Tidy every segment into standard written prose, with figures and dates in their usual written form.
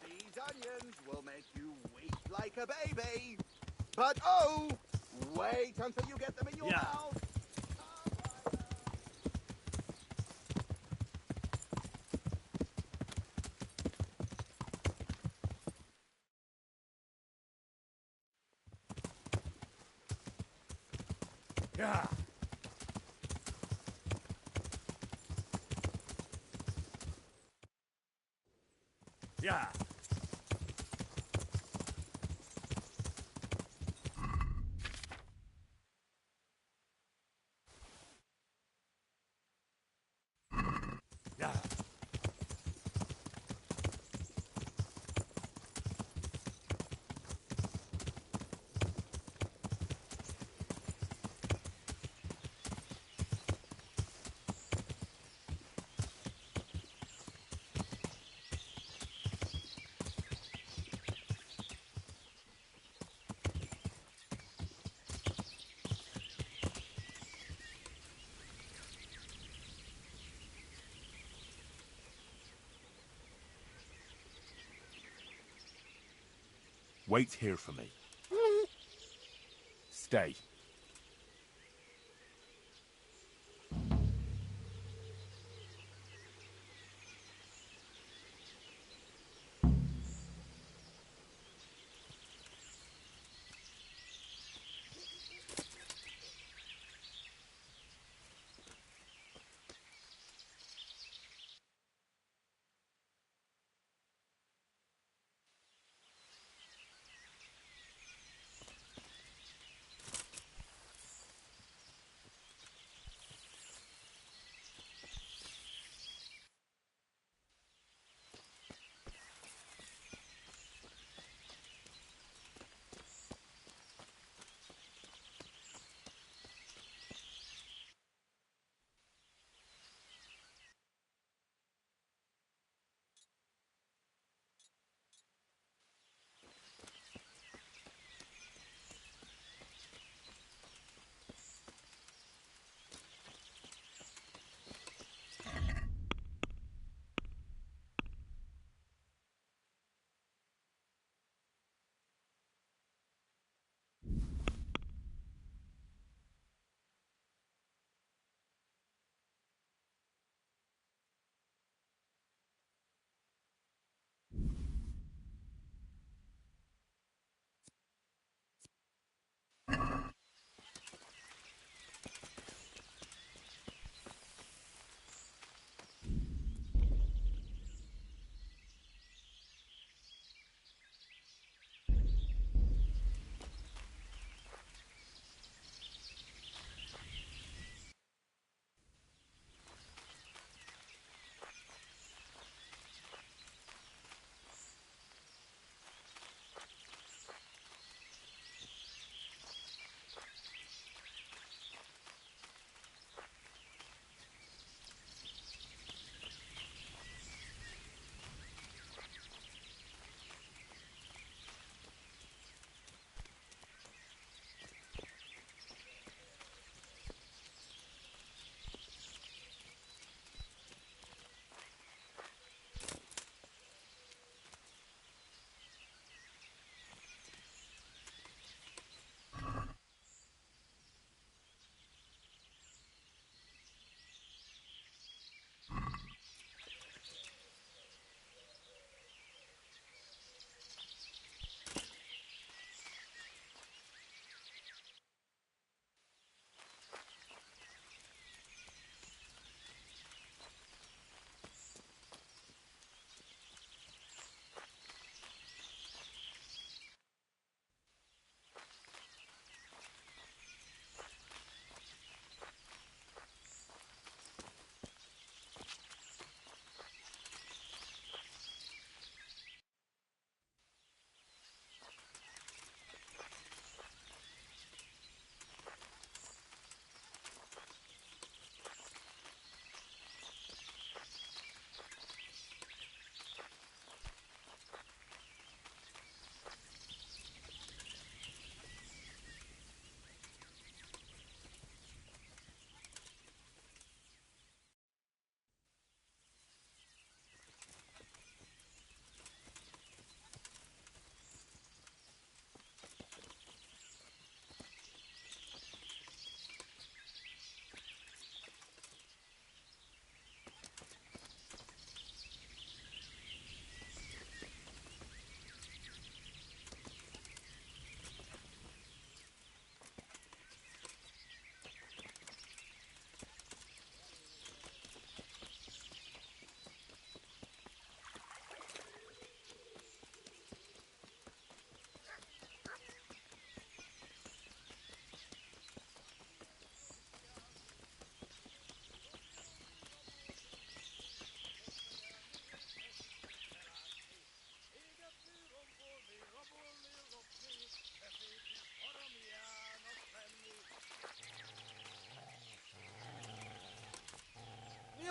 These onions will make you weep like a baby. But oh, wait until you get them in your mouth. Yeah. Yeah. Yeah. Wait here for me. Stay.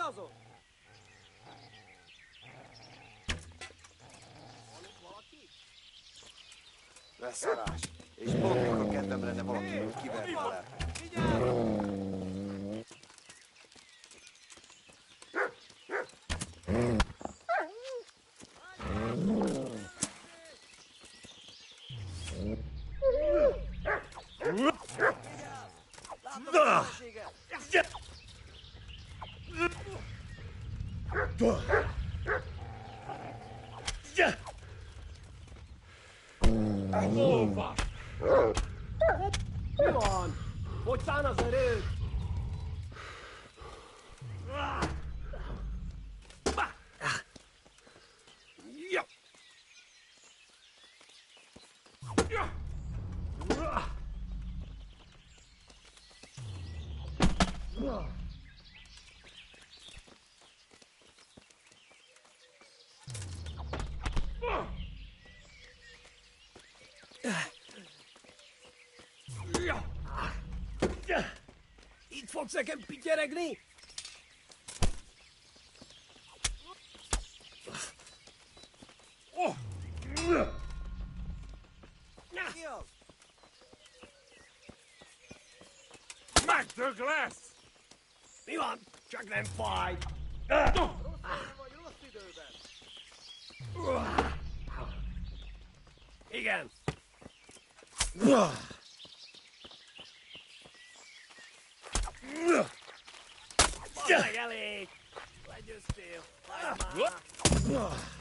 azon? Hallott valaki? Leszarás. És pont mikor kedvem lenne valakiből kiverni a lelket. Mi van? Fogytán az erőd? Itt fogsz nekem pityeregni? Ki az? Megtök lesz! Mi van? Csak nem fáj. Rossz helyen vagy, rossz időben. Igen. Badd meg elég! Legyőztél! Hagyd már!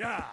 Yeah.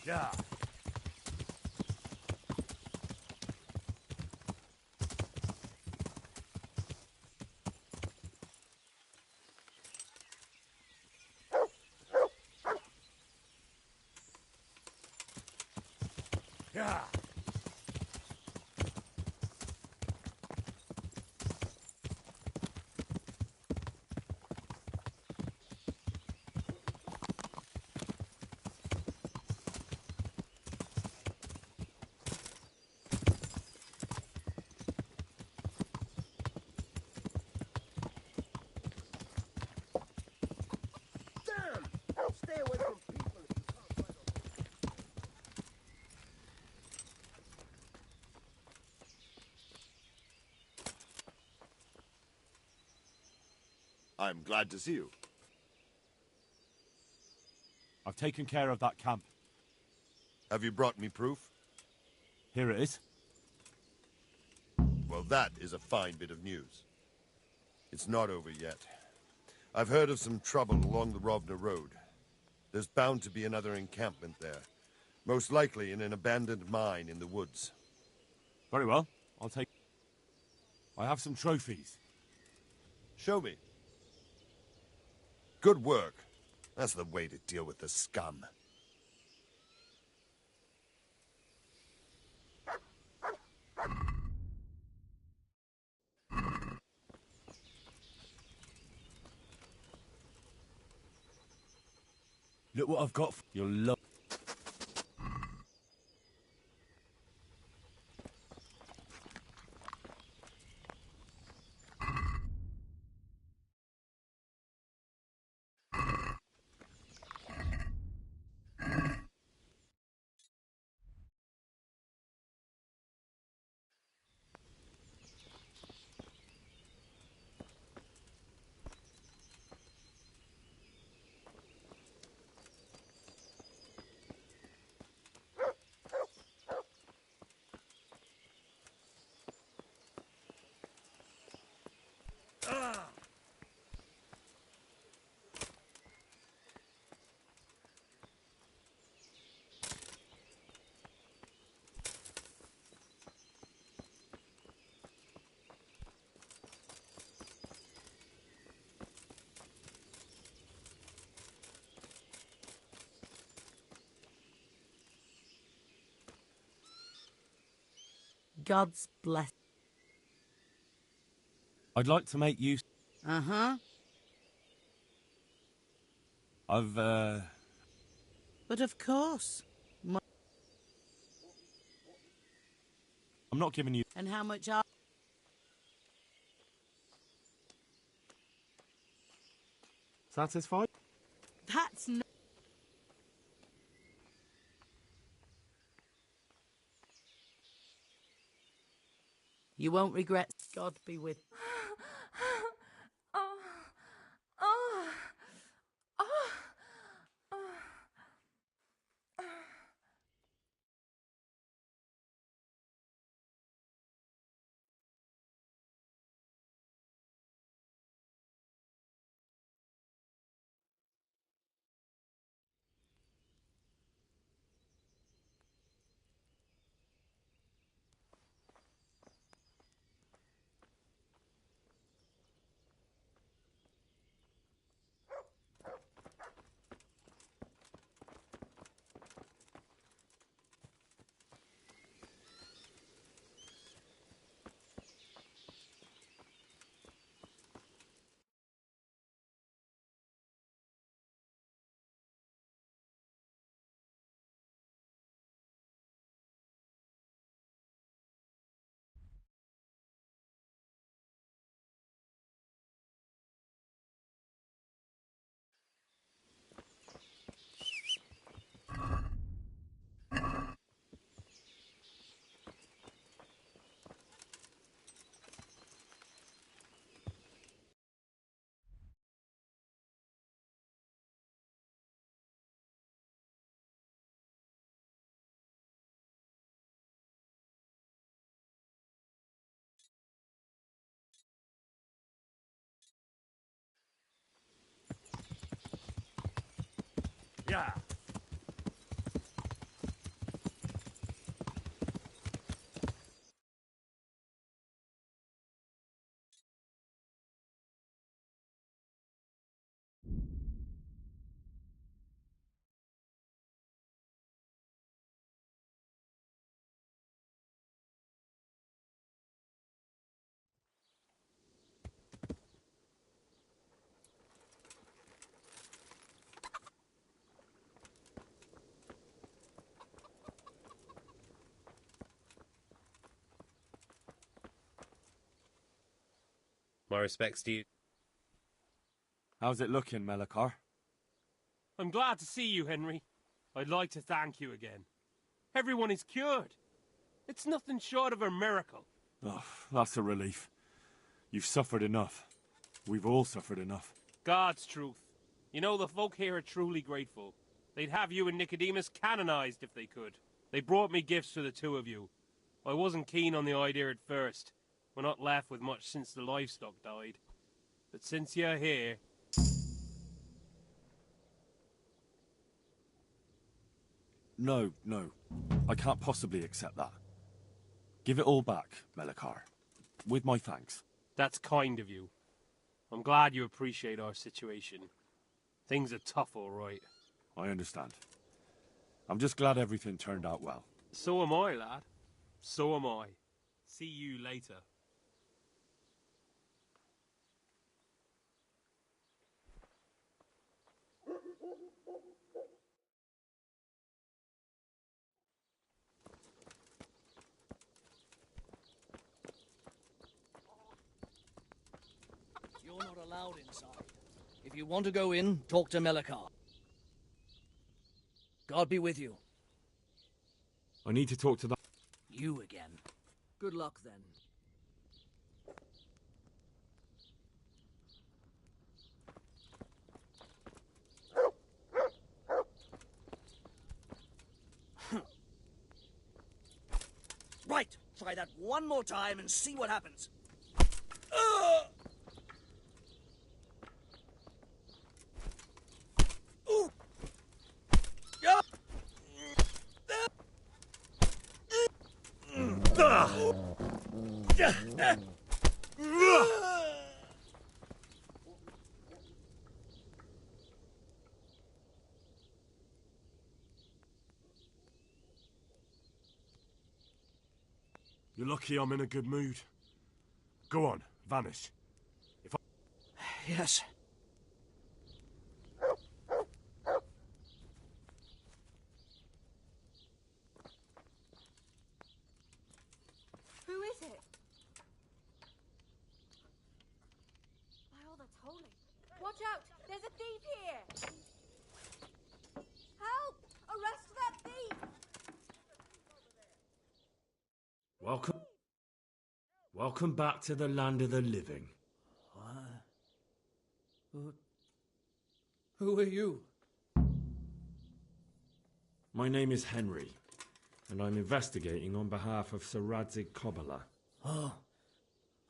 Yeah. Yeah. Damn! Stay away from people if you can't find a horse. I'm glad to see you. I've taken care of that camp. Have you brought me proof? Here it is. Well, that is a fine bit of news. It's not over yet. I've heard of some trouble along the Rovna Road. There's bound to be another encampment there. Most likely in an abandoned mine in the woods. Very well. I'll take... I have some trophies. Show me. Good work. That's the way to deal with the scum. Look what I've got. You'll love... God's bless. I'd like to make use... Uh-huh. I've, But of course. I'm not giving you... And how much are... Satisfied? That's no... You won't regret. God be with... Oh, oh, oh, oh. Yeah. My respects to you. How's it looking, Melikar? I'm glad to see you, Henry. I'd like to thank you again. Everyone is cured. It's nothing short of a miracle. Oh, that's a relief. You've suffered enough. We've all suffered enough. God's truth. You know, the folk here are truly grateful. They'd have you and Nicodemus canonized if they could. They brought me gifts for the two of you. I wasn't keen on the idea at first. We're not left with much since the livestock died. But since you're here... No. I can't possibly accept that. Give it all back, Melikar. With my thanks. That's kind of you. I'm glad you appreciate our situation. Things are tough, all right. I understand. I'm just glad everything turned out well. So am I, lad. So am I. See you later. You're not allowed inside. If you want to go in, talk to Melikar. God be with you. I need to talk to that... You again. Good luck, then. Right! Try that one more time and see what happens. Ooh. Yeah. You're lucky I'm in a good mood. Go on, vanish. If I... Yes. Who is it? By all that's holy. Watch out! There's a thief here! Help! Arrest that thief! Welcome back to the land of the living. Who are you? My name is Henry, and I'm investigating on behalf of Sir Radzig Kobyla. Oh,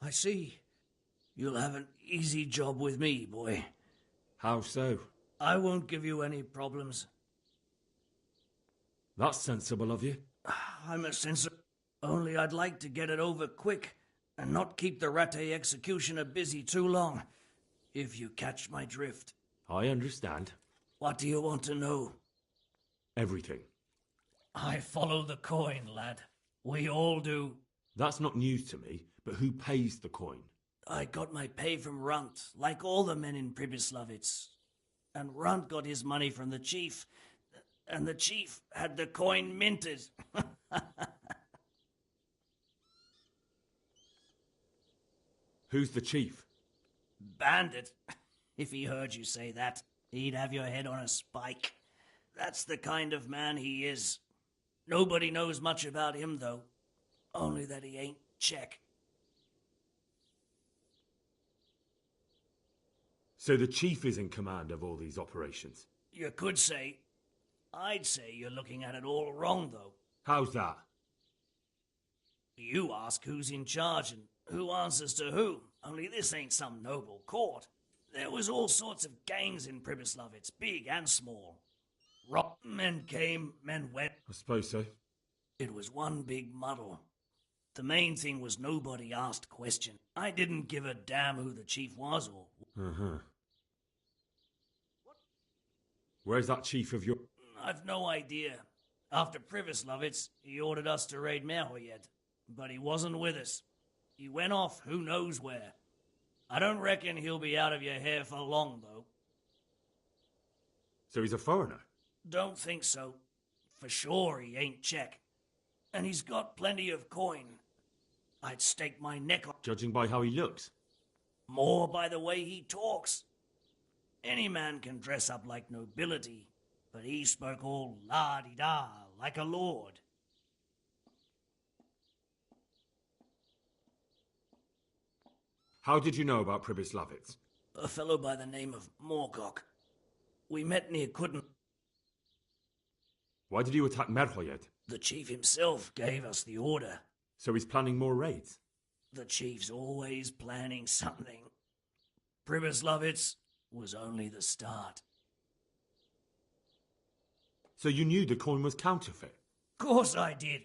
I see. You'll have an easy job with me, boy. How so? I won't give you any problems. That's sensible of you. I'm a censor. Only I'd like to get it over quick and not keep the Rattay executioner busy too long, if you catch my drift. I understand. What do you want to know? Everything. I follow the coin, lad. We all do. That's not news to me, but who pays the coin? I got my pay from Runt, like all the men in Prebeslavitz. And Runt got his money from the chief, and the chief had the coin minted. Who's the chief? Bandit. If he heard you say that, he'd have your head on a spike. That's the kind of man he is. Nobody knows much about him, though. Only that he ain't Czech. So the chief is in command of all these operations? You could say. I'd say you're looking at it all wrong, though. How's that? You ask who's in charge and who answers to who. Only this ain't some noble court. There was all sorts of gangs in Prebeslavitz, big and small. Men came, men went. I suppose so. It was one big muddle. The main thing was nobody asked question. I didn't give a damn who the chief was or... Uh-huh. Where's that chief of your... I've no idea. After Prebeslavitz, he ordered us to raid Merhoyed, but he wasn't with us. He went off who knows where. I don't reckon he'll be out of your hair for long, though. So he's a foreigner? Don't think so. For sure he ain't Czech. And he's got plenty of coin. I'd stake my neck on... Judging by how he looks? More by the way he talks. Any man can dress up like nobility, but he spoke all la-di-da, like a lord. How did you know about Prebeslavitz? A fellow by the name of Morgok. We met near Kudden. Why did you attack Merhoyed? The chief himself gave us the order. So he's planning more raids? The chief's always planning something. Prebeslavitz was only the start. So you knew the coin was counterfeit? Course I did.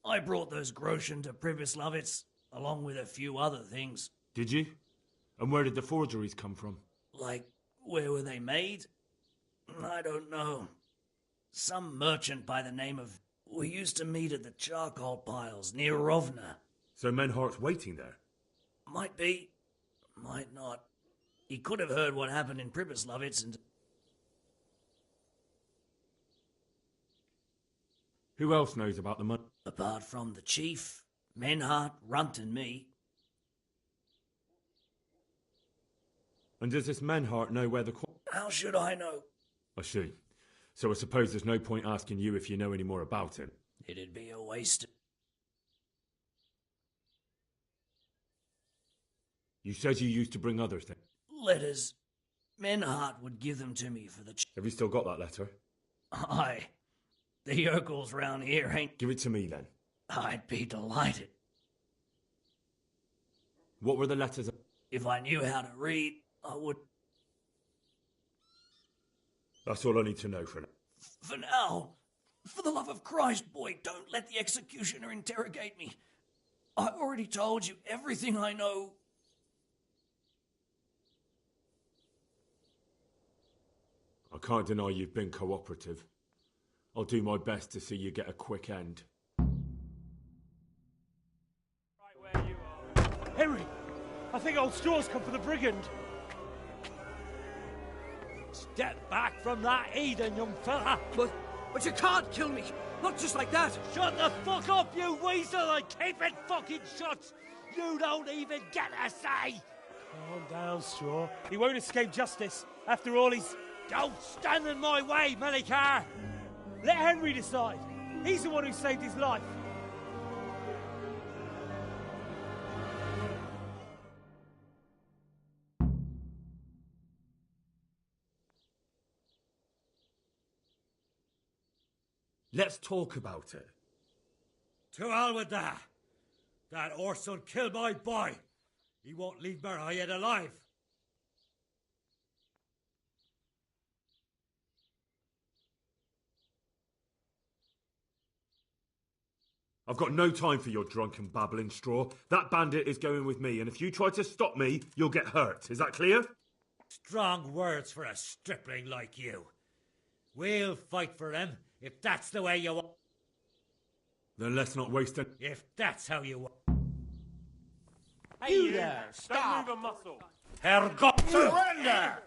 I brought those groschen to Prebeslavitz, along with a few other things. Did you? And where did the forgeries come from? Like, where were they made? I don't know. Some merchant by the name of... We used to meet at the charcoal piles near Rovna. So Menhart's waiting there? Might be. Might not. He could have heard what happened in Prebeslavitz and... Who else knows about the money? Apart from the chief, Menhart, Runt and me. And does this Menhart know where the coin... How should I know? I see. So I suppose there's no point asking you if you know any more about him. It'd be a waste. You said you used to bring other things. Letters. Menhart would give them to me for the... Have you still got that letter? Aye. The yokels round here ain't... Give it to me, then. I'd be delighted. What were the letters? If I knew how to read, I would... That's all I need to know for now. For now, for the love of Christ, boy, don't let the executioner interrogate me. I've already told you everything I know. I can't deny you've been cooperative. I'll do my best to see you get a quick end. Right where you are. Henry! I think old Straw's come for the brigand. Step back from that Eden, young fella! But you can't kill me! Not just like that! Shut the fuck up, you weasel, and keep it fucking shut! You don't even get a say! Calm down, Straw. He won't escape justice. After all, he's... Don't stand in my way, Melikar! Let Henry decide. He's the one who saved his life. Let's talk about it. To hell with that! That horse will kill my boy! He won't leave Merhoyed alive! I've got no time for your drunken babbling, Straw. That bandit is going with me, and if you try to stop me, you'll get hurt. Is that clear? Strong words for a stripling like you. We'll fight for him, if that's the way you want. Then let's not waste it. If that's how you want. Hey, you there! Stop! Don't move a muscle! Herrgott! Surrender!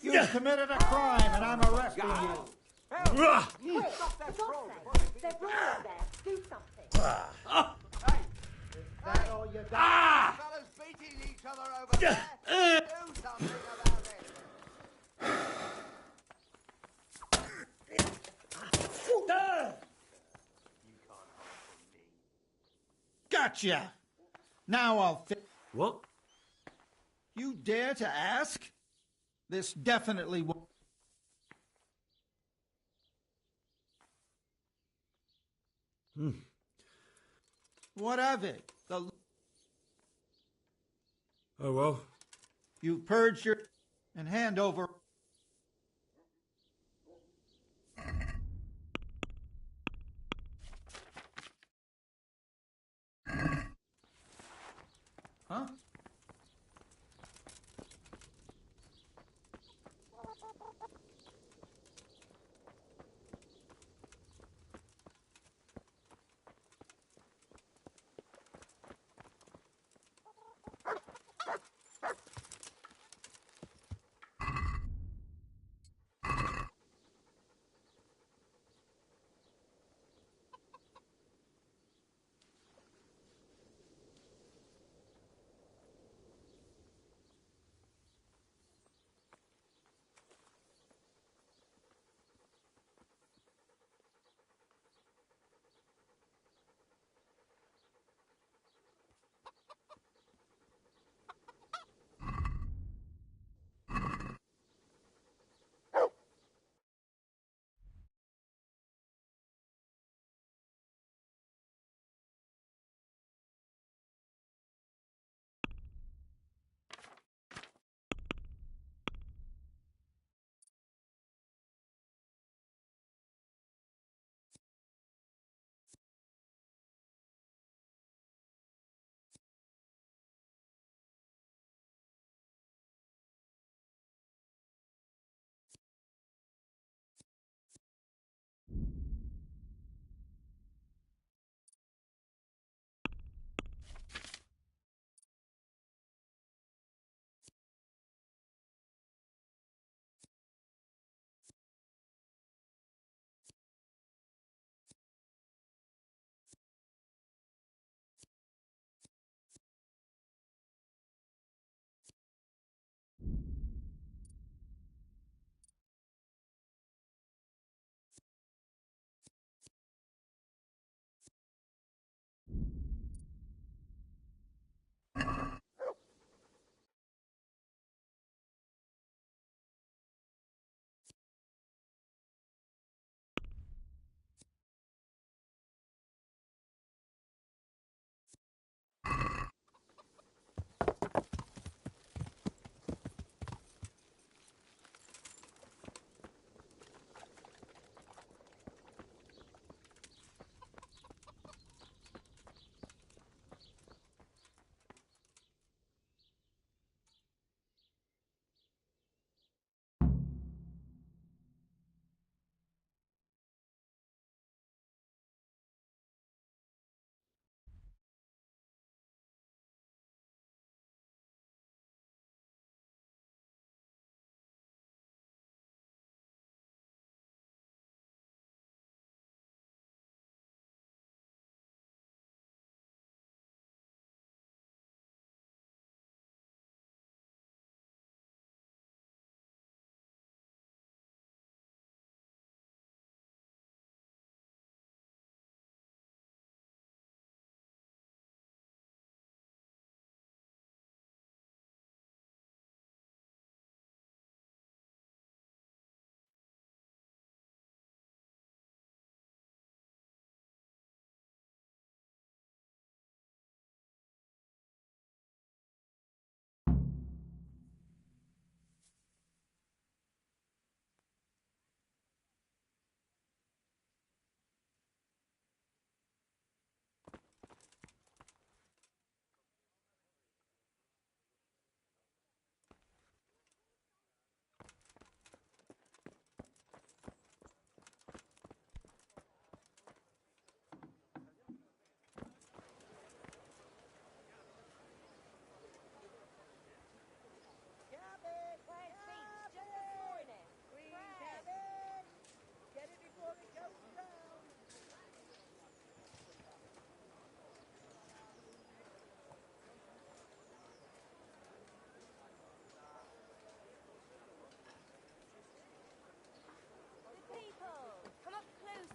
You've committed a crime, and I'm arresting you. Stop that brawl there. Do something. Hey, is that all you got? Fellas beating each other over there. Do something about it. Gotcha! Now I'll What? You dare to ask? This definitely won't. What of it? Oh, well. You purge your... and hand over... Huh?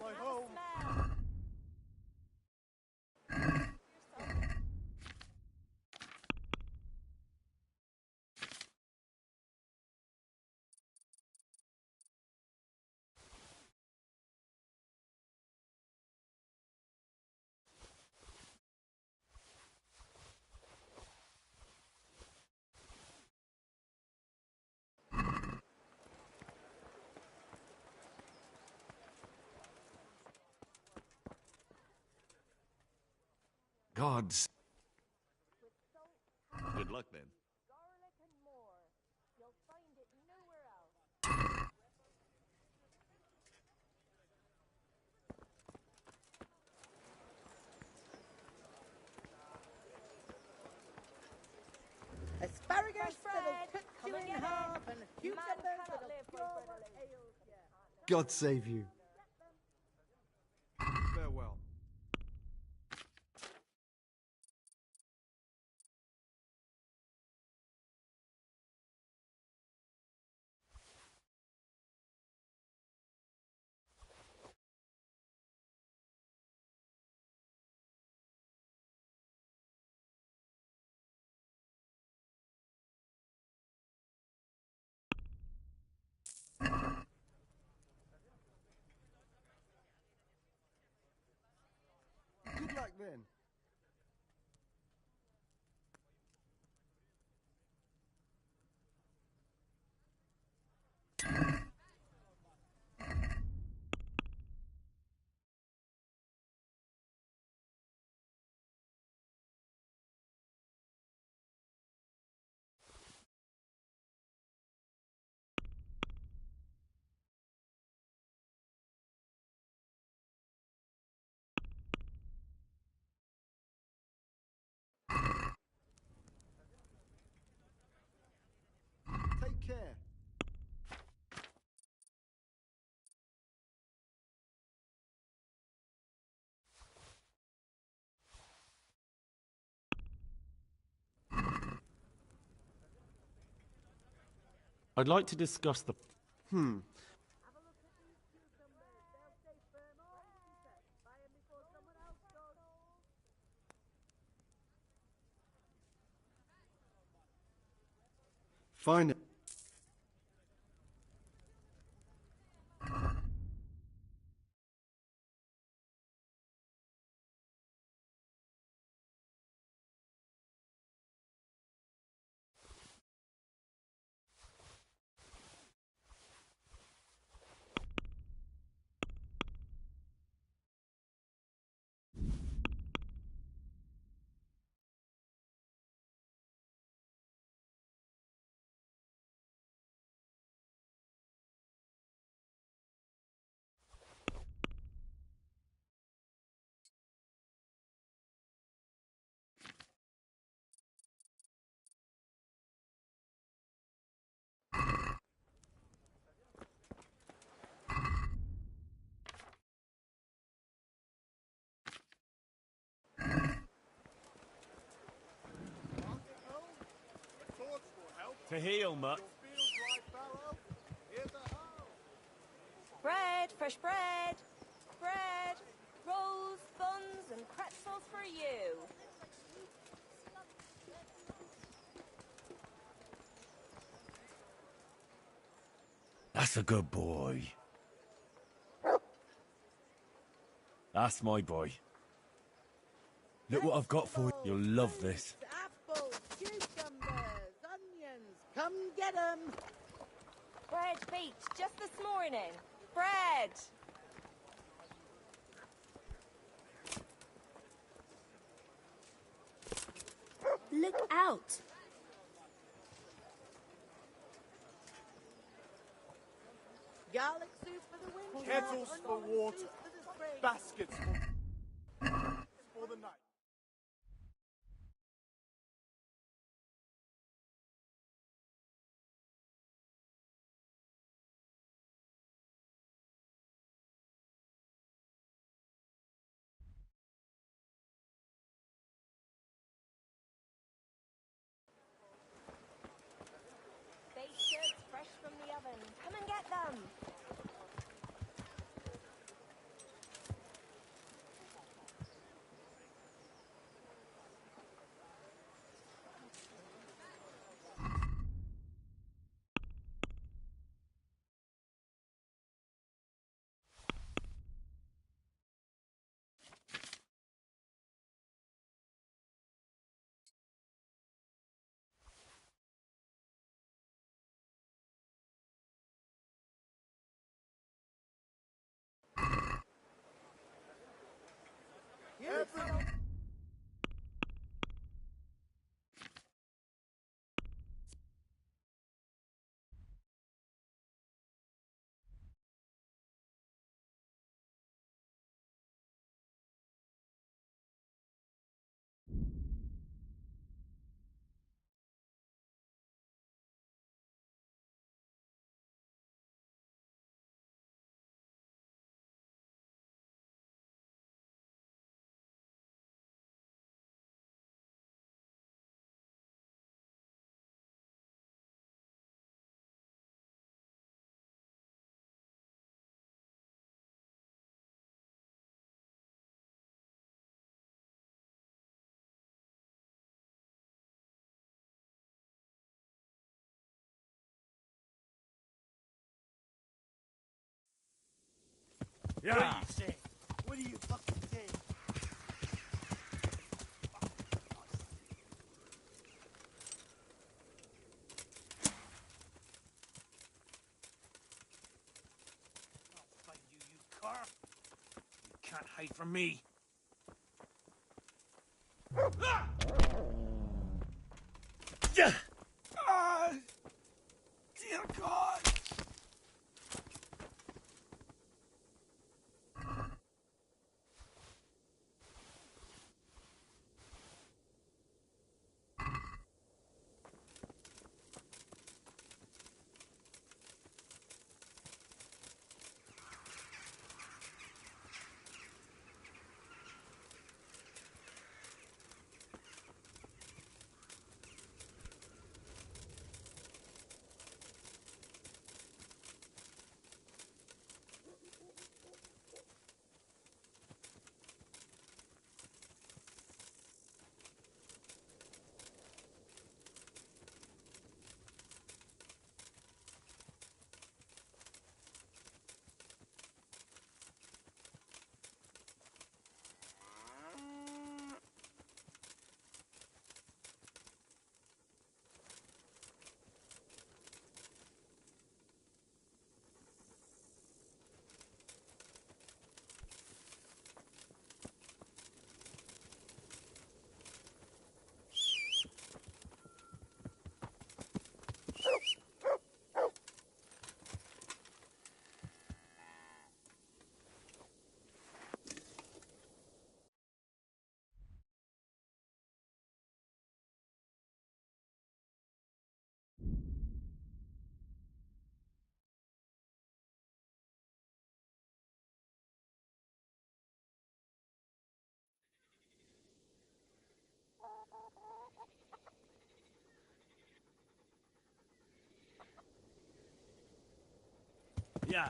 My home. Gods. Good luck then. Garlic and more. You'll find it nowhere else. Asparagus that'll bread. cut Come you and in get half, it. and Man cucumbers cannot that'll live by cure bread what alone. ails you. God save you. Farewell. Good luck then. Take care. I'd like to discuss the... Have a look at these cucumbers. They'll stay firm all winter. Buy 'em before someone else does. Find it. To heal, Mutt. Bread, fresh bread. Bread, rolls, buns, and pretzels for you. That's a good boy. That's my boy. Look what I've got for you. You'll love this. Apples, cucumbers, onions. Come get 'em. Bread baked just this morning. Bread. Look out! Garlic soup for the winter. Kettles for onion water. soup for the spring. Baskets for the night. Baked goods fresh from the oven. Come and get them. Yeah. What do you say? What do you fucking say? I'll find you, you cur. You can't hide from me. Dear God! Yeah.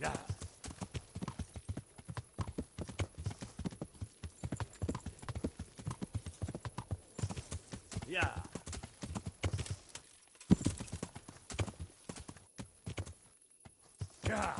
Yeah. Yeah. Yeah.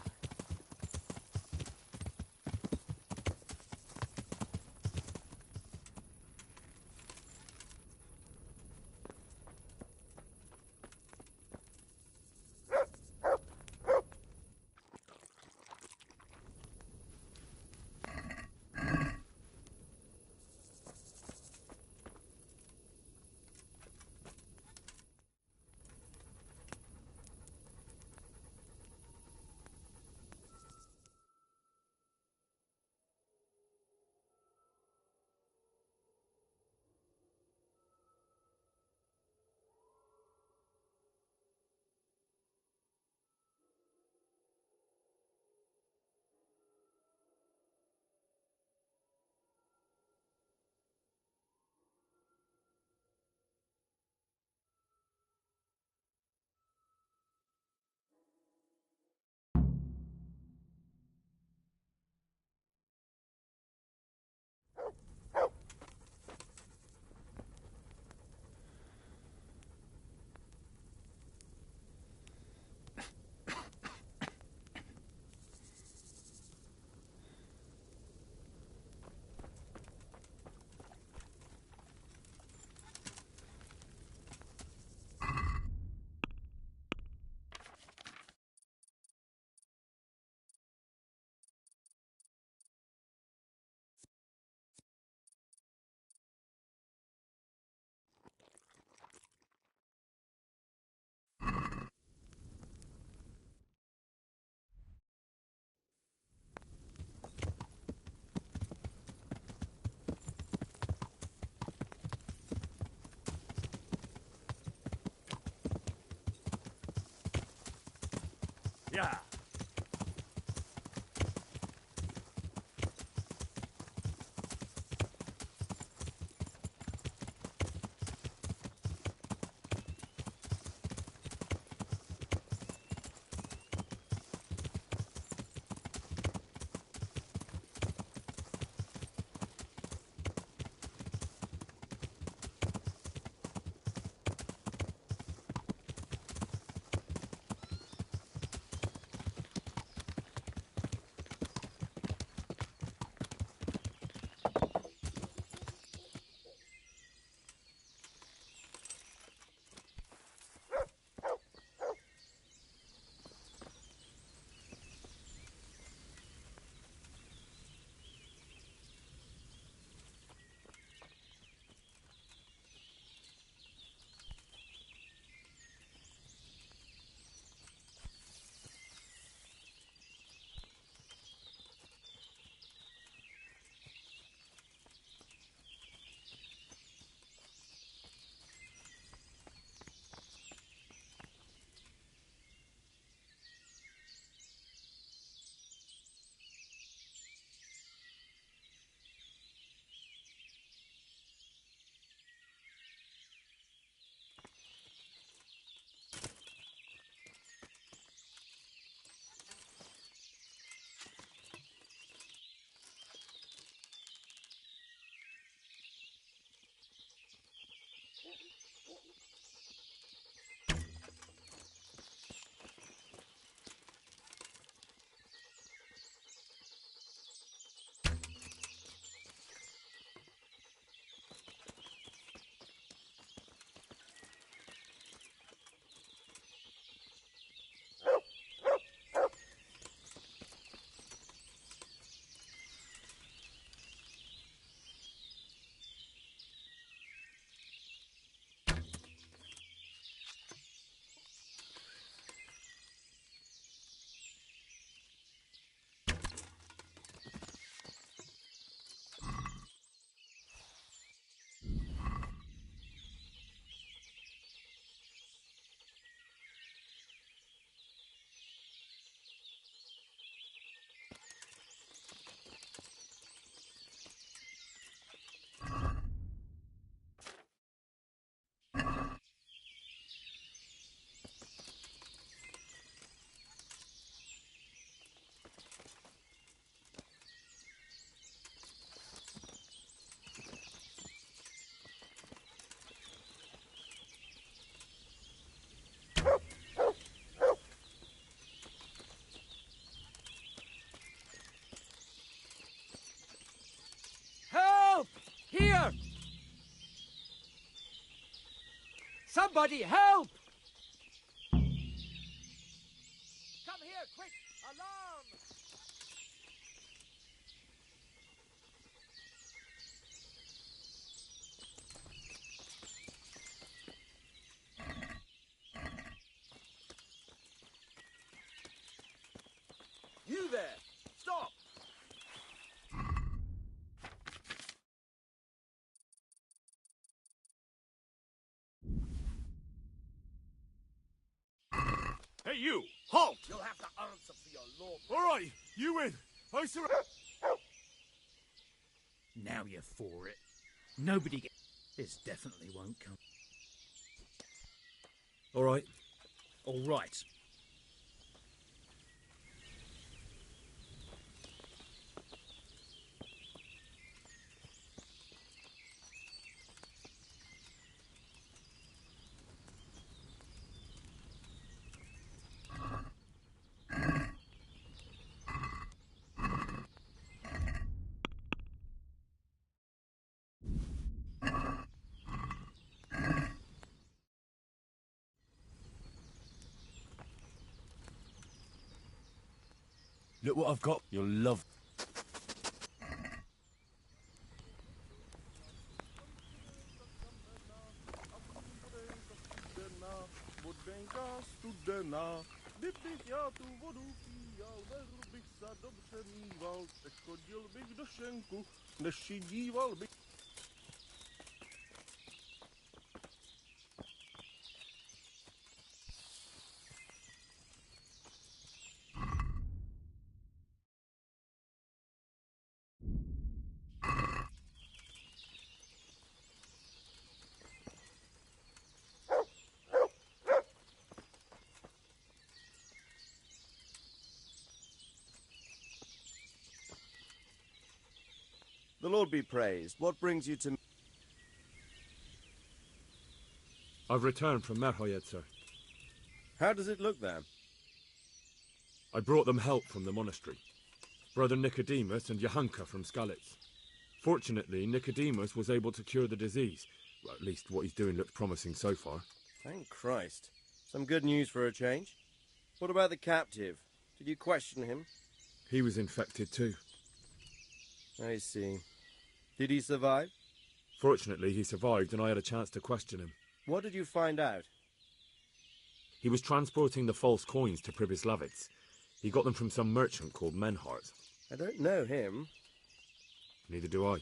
Yeah. Somebody help! Come here, quick! Alarm! You there! Stop! Hey, you! Halt! You'll have to answer for your law. All right, you win. I surrender. Now you're for it. Nobody gets... This definitely won't come. All right. All right. Look what I've got. You'll love. The Lord be praised. What brings you to... I've returned from Merhoyed, sir. How does it look there? I brought them help from the monastery. Brother Nicodemus and Johanka from Skalitz. Fortunately, Nicodemus was able to cure the disease. Well, at least what he's doing looks promising so far. Thank Christ. Some good news for a change. What about the captive? Did you question him? He was infected too. I see. Did he survive? Fortunately, he survived and I had a chance to question him. What did you find out? He was transporting the false coins to Prebeslavitz. He got them from some merchant called Menhart. I don't know him. Neither do I.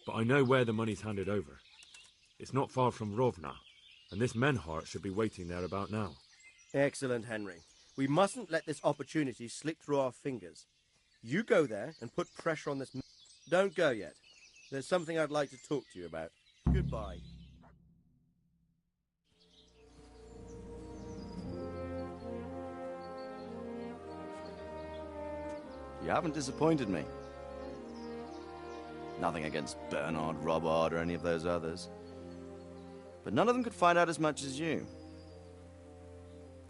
But I know where the money's handed over. It's not far from Rovna, and this Menhart should be waiting there about now. Excellent, Henry. We mustn't let this opportunity slip through our fingers. You go there and put pressure on this... Don't go yet. There's something I'd like to talk to you about. Goodbye. You haven't disappointed me. Nothing against Bernard, Robard, or any of those others. But none of them could find out as much as you.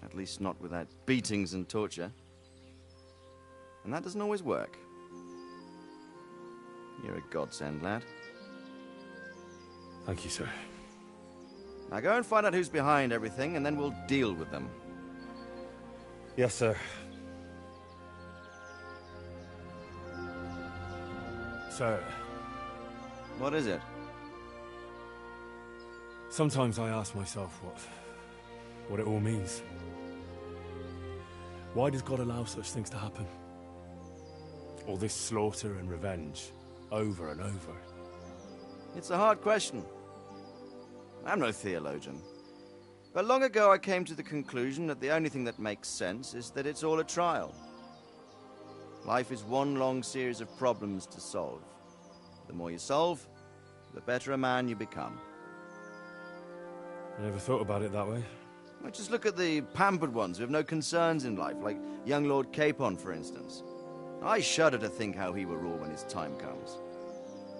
At least not without beatings and torture. And that doesn't always work. You're a godsend, lad. Thank you, sir. Now go and find out who's behind everything, and then we'll deal with them. Yes, sir. Sir. What is it? Sometimes I ask myself what it all means. Why does God allow such things to happen? All this slaughter and revenge, over and over. It's a hard question. I'm no theologian. But long ago I came to the conclusion that the only thing that makes sense is that it's all a trial. Life is one long series of problems to solve. The more you solve, the better a man you become. I never thought about it that way. Well, just look at the pampered ones who have no concerns in life, like young Lord Capon, for instance. I shudder to think how he will rule when his time comes.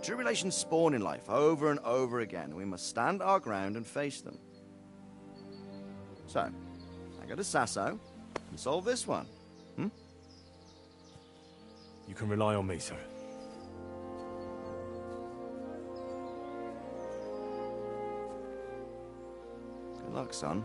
Tribulations spawn in life over and over again, and we must stand our ground and face them. So, I go to Sasso and solve this one. You can rely on me, sir. luck, son.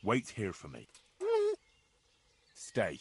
Wait here for me. Stay.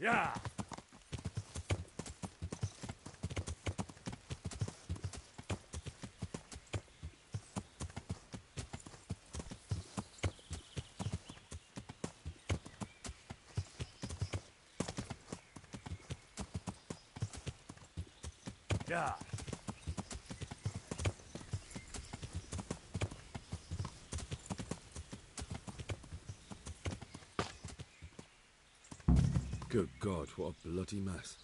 Yeah. Yeah. Good God, what a bloody mess.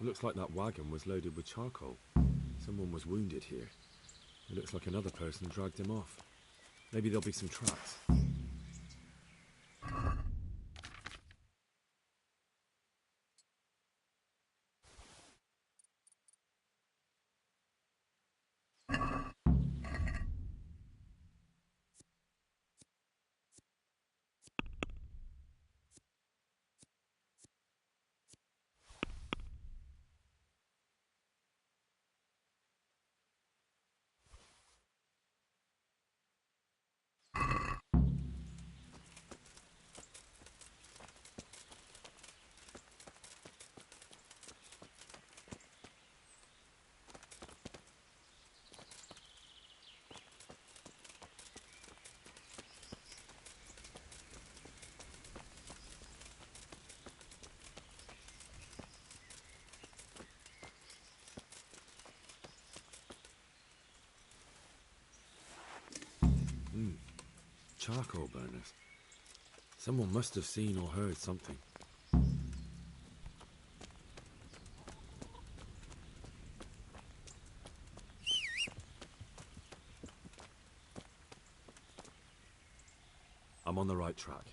It looks like that wagon was loaded with charcoal. Someone was wounded here. It looks like another person dragged him off. Maybe there'll be some tracks. Charcoal burners. Someone must have seen or heard something. I'm on the right track.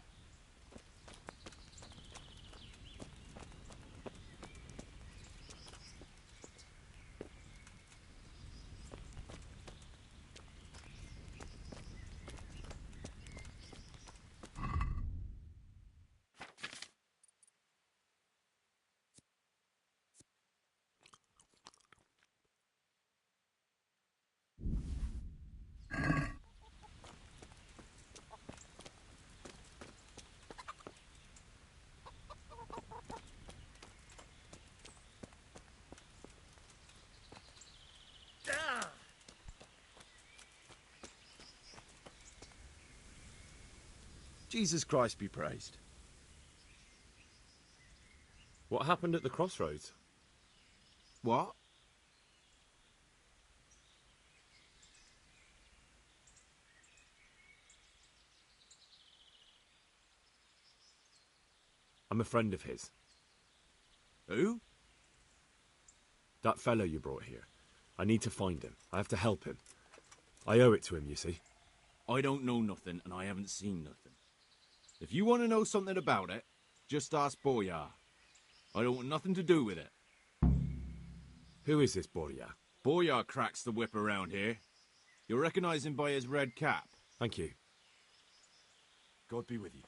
Jesus Christ be praised. What happened at the crossroads? What? I'm a friend of his. Who? That fellow you brought here. I need to find him. I have to help him. I owe it to him, you see. I don't know nothing, and I haven't seen nothing. If you want to know something about it, just ask Boyar. I don't want nothing to do with it. Who is this Boyar? Boyar cracks the whip around here. You'll recognize him by his red cap. Thank you. God be with you.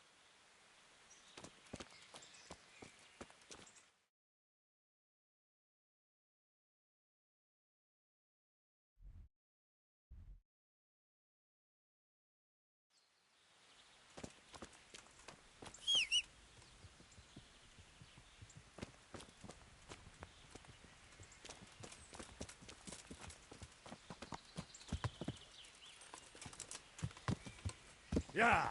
Yeah.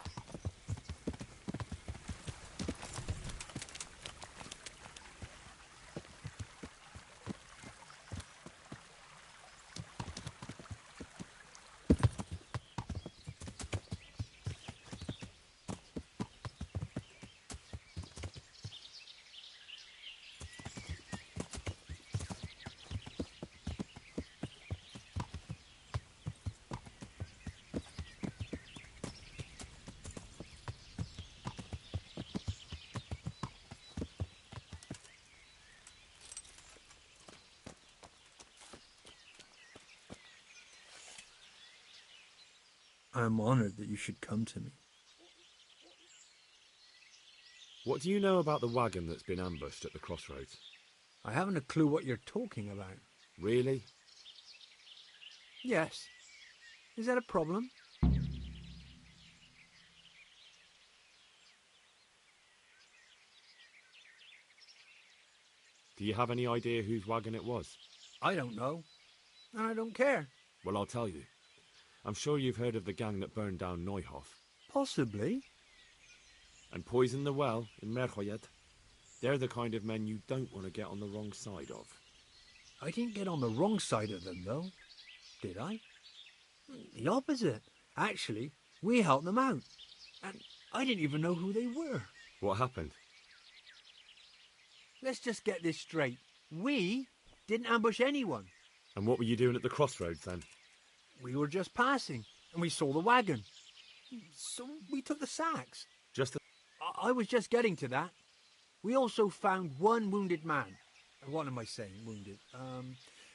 I am honored that you should come to me. What do you know about the wagon that's been ambushed at the crossroads? I haven't a clue what you're talking about. Really? Yes. Is that a problem? Do you have any idea whose wagon it was? I don't know. And I don't care. Well, I'll tell you. I'm sure you've heard of the gang that burned down Neuhof. Possibly. And poisoned the well in Merchoyed. They're the kind of men you don't want to get on the wrong side of. I didn't get on the wrong side of them, though. Did I? The opposite. Actually, we helped them out. And I didn't even know who they were. What happened? Let's just get this straight. We didn't ambush anyone. And what were you doing at the crossroads then? We were just passing, and we saw the wagon. So we took the sacks. Just I was just getting to that. We also found one wounded man. What am I saying, wounded?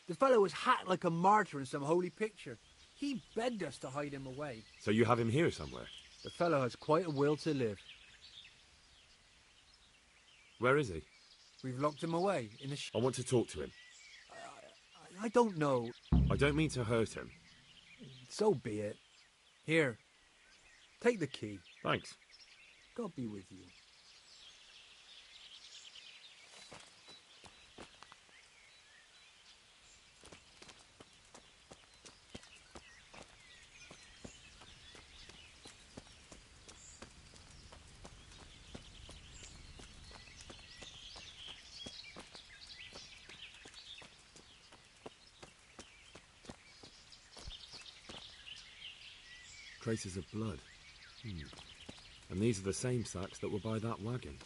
The fellow was hacked like a martyr in some holy picture. He begged us to hide him away. So you have him here somewhere? The fellow has quite a will to live. Where is he? We've locked him away in the I want to talk to him. I don't know. I don't mean to hurt him. So be it. Here, take the key. Thanks. God be with you. Traces of blood. And these are the same sacks that were by that wagon.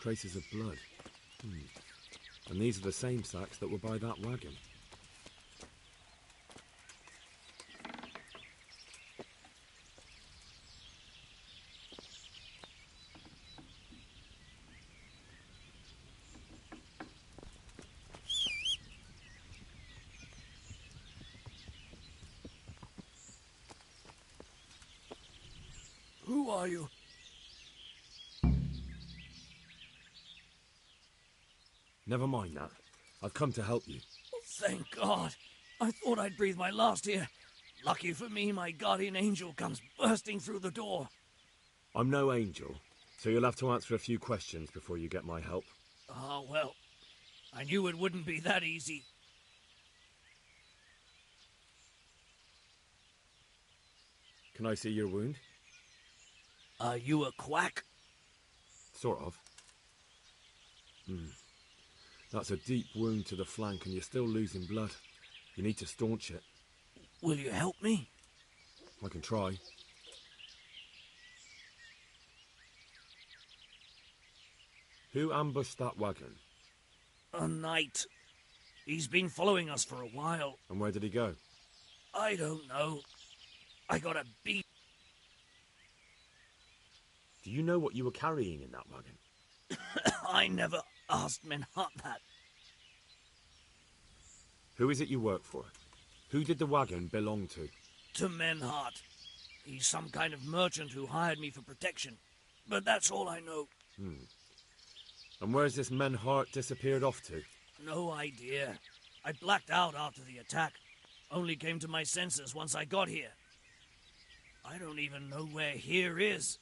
Traces of blood. And these are the same sacks that were by that wagon. Who are you? Never mind that. I've come to help you. Thank God. I thought I'd breathe my last here. Lucky for me, my guardian angel comes bursting through the door. I'm no angel, so you'll have to answer a few questions before you get my help. Ah, well, I knew it wouldn't be that easy. Can I see your wound? Are you a quack? Sort of. That's a deep wound to the flank and you're still losing blood. You need to staunch it. Will you help me? I can try. Who ambushed that wagon? A knight. He's been following us for a while. And where did he go? I don't know. I got a beat. Do you know what you were carrying in that wagon? I never asked Menhart that. Who is it you work for? Who did the wagon belong to? To Menhart. He's some kind of merchant who hired me for protection. But that's all I know. And where's this Menhart disappeared off to? No idea. I blacked out after the attack. Only came to my senses once I got here. I don't even know where here is.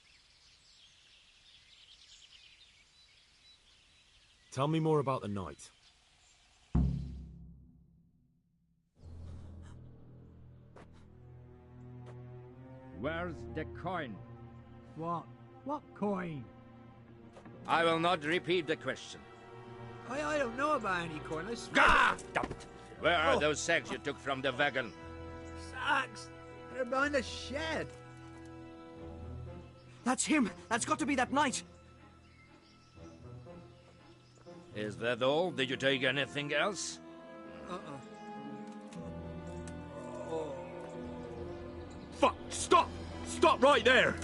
Tell me more about the night. Where's the coin? What? What coin? I will not repeat the question. I don't know about any coin. I swear. Ah! Where are those sacks you took from the wagon? Sacks? They're behind the shed. That's him. That's got to be that knight. Is that all? Did you take anything else? Fuck! Stop! Stop right there!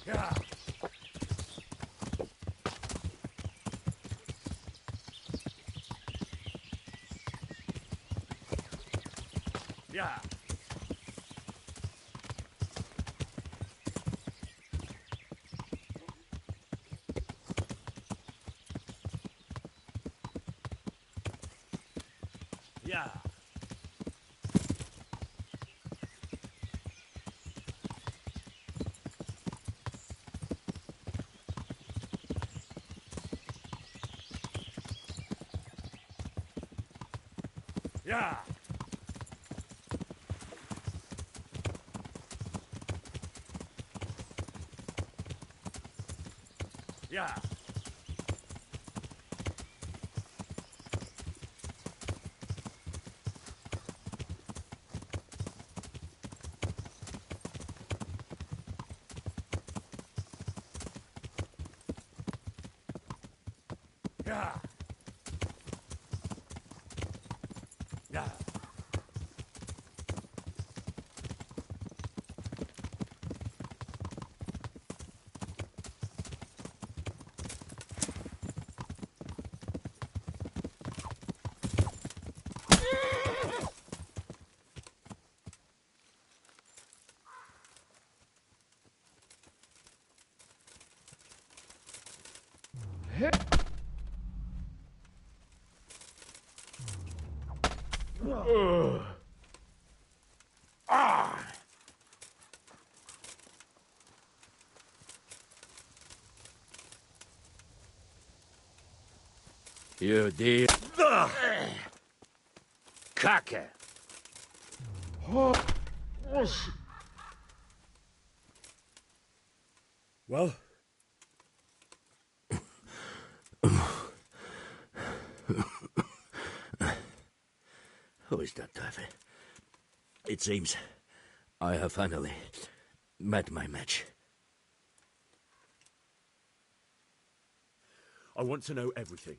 Yeah. Yeah. Yeah. Yeah. Yeah. Yeah. Ah! You dear Kacke. Well? Who is that, Tavern? It seems I have finally met my match. I want to know everything.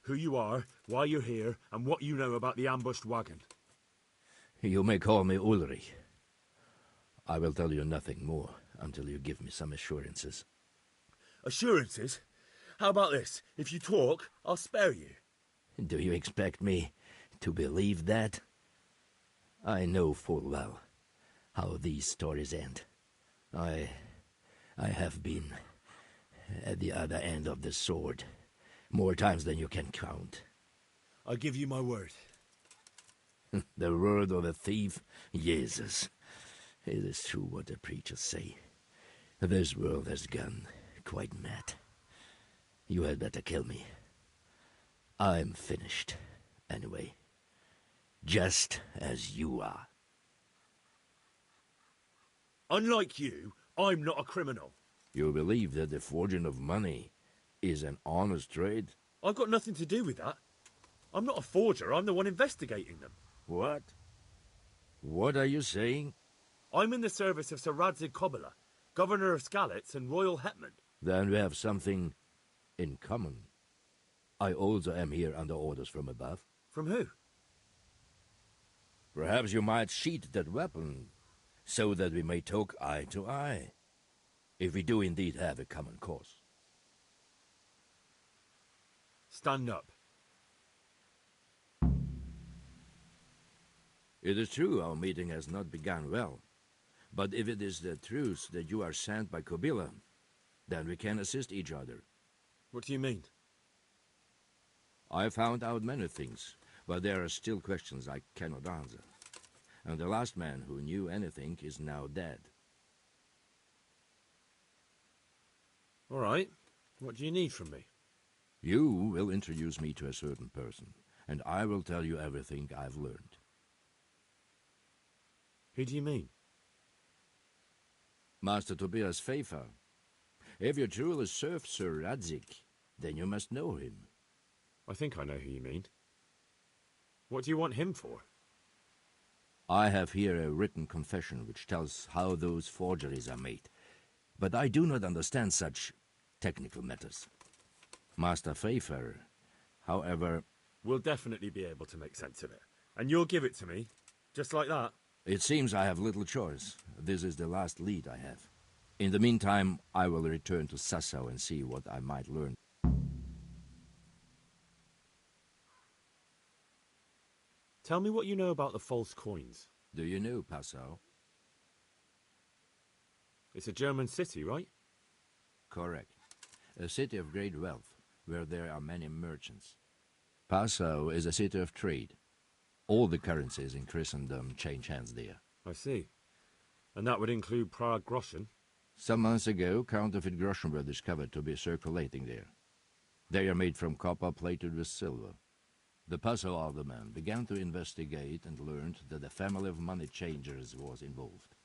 Who you are, why you're here, and what you know about the ambushed wagon. You may call me Ulrich. I will tell you nothing more until you give me some assurances. Assurances? How about this? If you talk, I'll spare you. Do you expect me to believe that? I know full well how these stories end. I have been at the other end of the sword more times than you can count. I give you my word. The word of a thief? Jesus. It is true what the preachers say. This world has gone quite mad. You had better kill me. I'm finished, anyway. Just as you are. Unlike you, I'm not a criminal. You believe that the forging of money is an honest trade? I've got nothing to do with that. I'm not a forger, I'm the one investigating them. What? What are you saying? I'm in the service of Sir Radzig Kobyla, Governor of Skalitz and Royal Hetman. Then we have something in common. I also am here under orders from above. From who? Perhaps you might sheath that weapon, so that we may talk eye to eye, if we do indeed have a common cause. Stand up. It is true our meeting has not begun well, but if it is the truth that you are sent by Kobyla, then we can assist each other. What do you mean? I found out many things, but there are still questions I cannot answer. And the last man who knew anything is now dead. All right. What do you need from me? You will introduce me to a certain person, and I will tell you everything I've learned. Who do you mean? Master Tobias Pfeiffer. If you truly serve Sir Radzig, then you must know him. I think I know who you mean. What do you want him for? I have here a written confession which tells how those forgeries are made, but I do not understand such technical matters. Master Pfeiffer, however... We'll definitely be able to make sense of it. And you'll give it to me, just like that? It seems I have little choice. This is the last lead I have. In the meantime, I will return to Sassau and see what I might learn. Tell me what you know about the false coins. Do you know Passau? It's a German city, right? Correct. A city of great wealth, where there are many merchants. Passau is a city of trade. All the currencies in Christendom change hands there. I see. And that would include Prague groschen? Some months ago, counterfeit groschen were discovered to be circulating there. They are made from copper plated with silver. The Passau alderman began to investigate and learned that a family of money changers was involved.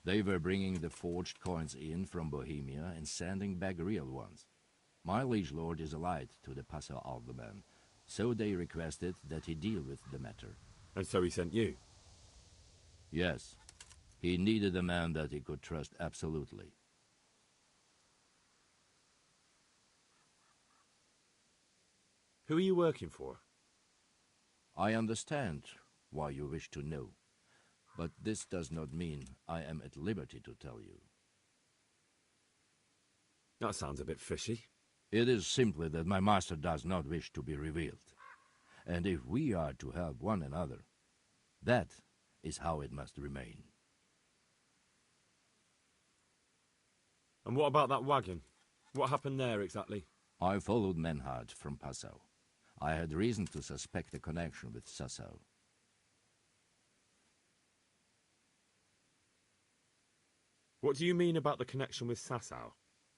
They were bringing the forged coins in from Bohemia and sending back real ones. My liege lord is allied to the Passau alderman, so they requested that he deal with the matter. And so he sent you? Yes. He needed a man that he could trust absolutely. Who are you working for? I understand why you wish to know, but this does not mean I am at liberty to tell you. That sounds a bit fishy. It is simply that my master does not wish to be revealed. And if we are to help one another, that is how it must remain. And what about that wagon? What happened there exactly? I followed Menhard from Passau. I had reason to suspect a connection with Sassau. What do you mean about the connection with Sassau?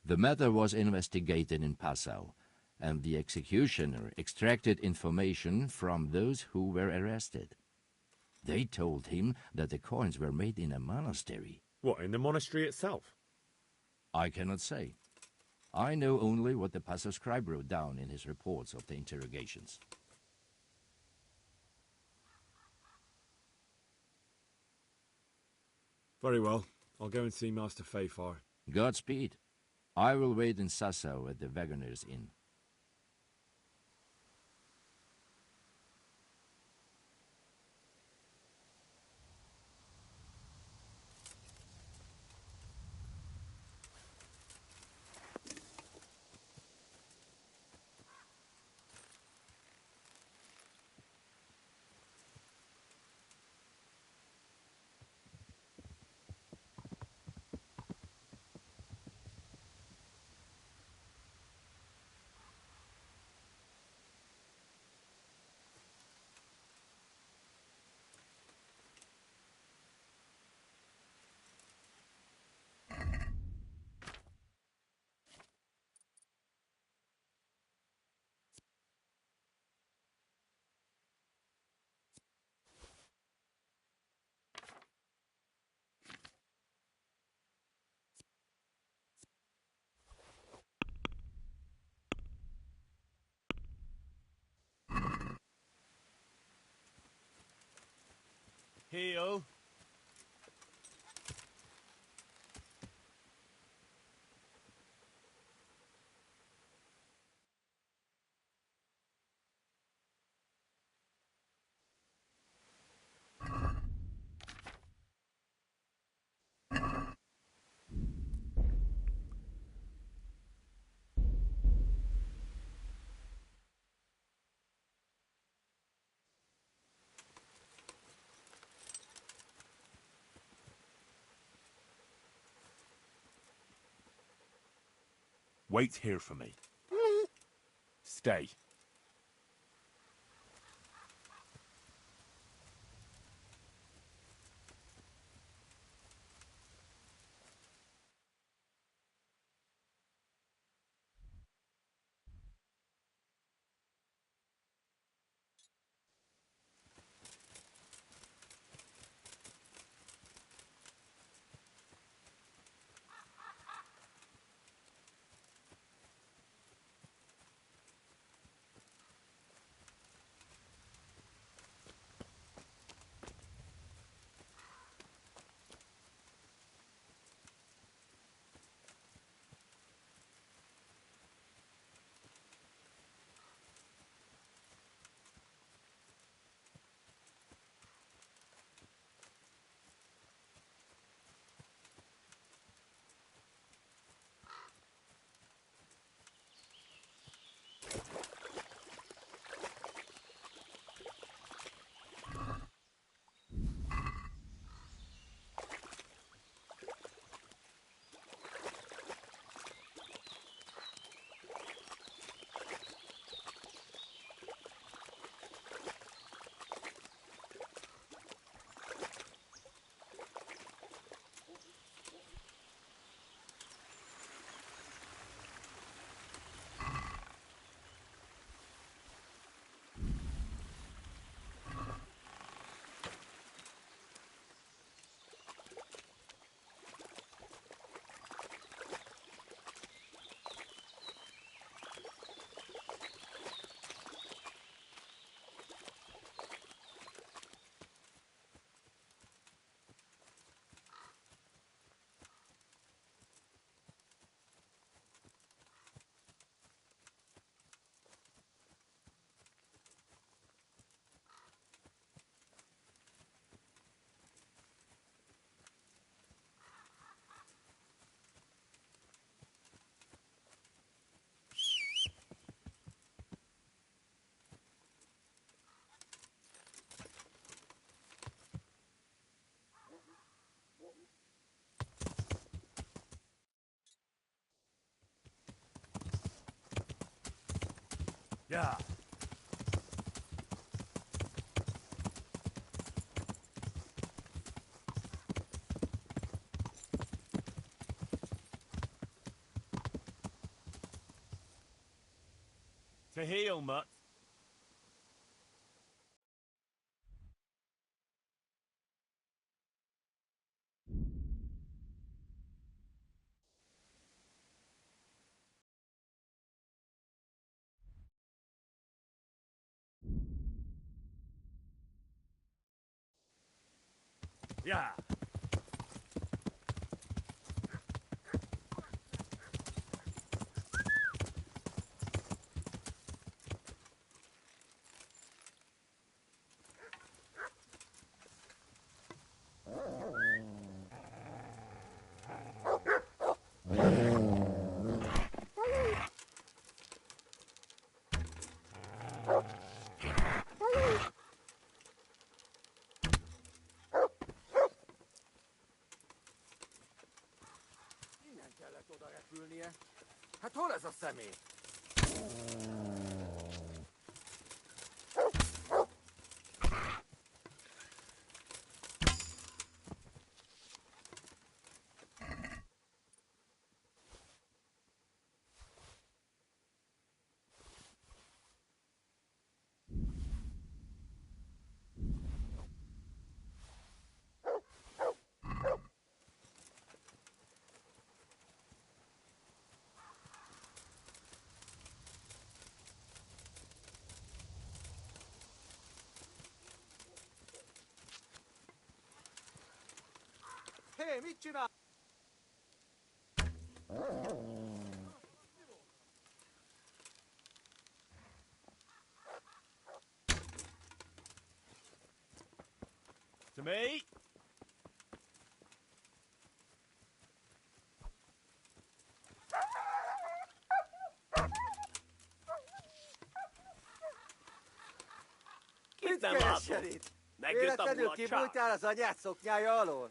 The matter was investigated in Passau, and the executioner extracted information from those who were arrested. They told him that the coins were made in a monastery. What, in the monastery itself? I cannot say. I know only what the Passau scribe wrote down in his reports of the interrogations. Very well. I'll go and see Master Fayfar. Godspeed. I will wait in Sassau at the Wagoner's Inn. Heel. Wait here for me. Stay. Yeah. To heel, Mutt. Yeah. Innen kellett oda repülnie. Hát hol ez a személy? Hé, mit csinál? To me. Mit keresen itt? Véletlenül kibújtál az anyád szoknyája alól?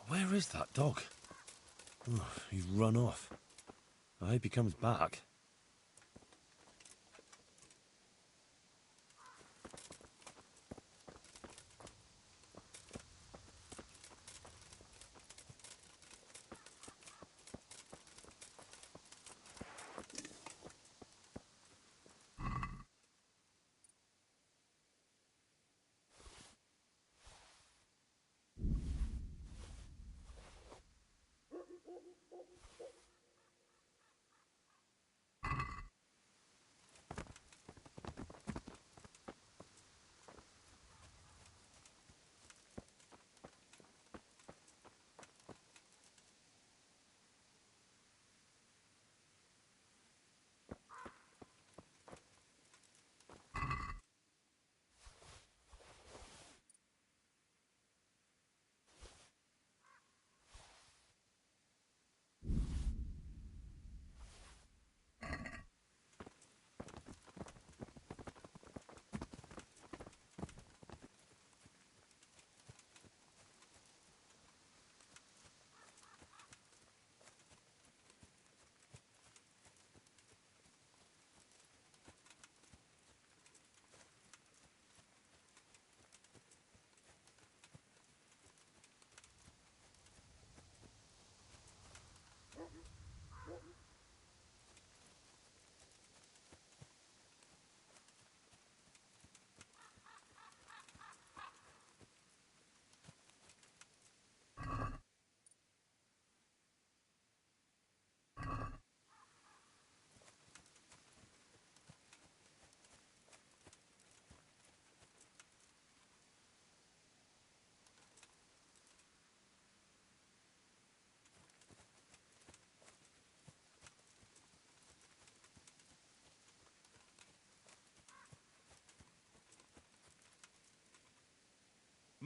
Where is that dog? Oh, he's run off. I hope he comes back.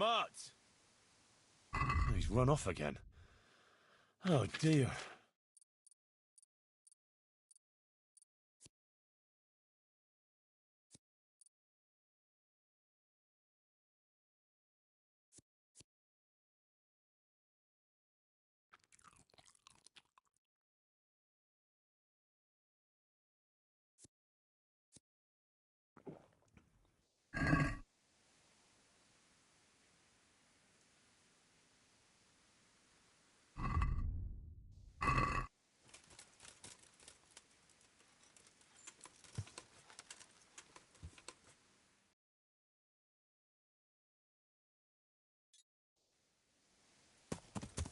Mart! He's run off again. Oh, dear.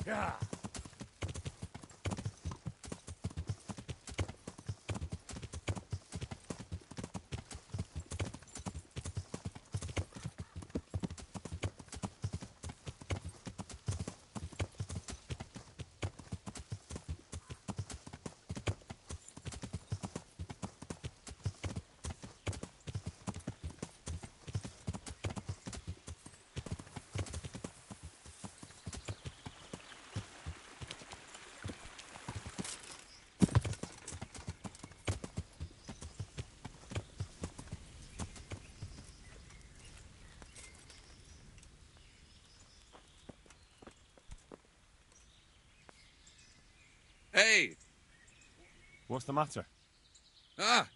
Yeah. Hey! What's the matter? Ah!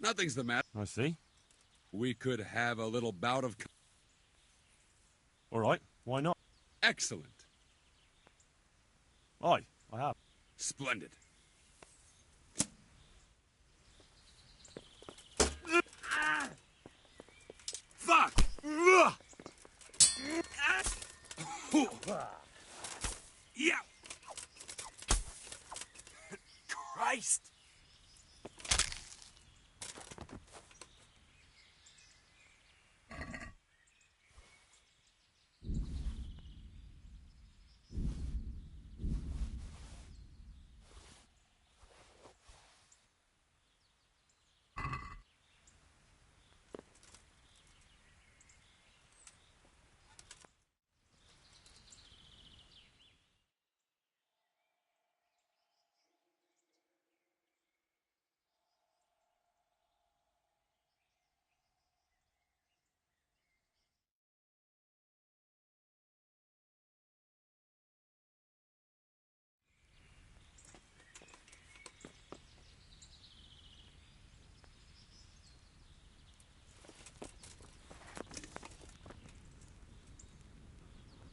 Nothing's the matter. I see. We could have a little bout of... All right, why not? Excellent. Aye, I have. Splendid. Fuck! Yeah! Christ!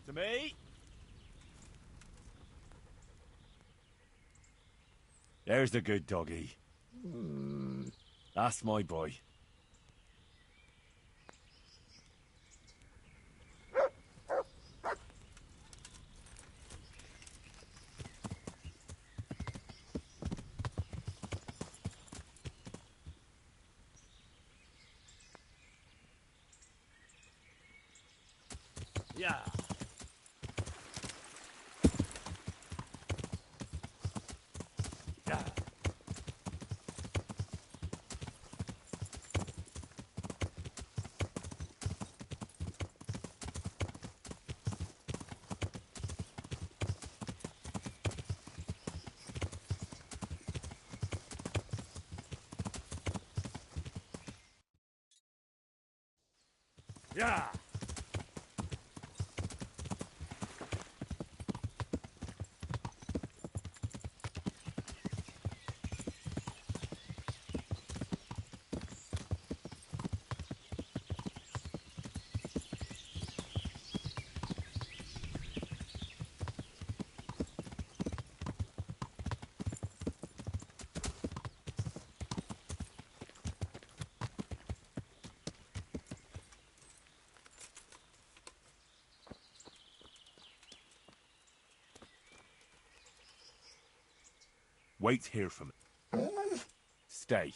To me? There's the good doggie. That's my boy. Yeah. Yeah. Yeah. Wait here for me. Stay.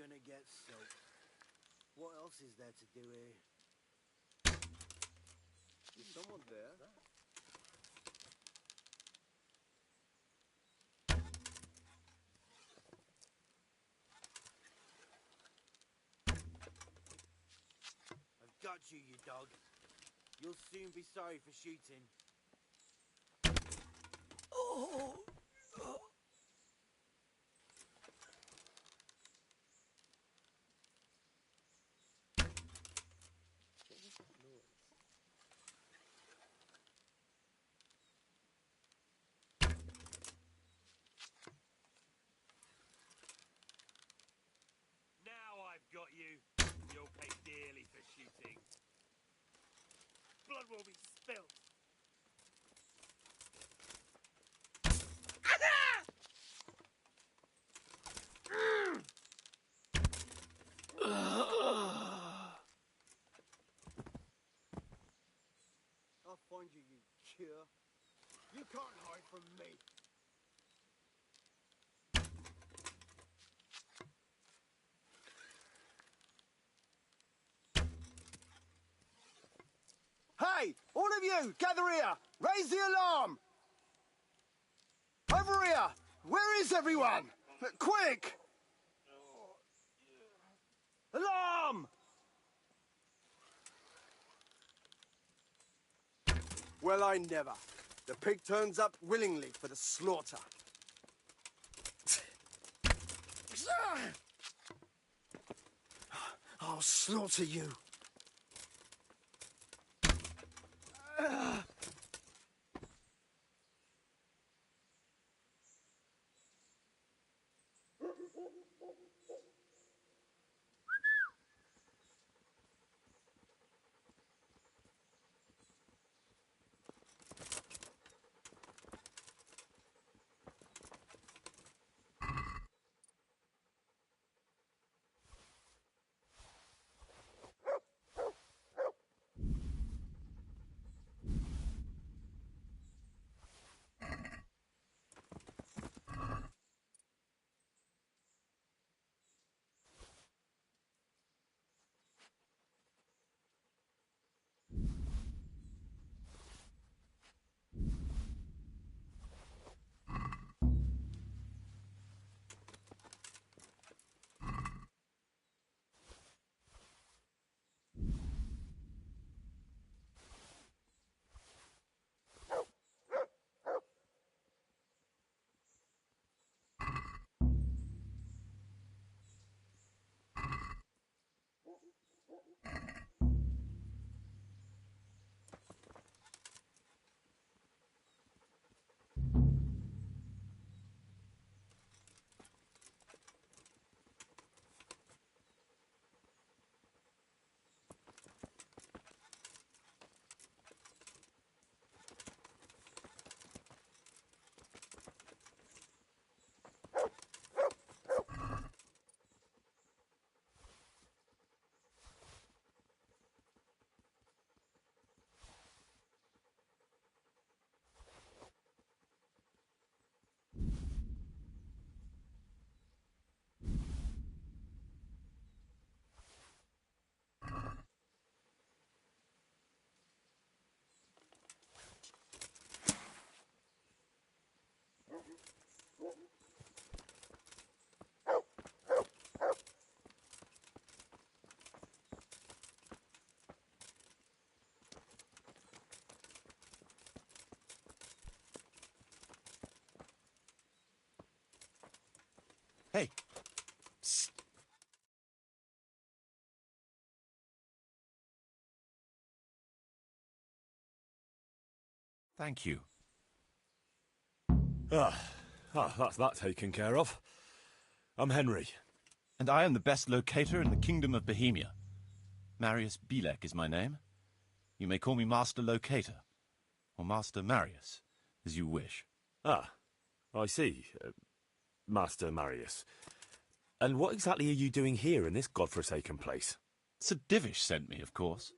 gonna get soaked. What else is there to do here? Is someone there? I've got you, you dog. You'll soon be sorry for shooting. Oh! Now I've got you. You'll pay dearly for shooting. Blood will be spilt. I'll find you, you cure. You can't hide from me. Hey, all of you, gather here. Raise the alarm. Over here. Where is everyone? Quick! Alarm! Well, I never. The pig turns up willingly for the slaughter. I'll slaughter you. Hey. Psst. Thank you. That's that taken care of. I'm Henry. And I am the best locator in the Kingdom of Bohemia. Marius Bielek is my name. You may call me Master Locator, or Master Marius, as you wish. Ah, I see. Master Marius. And what exactly are you doing here in this godforsaken place? Sir Divish sent me, of course.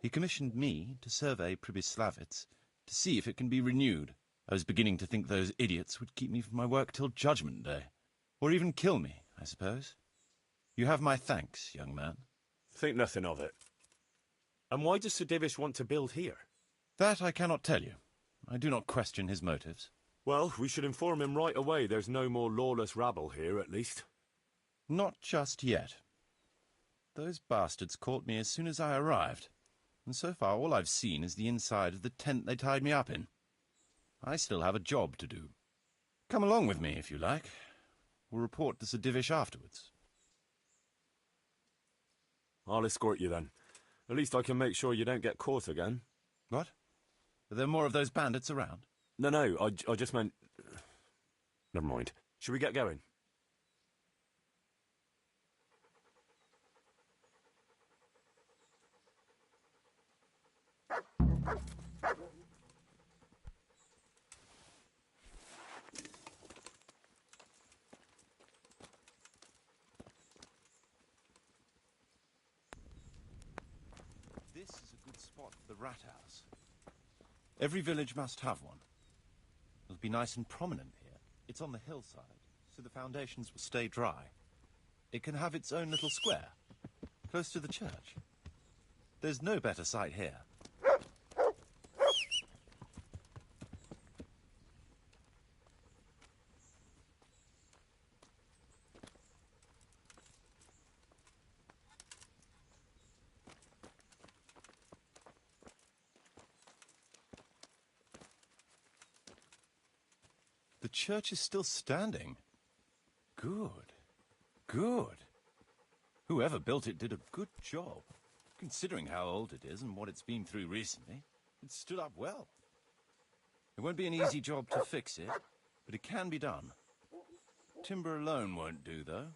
He commissioned me to survey Prebeslavitz to see if it can be renewed. I was beginning to think those idiots would keep me from my work till Judgment Day. Or even kill me, I suppose. You have my thanks, young man. Think nothing of it. And why does Sir Divish want to build here? That I cannot tell you. I do not question his motives. Well, we should inform him right away there's no more lawless rabble here, at least. Not just yet. Those bastards caught me as soon as I arrived, and so far all I've seen is the inside of the tent they tied me up in. I still have a job to do. Come along with me, if you like. We'll report to Sir Divish afterwards. I'll escort you then. At least I can make sure you don't get caught again. What? Are there more of those bandits around? No, I just meant... Never mind. Should we get going? This is a good spot for the rat house. Every village must have one. It'll be nice and prominent here. It's on the hillside, so the foundations will stay dry. It can have its own little square, close to the church. There's no better site here. The church is still standing. Good. Good. Whoever built it did a good job. Considering how old it is and what it's been through recently, it stood up well. It won't be an easy job to fix it, but it can be done. Timber alone won't do, though.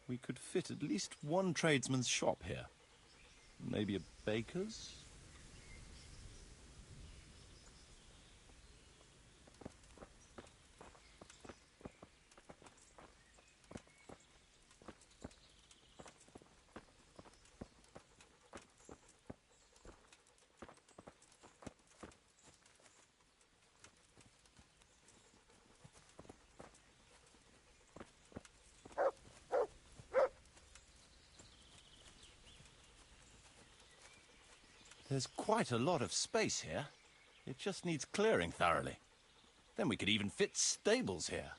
We could fit at least one tradesman's shop here. Maybe a baker's? There's quite a lot of space here. It just needs clearing thoroughly. Then we could even fit stables here.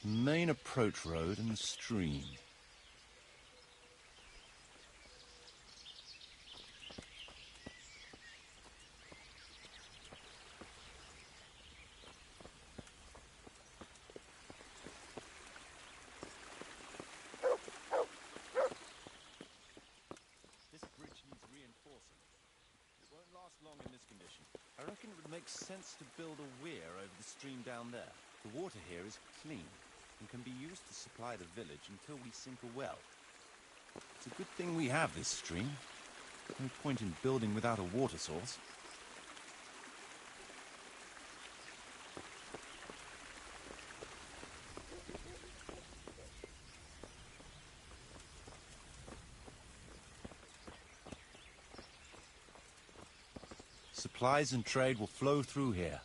Main approach road and stream. This bridge needs reinforcing. It won't last long in this condition. I reckon it would make sense to build a weir over the stream down there. The water here is clean and can be used to supply the village until we sink a well. It's a good thing we have this stream. No point in building without a water source. Supplies and trade will flow through here.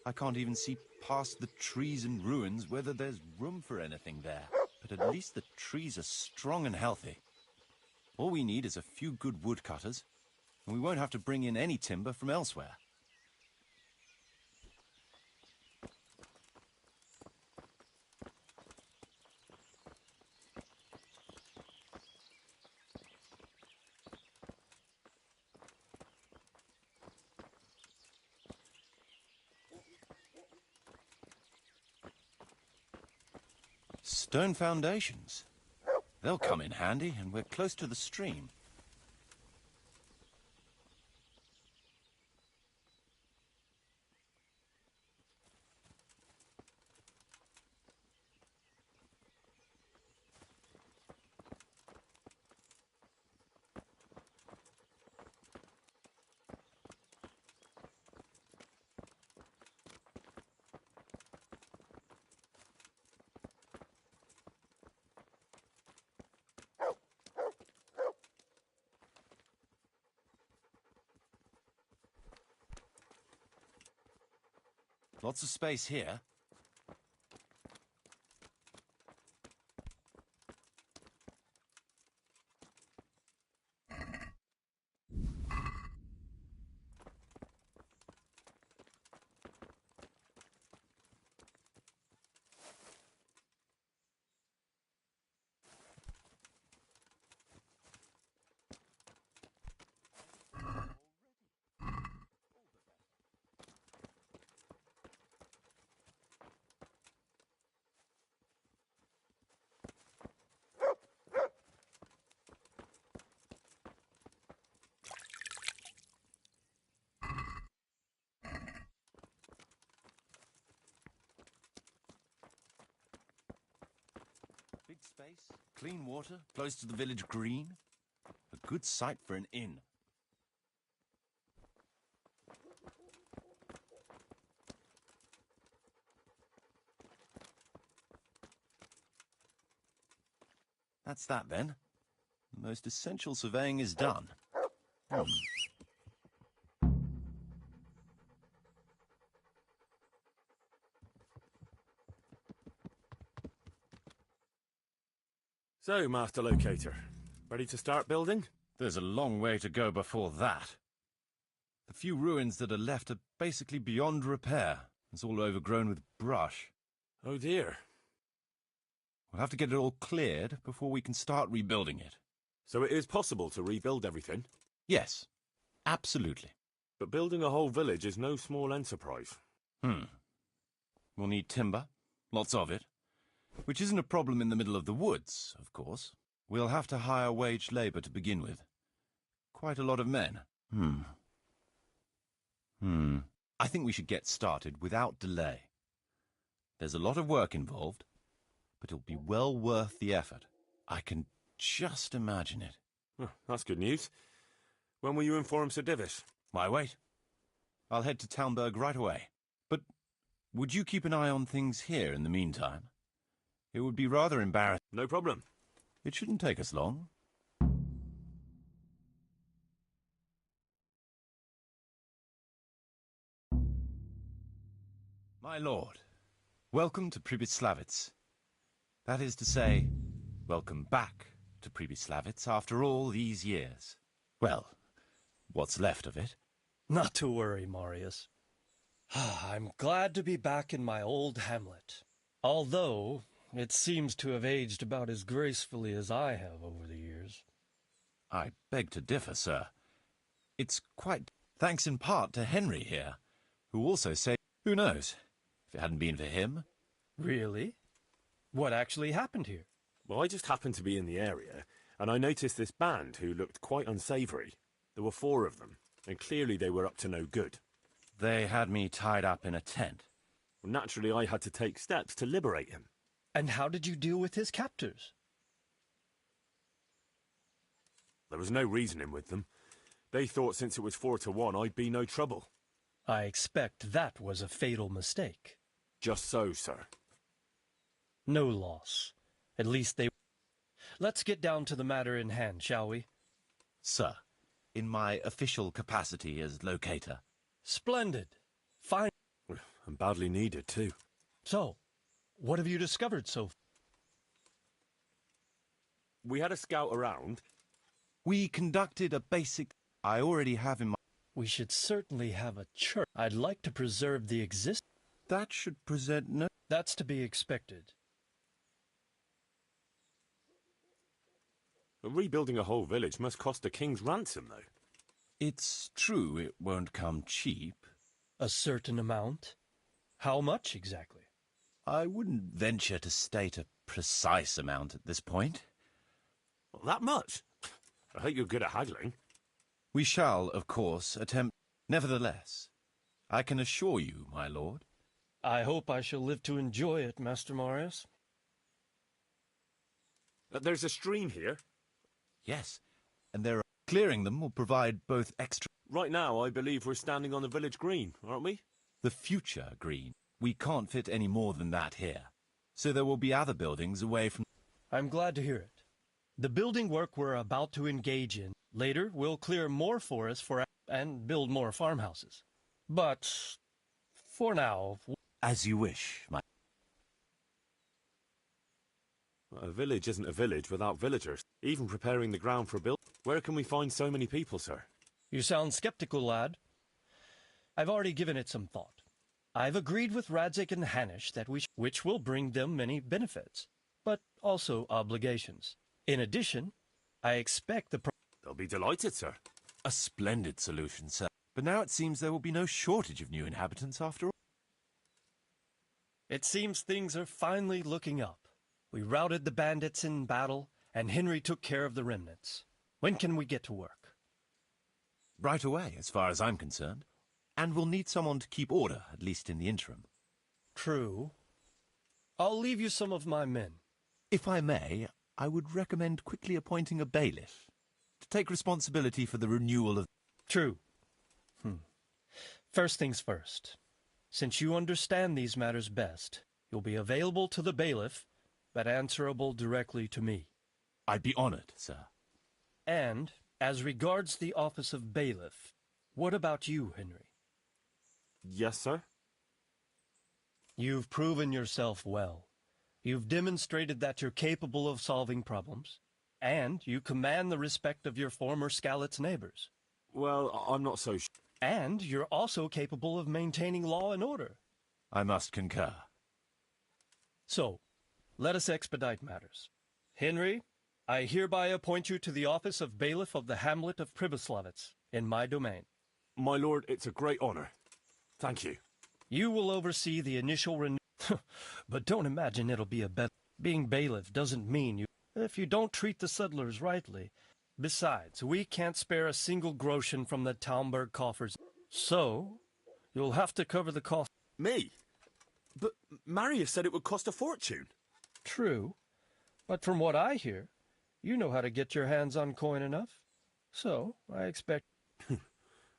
I can't even see past the trees and ruins whether there's room for anything there. But at least the trees are strong and healthy. All we need is a few good woodcutters, and we won't have to bring in any timber from elsewhere. Stone foundations. They'll come in handy, and we're close to the stream. Lots of space here. Big space, clean water, close to the village green. A good site for an inn. That's that then. The most essential surveying is done. So, Master Locator, ready to start building? There's a long way to go before that. The few ruins that are left are basically beyond repair. It's all overgrown with brush. Oh dear. We'll have to get it all cleared before we can start rebuilding it. So it is possible to rebuild everything? Yes, absolutely. But building a whole village is no small enterprise. We'll need timber, lots of it. Which isn't a problem in the middle of the woods, of course. We'll have to hire wage labour to begin with. Quite a lot of men. I think we should get started without delay. There's a lot of work involved, but it'll be well worth the effort. I can just imagine it. Oh, that's good news. When will you inform Sir Divis? Why wait? I'll head to Talmberg right away. But would you keep an eye on things here in the meantime? It would be rather embarrassing. No problem. It shouldn't take us long. My lord, welcome to Prebeslavitz. That is to say, welcome back to Prebeslavitz after all these years. Well, what's left of it. Not to worry, Marius. I'm glad to be back in my old hamlet. Although, it seems to have aged about as gracefully as I have over the years. I beg to differ, sir. It's quite thanks in part to Henry here, who also said, who knows, if it hadn't been for him. Really? What actually happened here? Well, I just happened to be in the area, and I noticed this band who looked quite unsavoury. There were 4 of them, and clearly they were up to no good. They had me tied up in a tent. Well, naturally, I had to take steps to liberate him. And how did you deal with his captors? There was no reasoning with them. They thought since it was 4 to 1, I'd be no trouble. I expect that was a fatal mistake. Just so, sir. No loss. At least they... Let's get down to the matter in hand, shall we? Sir, in my official capacity as locator. Splendid. Fine. And badly needed, too. So, what have you discovered so far? We had a scout around. We conducted a basic... I already have in my... We should certainly have a church. I'd like to preserve the exist... That should present no... That's to be expected. Rebuilding a whole village must cost a king's ransom, though. It's true it won't come cheap. A certain amount? How much, exactly? I wouldn't venture to state a precise amount at this point. Well, that much? I hope you're good at haggling. We shall, of course, attempt... Nevertheless, I can assure you, my lord... I hope I shall live to enjoy it, Master Marius. There's a stream here. Yes, and clearing them will provide both extra... Right now, I believe we're standing on the village green, aren't we? The future green. We can't fit any more than that here. So there will be other buildings away from... I'm glad to hear it. The building work we're about to engage in. Later, we'll clear more forests and build more farmhouses. But, for now... As you wish, my... A village isn't a village without villagers. Even preparing the ground for a build. Where can we find so many people, sir? You sound skeptical, lad. I've already given it some thought. I've agreed with Radzik and Hanish that which will bring them many benefits, but also obligations. In addition, I expect They'll be delighted, sir. A splendid solution, sir. But now it seems there will be no shortage of new inhabitants after all. It seems things are finally looking up. We routed the bandits in battle, and Henry took care of the remnants. When can we get to work? Right away, as far as I'm concerned. And we'll need someone to keep order, at least in the interim. True. I'll leave you some of my men. If I may, I would recommend quickly appointing a bailiff to take responsibility for the renewal of... True. First things first. Since you understand these matters best, you'll be available to the bailiff, but answerable directly to me. I'd be honored, sir. And, as regards the office of bailiff, what about you, Henry? Yes, sir? You've proven yourself well. You've demonstrated that you're capable of solving problems, and you command the respect of your former Skalitz neighbors. Well, I'm not so And you're also capable of maintaining law and order. I must concur. So, let us expedite matters. Henry, I hereby appoint you to the office of Bailiff of the hamlet of Prebeslavitz, in my domain. My lord, it's a great honor. Thank you. You will oversee the initial but don't imagine it'll be a Being bailiff doesn't mean you... If you don't treat the settlers rightly... Besides, we can't spare a single groschen from the Talmberg coffers. So, you'll have to cover the cost. Me? But Marius said it would cost a fortune. True. But from what I hear, you know how to get your hands on coin enough. So, I expect...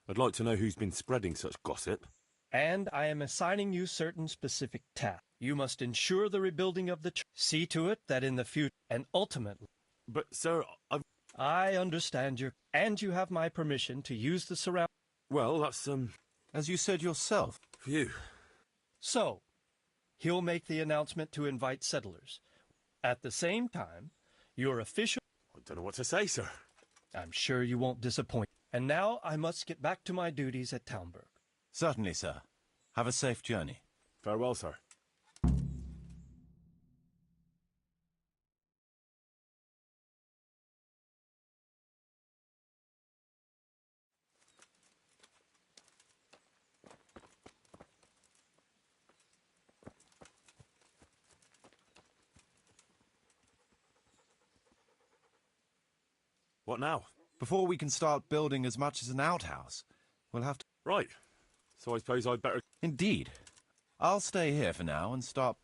I'd like to know who's been spreading such gossip. And I am assigning you certain specific tasks. You must ensure the rebuilding of the church. See to it that in the future, and ultimately... But, sir, I understand and you have my permission to use the surround... Well, that's, as you said yourself. Phew. So, he'll make the announcement to invite settlers. At the same time, your official... I don't know what to say, sir. I'm sure you won't disappoint. And now I must get back to my duties at Talmberg. Certainly, sir. Have a safe journey. Farewell, sir. What now? Before we can start building as much as an outhouse, we'll have to... Right. So I suppose I'd better... Indeed. I'll stay here for now and start...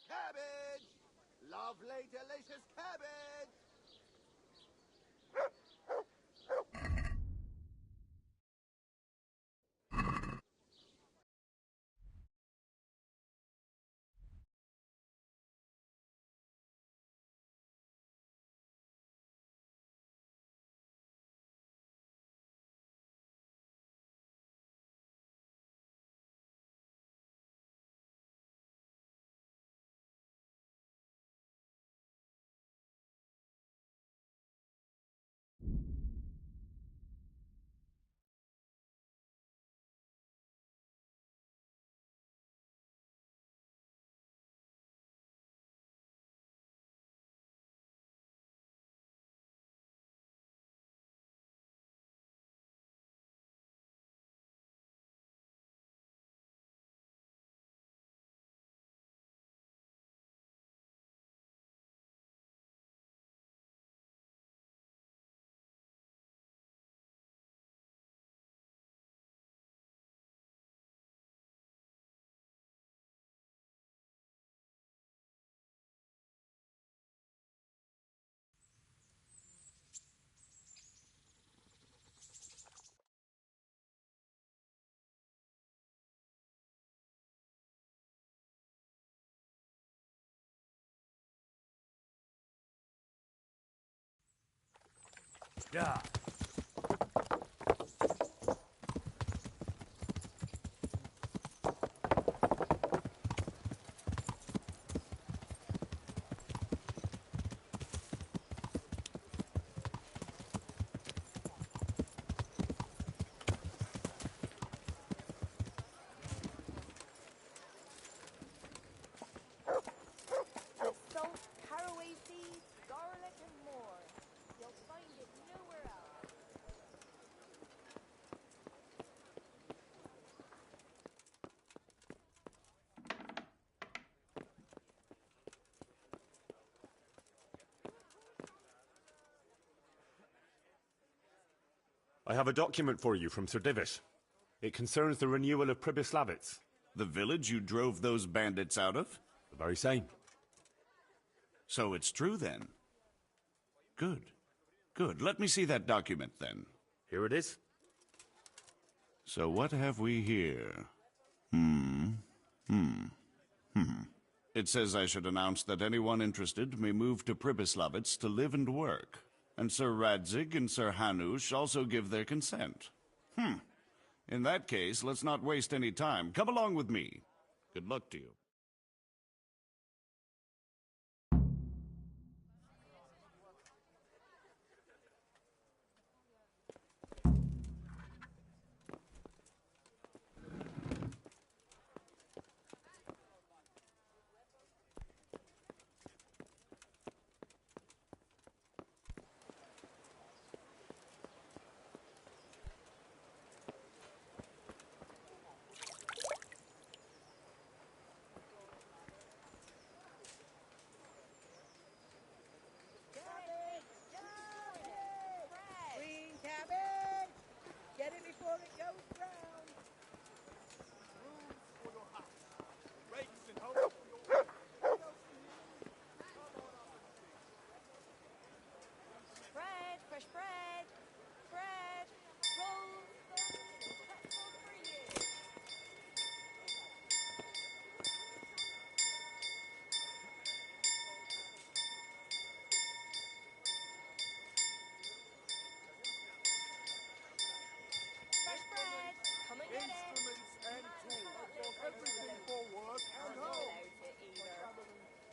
Cabbage! Lovely, delicious cabbage! Yeah. With salt, caraway seeds, garlic, and more. You'll find it nowhere else. I have a document for you from Sir Divish. It concerns the renewal of Prebeslavitz. The village you drove those bandits out of? The very same. So it's true, then? Good. Good. Let me see that document, then. Here it is. So what have we here? It says I should announce that anyone interested may move to Prebeslavitz to live and work. And Sir Radzig and Sir Hanush also give their consent. In that case, let's not waste any time. Come along with me. Good luck to you. Green cabbage! Get it before it goes brown. Bread, fresh bread, bread, rolls, pretzels for you. Fresh bread, come and get it. Everything for work and home.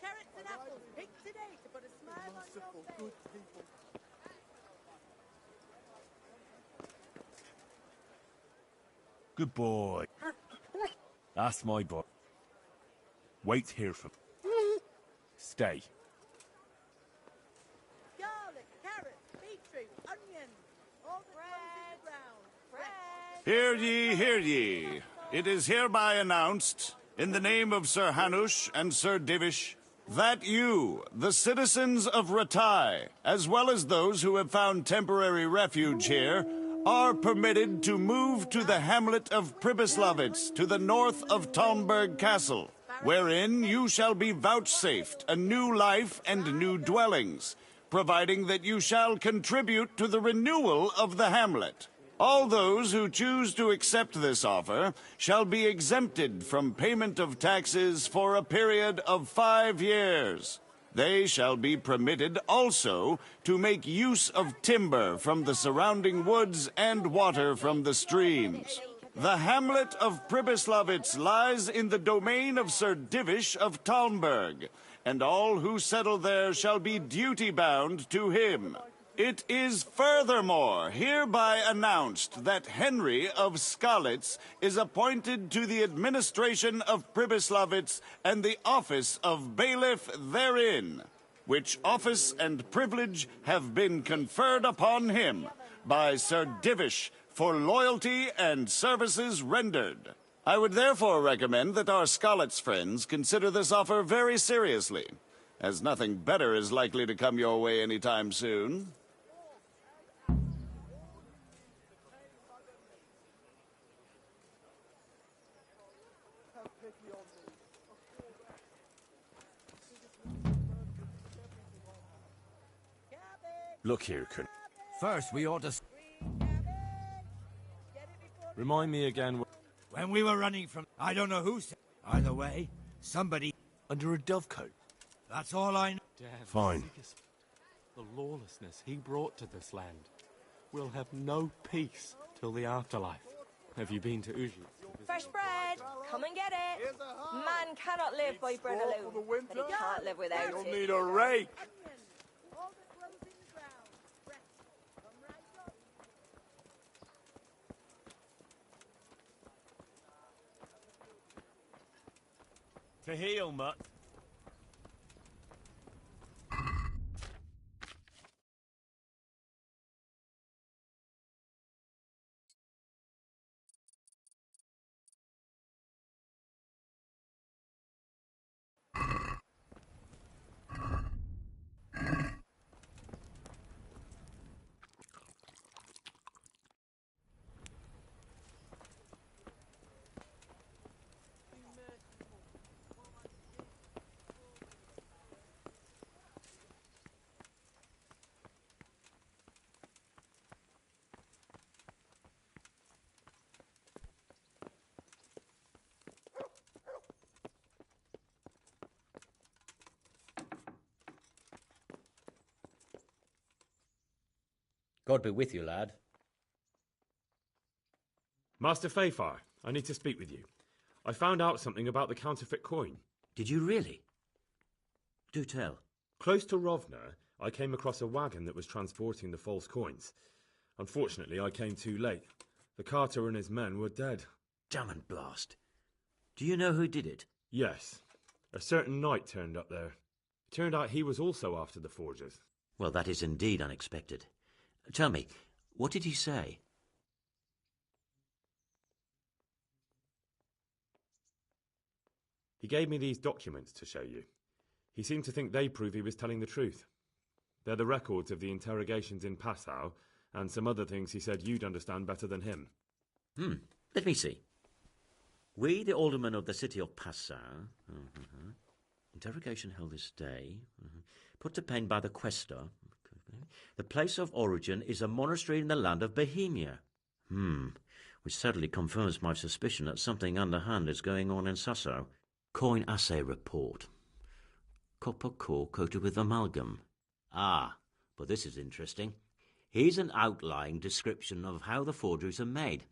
Carrots and apples, picked today to put a smile on your face. Good people. Good boy. That's my boy. Wait here for... Stay. Garlic, carrots, beetroot, onions, all that grows in the ground. Hear ye, hear ye. It is hereby announced, in the name of Sir Hanush and Sir Divish, that you, the citizens of Ratai, as well as those who have found temporary refuge here, are permitted to move to the hamlet of Prebeslavitz to the north of Talmberg Castle, wherein you shall be vouchsafed a new life and new dwellings, providing that you shall contribute to the renewal of the hamlet. All those who choose to accept this offer shall be exempted from payment of taxes for a period of 5 years. They shall be permitted also to make use of timber from the surrounding woods and water from the streams. The hamlet of Prebeslavitz lies in the domain of Sir Divish of Talmberg, and all who settle there shall be duty-bound to him. It is furthermore hereby announced that Henry of Skalitz is appointed to the administration of Prebeslavitz and the office of bailiff therein, which office and privilege have been conferred upon him by Sir Divish for loyalty and services rendered. I would therefore recommend that our Skalitz friends consider this offer very seriously, as nothing better is likely to come your way anytime soon. Look here, Kun. First, we ought to... Remind me again... When we were running from... I don't know who said... Either way, somebody... Under a dovecoat? That's all I know. Dad, Fine. The lawlessness he brought to this land. We'll have no peace till the afterlife. Have you been to Uji? Fresh bread, come and get it. Man cannot live by bread alone, but he can't live without You'll it. need a rake. All that grows in the ground. Fresh. Come right up. To heal, mutt. God be with you, lad. Master Fayfar, I need to speak with you. I found out something about the counterfeit coin. Did you really? Do tell. Close to Rovna, I came across a wagon that was transporting the false coins. Unfortunately, I came too late. The carter and his men were dead. Damn and blast. Do you know who did it? Yes. A certain knight turned up there. It turned out he was also after the forgers. Well, that is indeed unexpected. Tell me, what did he say? He gave me these documents to show you. He seemed to think they prove he was telling the truth. They're the records of the interrogations in Passau, and some other things he said you'd understand better than him. Let me see. We, the aldermen of the city of Passau, interrogation held this day, put to pen by the questor. The place of origin is a monastery in the land of Bohemia. Which certainly confirms my suspicion that something underhand is going on in Sasso. Coin assay report. Copper core coated with amalgam. Ah, but this is interesting. Here's an outline description of how the forgeries are made.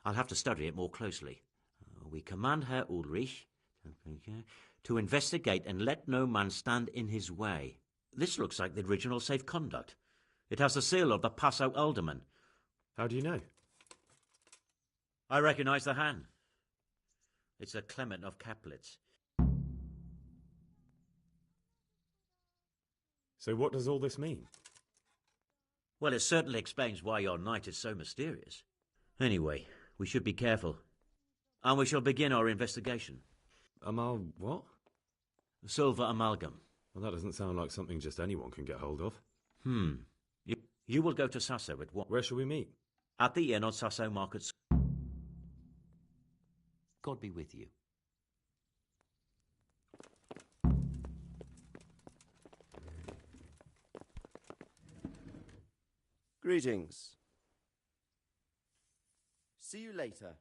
I'll have to study it more closely. We command Herr Ulrich to investigate and let no man stand in his way. This looks like the original safe conduct. It has the seal of the Passau alderman. How do you know? I recognize the hand. It's a Clement of Caplitz. So what does all this mean? Well, it certainly explains why your knight is so mysterious. Anyway, we should be careful. And we shall begin our investigation. What? Silver amalgam. Well, that doesn't sound like something just anyone can get hold of. You will go to Sasso at what? Where shall we meet? At the inn on Sasso Market. God be with you. Greetings. See you later.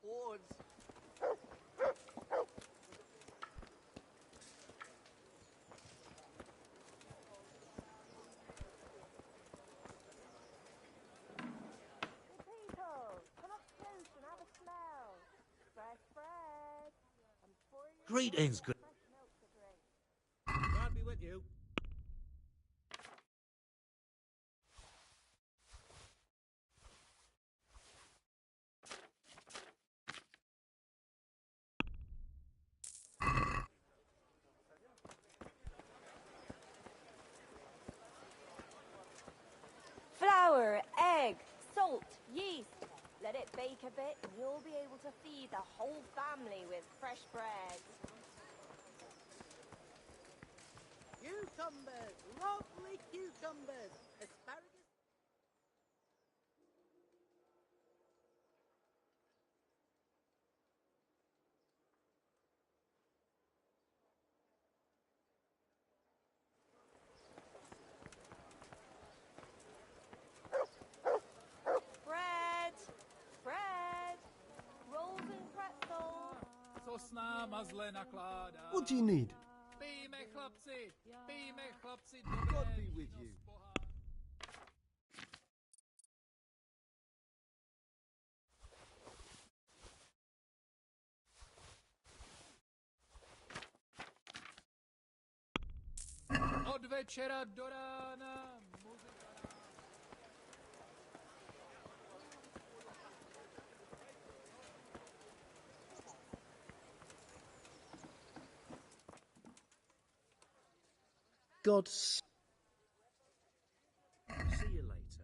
swords. People, come up close and have a smell. Fresh bread. And pour your Greetings, good. fresh milk to drink. God be with you. Flour, egg, salt, yeast. Let it bake a bit and you'll be able to feed the whole family with fresh bread. Cucumbers, lovely cucumbers, asparagus. Bread, bread, rolls and pretzels. What do you need? God be with you. Od večera do rána. God. See you later.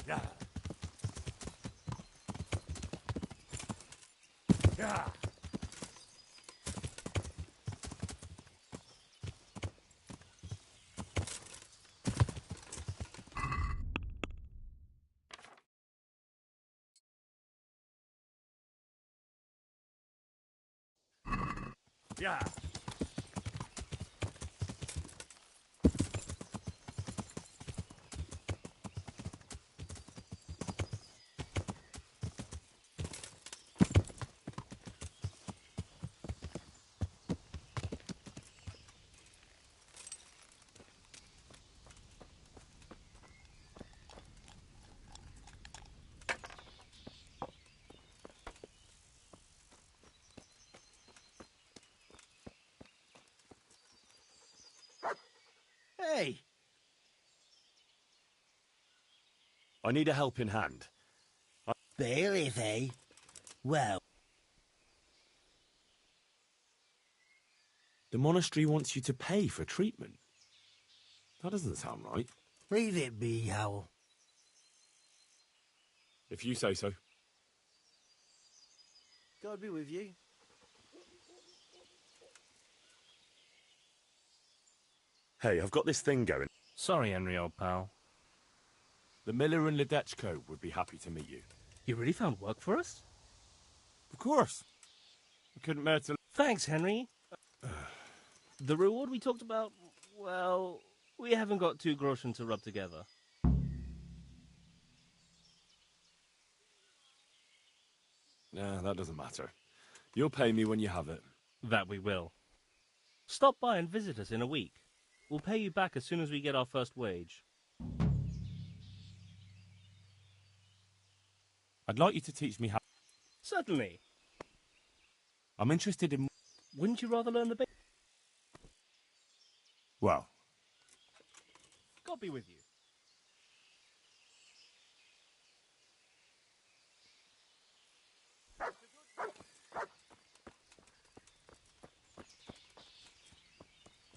Yeah. Yeah. Yeah. Hey! I need a helping hand. Bailiff, eh? Well, The monastery wants you to pay for treatment. That doesn't sound right. leave it be, Howell. If you say so. God be with you. Hey, I've got this thing going. Sorry, Henry, old pal. The miller and Ledechko would be happy to meet you. You really found work for us? Of course. I couldn't bear to... Thanks, Henry. The reward we talked about, well, we haven't got 2 groschen to rub together. Nah, that doesn't matter. You'll pay me when you have it. That we will. Stop by and visit us in a week. We'll pay you back as soon as we get our first wage. I'd like you to teach me how... Certainly. I'm interested in... Wouldn't you rather learn the basics? Well, God be with you.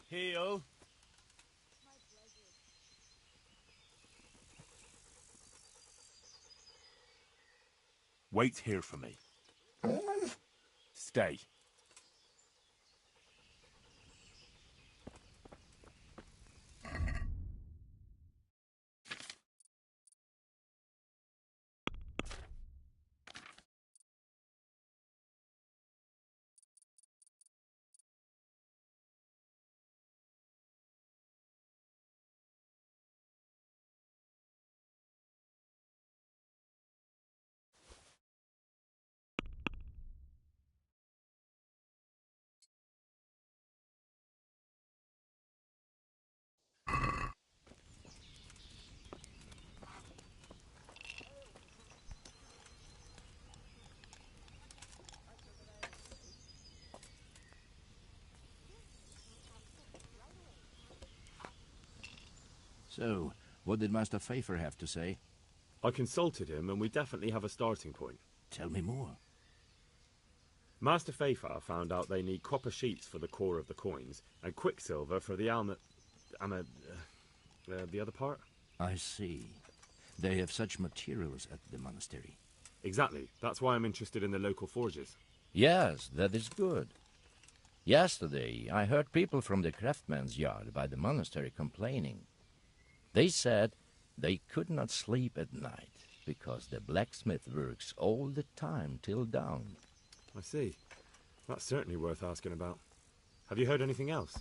Heel. wait here for me. Stay. So, what did Master Pfeiffer have to say? I consulted him, and we definitely have a starting point. Tell me more. Master Pfeiffer found out they need copper sheets for the core of the coins, and quicksilver for the the other part? I see. They have such materials at the monastery. Exactly. That's why I'm interested in the local forges. Yes, that is good. Yesterday, I heard people from the craftsman's yard by the monastery complaining. They said they could not sleep at night because the blacksmith works all the time till dawn. I see. That's certainly worth asking about. Have you heard anything else?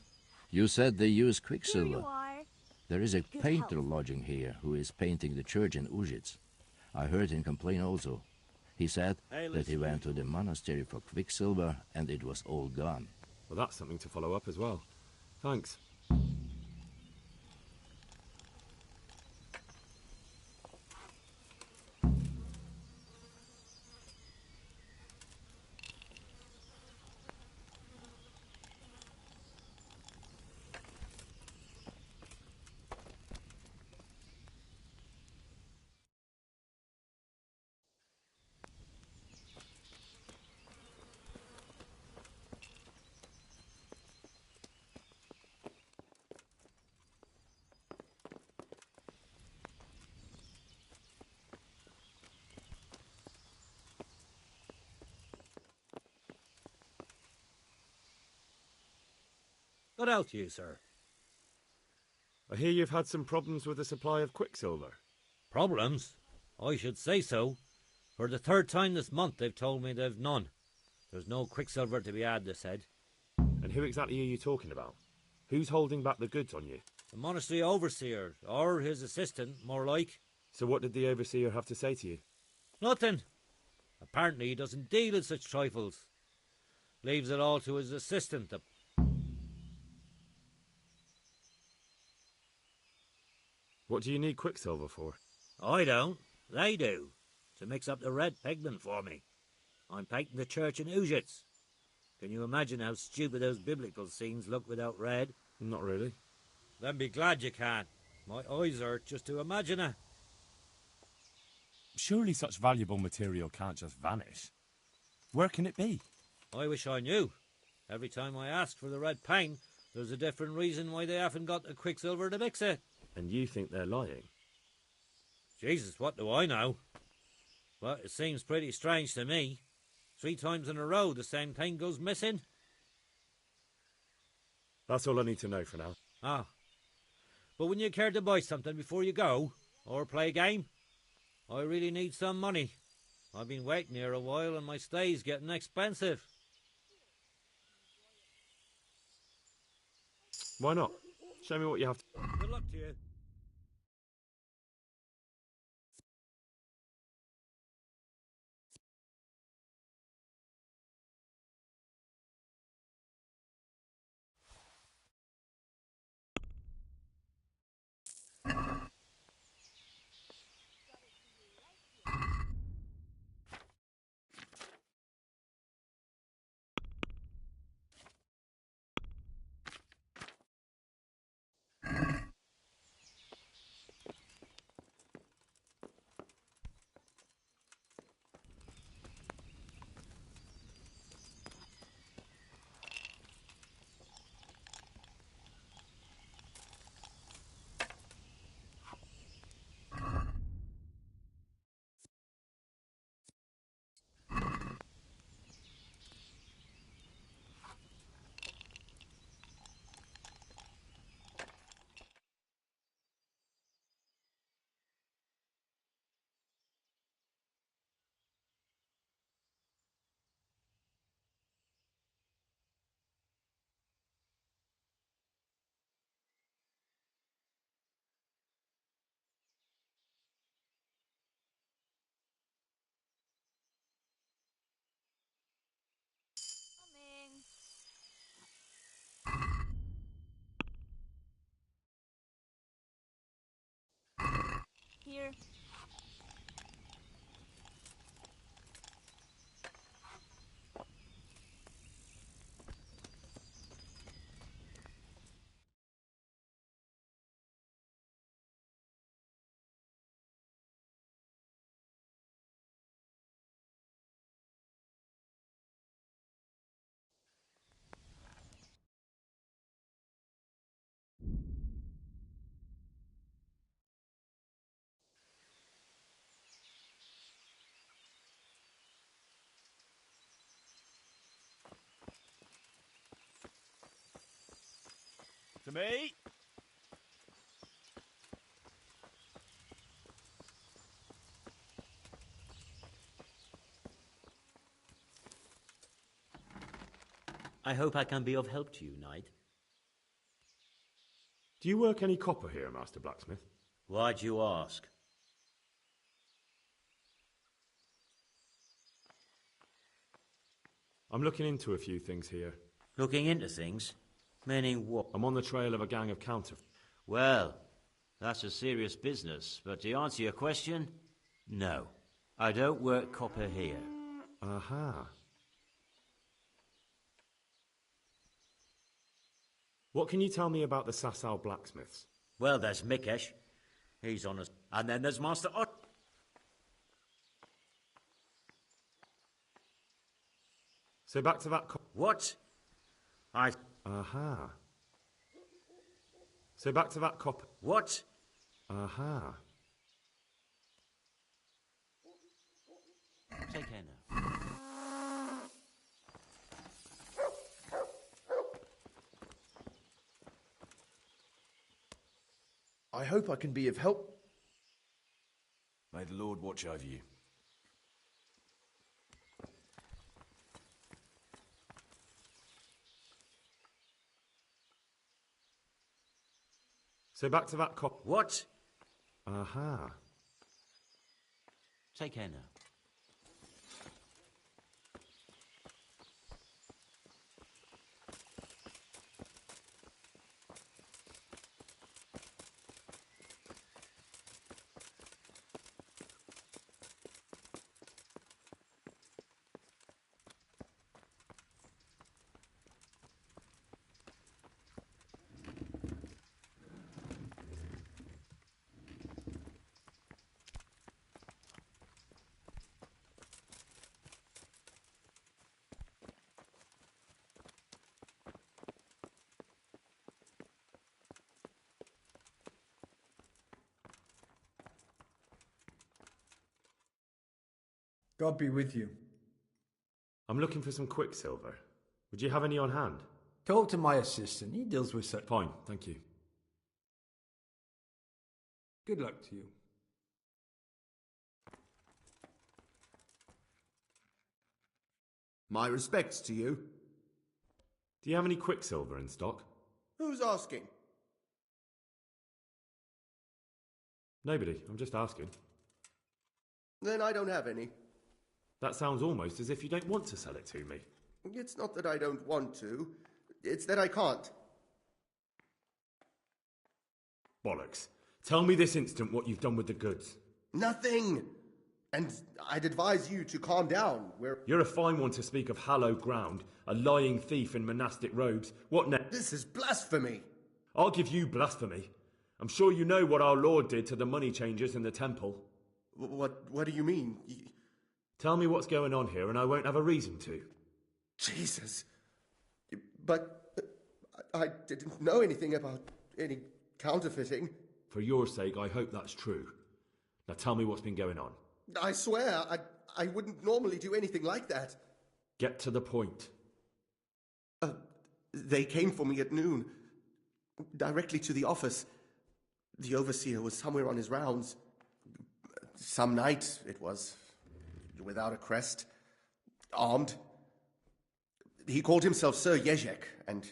You said they use Here quicksilver. you are. There is a Good painter health. lodging here who is painting the church in Ujits. I heard him complain also. He said that he went to the monastery for quicksilver and it was all gone. Well, that's something to follow up as well. Thanks. Good out to you, sir. I hear you've had some problems with the supply of quicksilver. Problems? I should say so. For the third time this month they've told me they've none. There's no quicksilver to be had, they said. And who exactly are you talking about? Who's holding back the goods on you? The monastery overseer, or his assistant, more like. So what did the overseer have to say to you? Nothing. Apparently he doesn't deal in such trifles. Leaves it all to his assistant. What do you need quicksilver for? I don't. They do. To mix up the red pigment for me. I'm painting the church in Ujits. Can you imagine how stupid those biblical scenes look without red? Not really. Then be glad you can. My eyes hurt just to imagine it. Surely such valuable material can't just vanish. Where can it be? I wish I knew. Every time I ask for the red paint, there's a different reason why they haven't got the quicksilver to mix it. And you think they're lying? Jesus, what do I know? But it seems pretty strange to me. 3 times in a row the same thing goes missing. That's all I need to know for now. Ah. But wouldn't you care to buy something before you go? Or play a game? I really need some money. I've been waiting here a while and my stay's getting expensive. Why not? Show me what you have to... Good luck to you. Here. To me. I hope I can be of help to you, knight. Do you work any copper here, Master Blacksmith? Why do you ask? I'm looking into a few things here. Looking into things? Meaning what? I'm on the trail of a gang of counterfeiters. Well, that's a serious business, but to answer your question, no. I don't work copper here. Aha. What can you tell me about the Sasau blacksmiths? Well, there's Mikesh. He's on us. And then there's Master Ott. So back to that... What? Aha. So back to that copper... What? Aha. Take care now. I hope I can be of help. May the Lord watch over you. So back to that cop. What? Aha. Take care now. God be with you. I'm looking for some quicksilver. Would you have any on hand? Talk to my assistant. He deals with such. Fine, thank you. Good luck to you. My respects to you. Do you have any quicksilver in stock? Who's asking? Nobody, I'm just asking. Then I don't have any. That sounds almost as if you don't want to sell it to me. It's not that I don't want to. It's that I can't. Bollocks. Tell me this instant what you've done with the goods. Nothing. And I'd advise you to calm down. You're a fine one to speak of hallowed ground, a lying thief in monastic robes. What next? This is blasphemy. I'll give you blasphemy. I'm sure you know what our Lord did to the money changers in the temple. What do you mean? Tell me what's going on here and I won't have a reason to. Jesus. But I didn't know anything about any counterfeiting. For your sake, I hope that's true. Now tell me what's been going on. I swear, I wouldn't normally do anything like that. Get to the point. They came for me at noon, directly to the office. The overseer was somewhere on his rounds. Some night, it was, without a crest, armed. He called himself Sir Jezek, and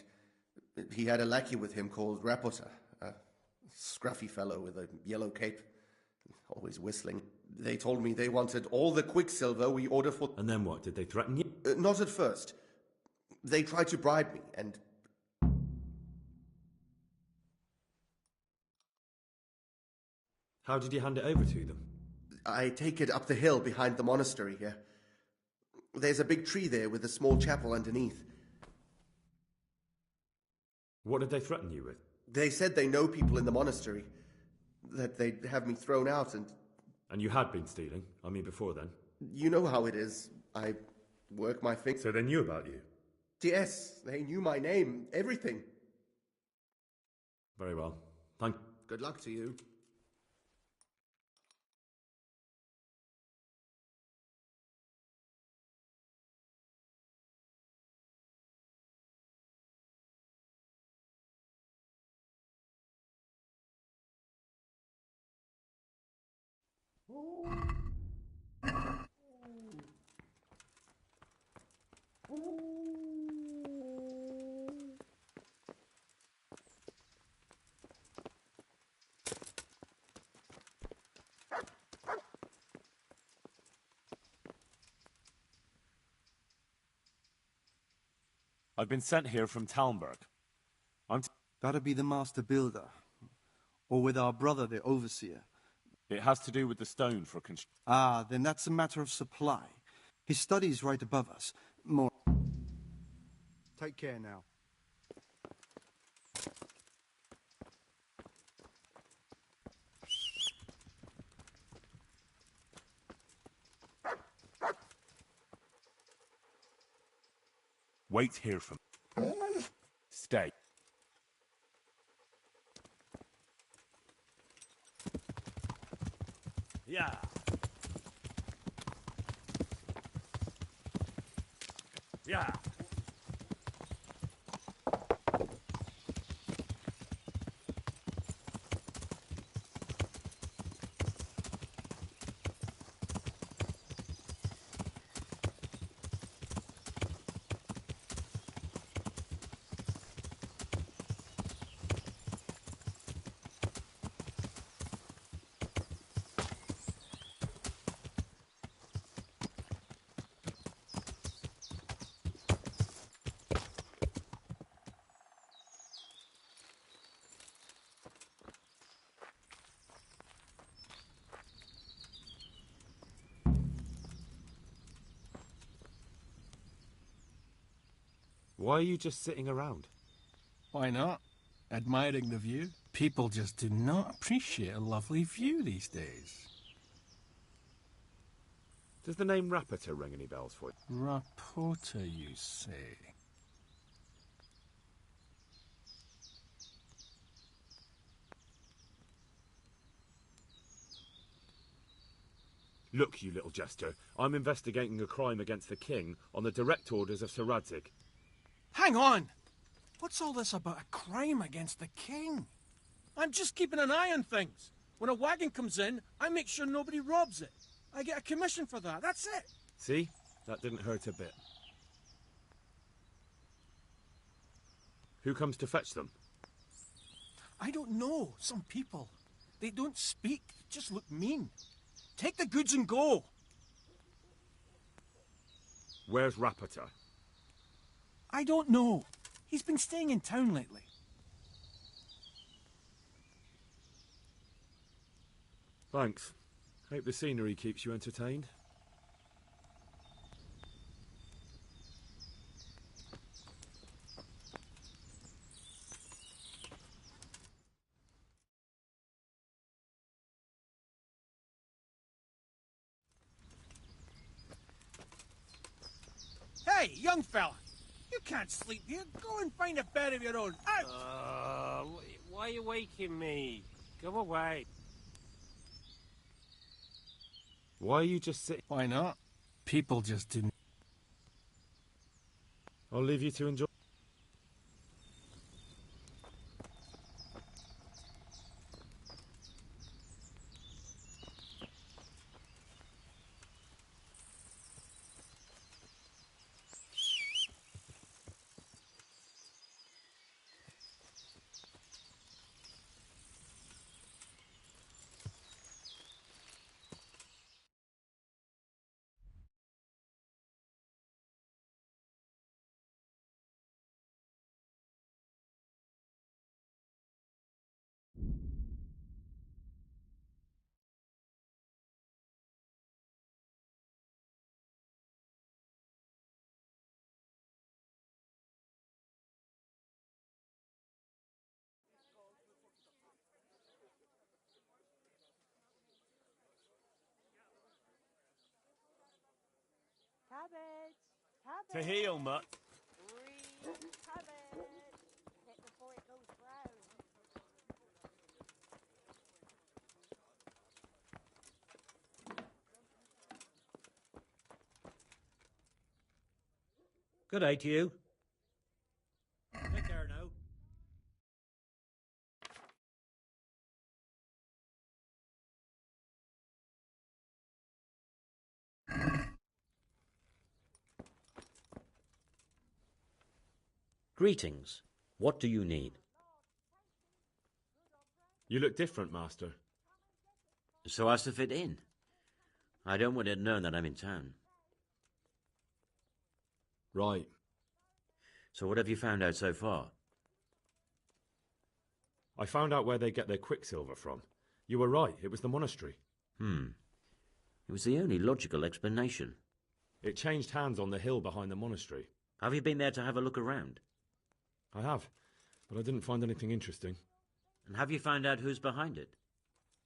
he had a lackey with him called Rapota, a scruffy fellow with a yellow cape, always whistling. They told me they wanted all the quicksilver we ordered for... And then what? Did they threaten you? Not at first. They tried to bribe me, and... How did you hand it over to them? I take it up the hill behind the monastery here. There's a big tree there with a small chapel underneath. What did they threaten you with? They said they know people in the monastery, that they'd have me thrown out and... And you had been stealing? I mean, before then? You know how it is. I work my fingers... So they knew about you? Yes, they knew my name, everything. Very well. Good luck to you. I've been sent here from Talmberg. That'd be the master builder. Or with our brother, the overseer. It has to do with the stone for construction. Ah, then that's a matter of supply. His study's right above us. More... Take care now. Wait here for me. Stay. Yeah. Yeah. Why are you just sitting around? Why not? Admiring the view. People just do not appreciate a lovely view these days. Does the name Rapita ring any bells for you? Rapota, you say? Look, you little jester, I'm investigating a crime against the king on the direct orders of Sir Radzig. Hang on! What's all this about a crime against the king? I'm just keeping an eye on things. When a wagon comes in, I make sure nobody robs it. I get a commission for that, that's it. See? That didn't hurt a bit. Who comes to fetch them? I don't know. Some people. They don't speak, just look mean. Take the goods and go. Where's Rapita? I don't know. He's been staying in town lately. Thanks. Hope the scenery keeps you entertained. Hey, young fella! You can't sleep here. Go and find a bed of your own. Out! Why are you waking me? Go away. Why are you just sitting? Why not? People just didn't. I'll leave you to enjoy. Cabbage! To Cabbage! heel, mutt. Green cabbage! Hit before it goes brown. Good day to you. Take care now. Greetings. What do you need? You look different, Master. So as to fit in. I don't want it known that I'm in town. Right. So what have you found out so far? I found out where they get their quicksilver from. You were right, it was the monastery. It was the only logical explanation. It changed hands on the hill behind the monastery. Have you been there to have a look around? I have, but I didn't find anything interesting. And have you found out who's behind it?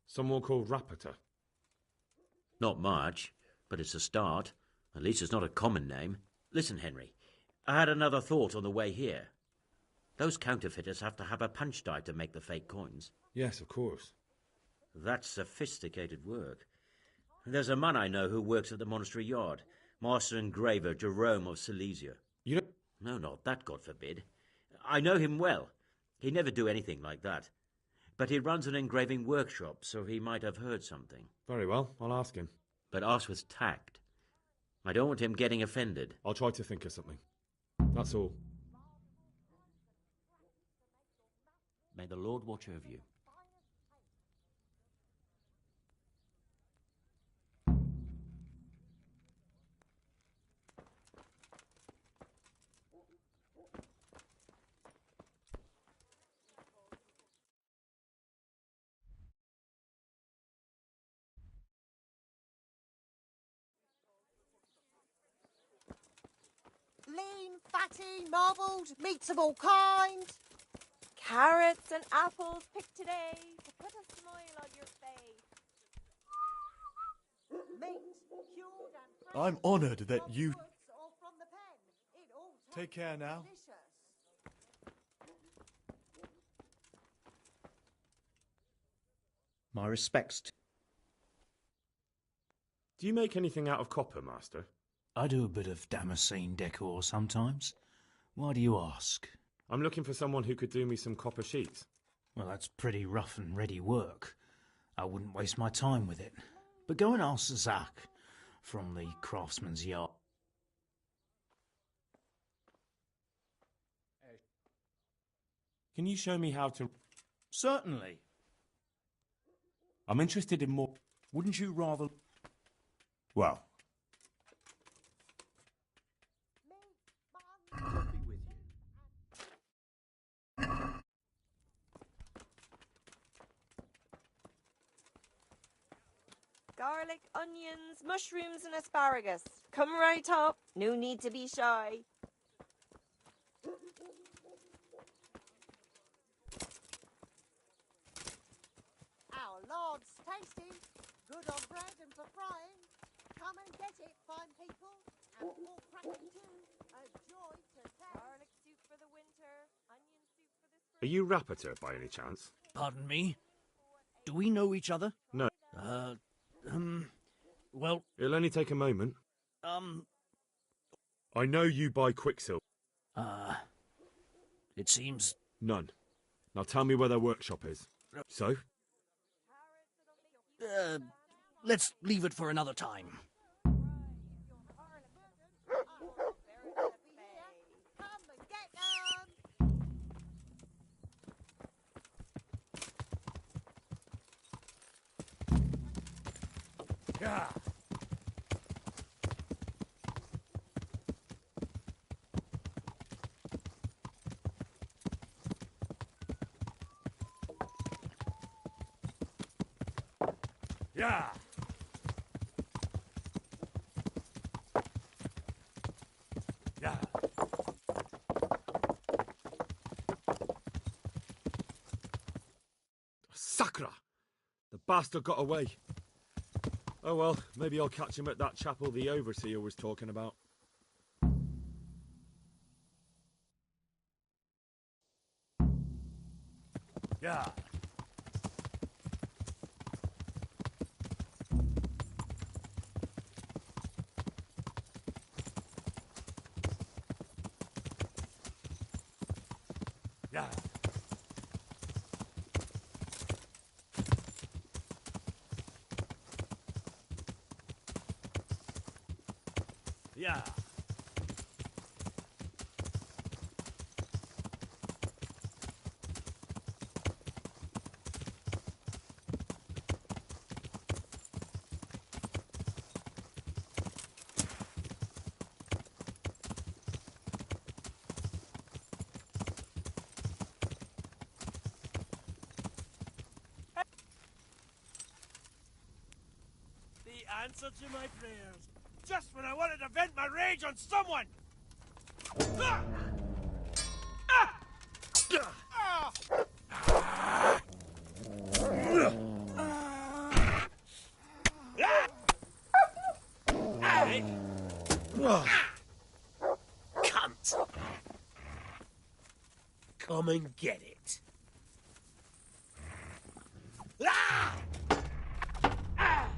Someone called Rapita. Not much, but it's a start. At least it's not a common name. Listen, Henry, I had another thought on the way here. Those counterfeiters have to have a punch die to make the fake coins. Yes, of course. That's sophisticated work. There's a man I know who works at the monastery yard, Master Engraver Jerome of Silesia. You don't... No, not that, God forbid. I know him well. He'd never do anything like that. But he runs an engraving workshop, so he might have heard something. Very well, I'll ask him. But ask with tact. I don't want him getting offended. I'll try to think of something. That's all. May the Lord watch over you. lean, fatty, marbled, meats of all kinds. Carrots and apples picked today to put a smile on your face. Meat, cured and fresh. I'm honoured that you... Woods or from the pen. It all Take care now. delicious. My respects. Do you make anything out of copper, Master? I do a bit of Damascene decor sometimes. Why do you ask? I'm looking for someone who could do me some copper sheets. Well, that's pretty rough and ready work. I wouldn't waste my time with it. But go and ask Zach from the Craftsman's Yard. Can you show me how to... Certainly. I'm interested in more... Wouldn't you rather... Well... Garlic, onions, mushrooms and asparagus. Come right up. No need to be shy. Our Lord's tasty. Good on bread and for frying. Come and get it, fine people. And pork crackling too. A joy to taste. Garlic soup for the winter. Onion soup for the spring. Are you Rappator, by any chance? Pardon me? Do we know each other? No. Well... It'll only take a moment. I know you buy Quicksilver. It seems... None. Now tell me where their workshop is. So? Let's leave it for another time. Come and get them. Yeah. Yeah. Yeah. Sakra! The bastard got away. Oh well, maybe I'll catch him at that chapel the overseer was talking about. Yeah. Yeah. Yeah. The answer to my prayers. Just when I wanted to vent my rage on someone! Ah! Ah! Ah! Hey. Cunt! Come and get it. Ah! Ah!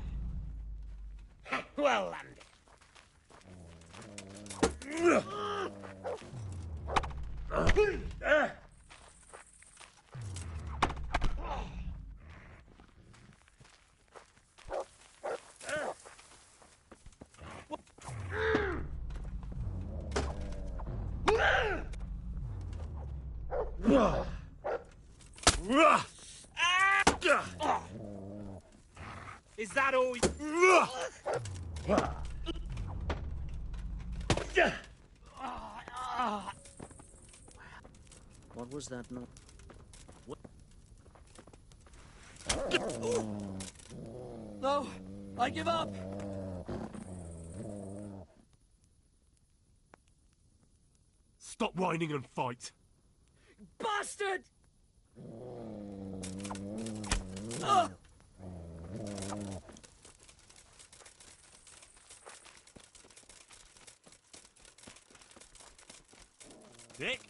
Well landed. Is that all? What was that? No. What? No, I give up. Stop whining and fight. Bastard! Oh! Dick?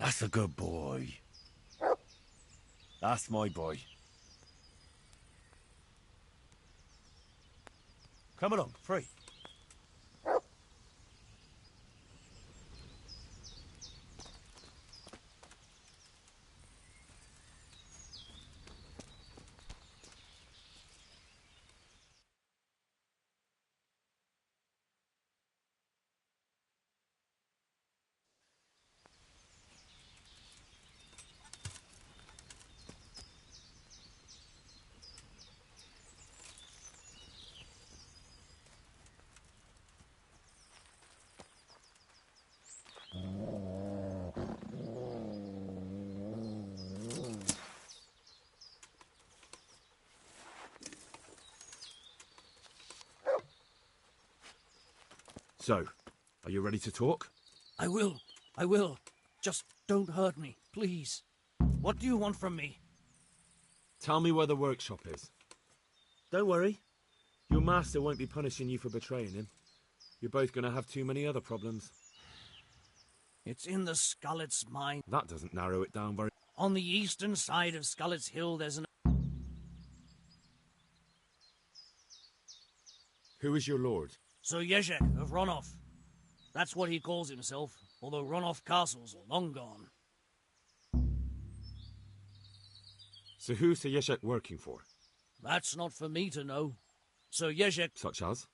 That's a good boy. That's my boy. Come along, free. So, are you ready to talk? I will. I will. Just don't hurt me, please. What do you want from me? Tell me where the workshop is. Don't worry. Your master won't be punishing you for betraying him. You're both going to have too many other problems. It's in the Skullet's mine. That doesn't narrow it down very... On the eastern side of Skullet's Hill, there's an... Who is your lord? Sir Yezhek of Ronoff. That's what he calls himself, although Ronoff castles are long gone. So who's Sir Yezhek working for? That's not for me to know. Sir Yezhek... Such as?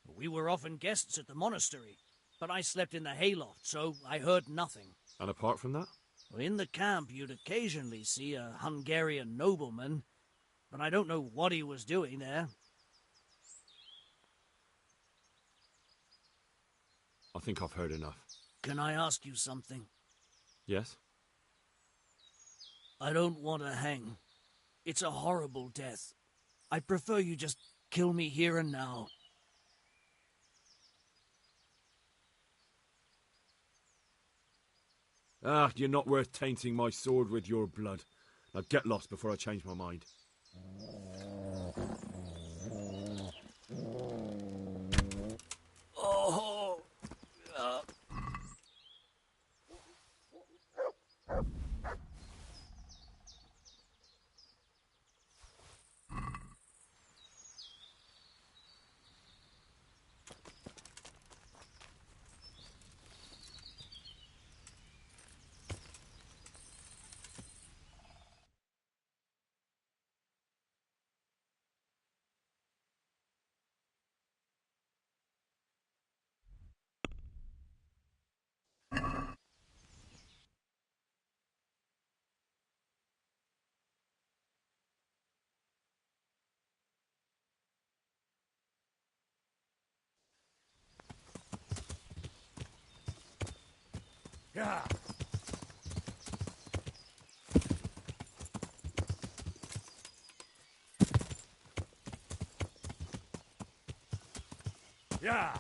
We were often guests at the monastery, but I slept in the hayloft, so I heard nothing. And apart from that? In the camp, you'd occasionally see a Hungarian nobleman, but I don't know what he was doing there. I think I've heard enough. Can I ask you something? Yes? I don't want to hang. It's a horrible death. I prefer you just kill me here and now. Ah, you're not worth tainting my sword with your blood. Now get lost before I change my mind. Oh! Yeah. Yeah.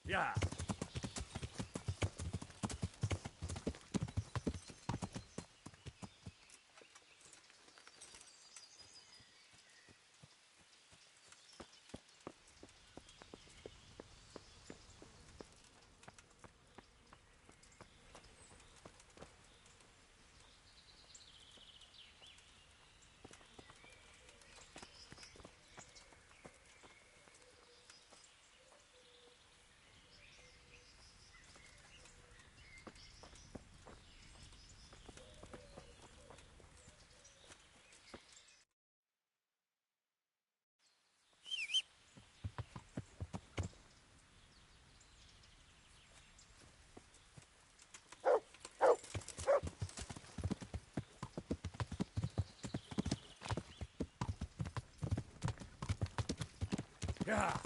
Yeah. Yeah.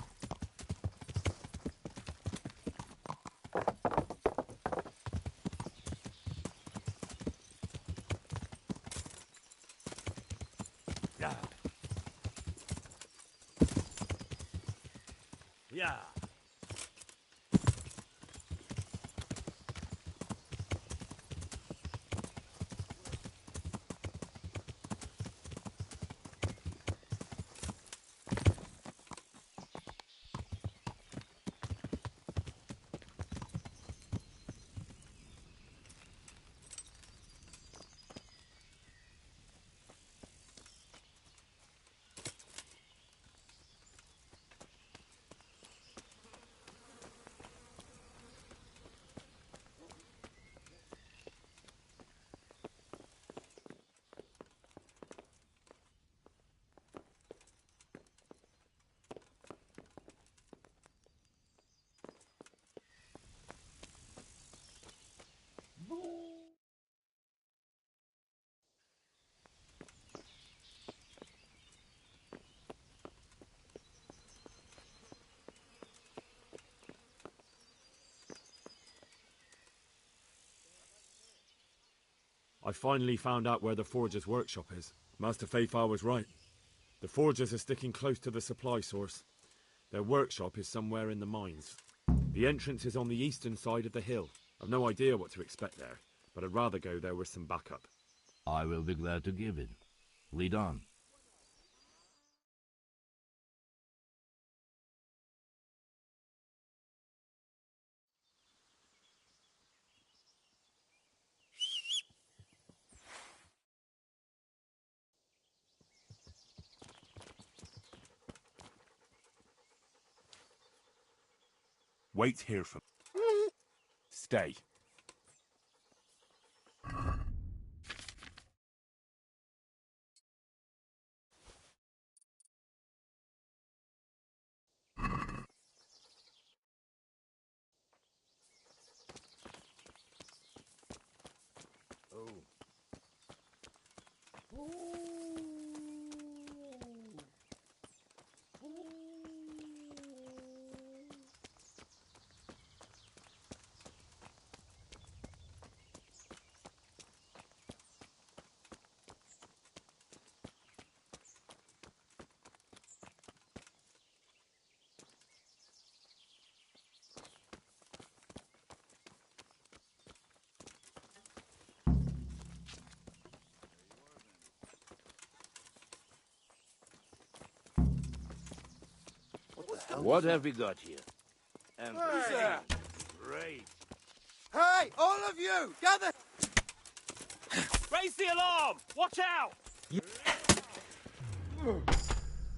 Yeah. Yeah. I finally found out where the Forger's workshop is. Master Faithfar was right. The Forgers are sticking close to the supply source. Their workshop is somewhere in the mines. The entrance is on the eastern side of the hill. I've no idea what to expect there, but I'd rather go there with some backup. I will be glad to give it. Lead on. Wait here for... Stay. What have we got here? Who's that? Great. Hey, all of you, gather! Raise the alarm! Watch out!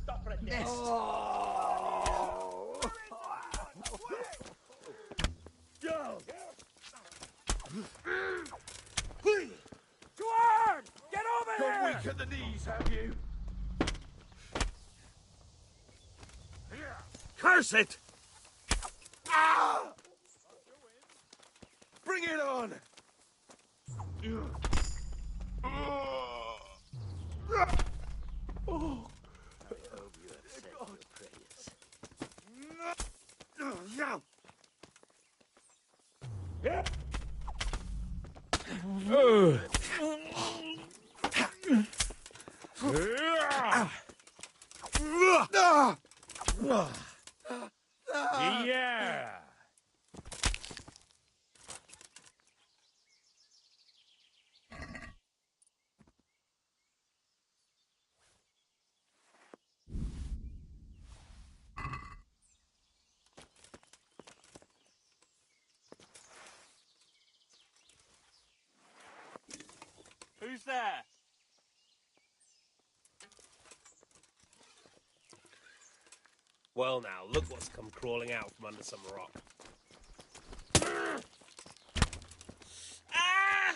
Stop right there. Go on! Get over Got here! weak at the knees, have you? Curse it! Ah! Bring it on! Oh. I hope you have said your prayers. Yeah! Who's there? Well now, look what's come crawling out from under some rock. Ah!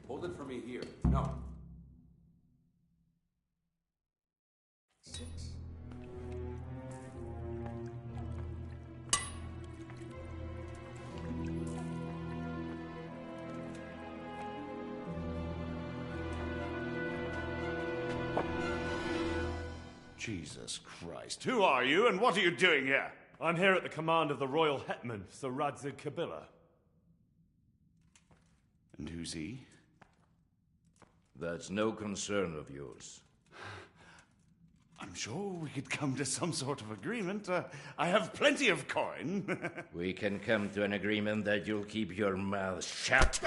Hold it for me here. No. Jesus Christ. Who are you and what are you doing here? I'm here at the command of the royal hetman, Sir Radzig Kabila. And who's he? That's no concern of yours. I'm sure we could come to some sort of agreement. I have plenty of coin. We can come to an agreement that you'll keep your mouth shut.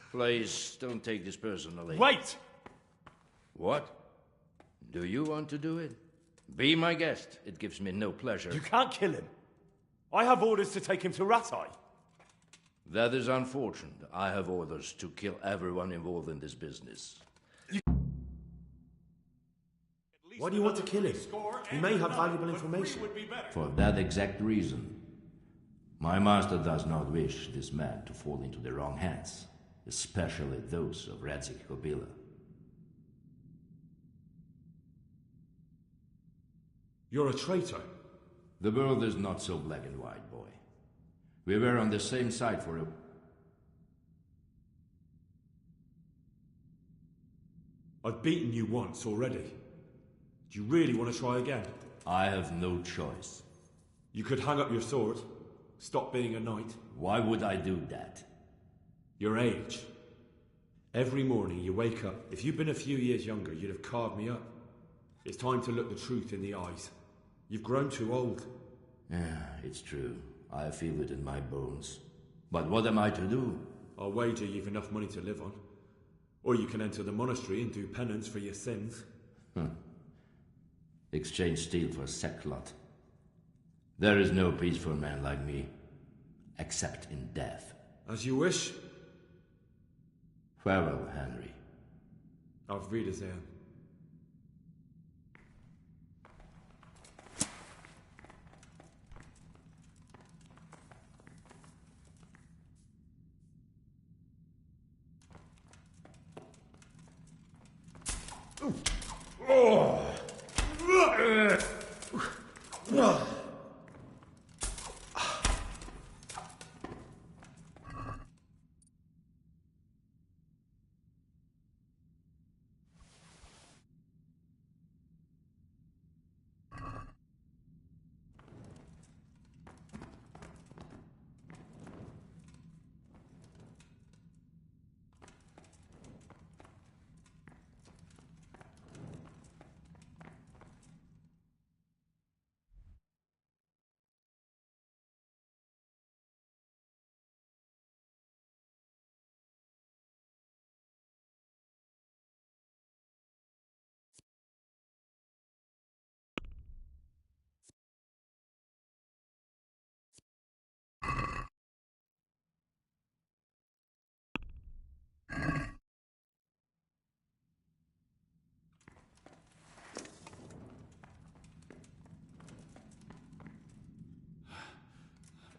Please, don't take this personally. Wait! What? Do you want to do it? Be my guest. It gives me no pleasure. You can't kill him. I have orders to take him to Ratai. That is unfortunate. I have orders to kill everyone involved in this business. Why do you want to kill him? He may have valuable information. For that exact reason. My master does not wish this man to fall into the wrong hands, especially those of Radzik Kobila. You're a traitor. The world is not so black and white, boy. We were on the same side for a... I've beaten you once already. Do you really want to try again? I have no choice. You could hang up your sword, stop being a knight. Why would I do that? Your age. Every morning you wake up. If you'd been a few years younger, you'd have carved me up. It's time to look the truth in the eyes. You've grown too old. Yeah, it's true. I feel it in my bones. But what am I to do? I'll wager you've enough money to live on. Or you can enter the monastery and do penance for your sins. Exchange steel for sackcloth. There is no peace for a man like me, except in death. As you wish. Farewell, Henry. Auf Wiedersehen.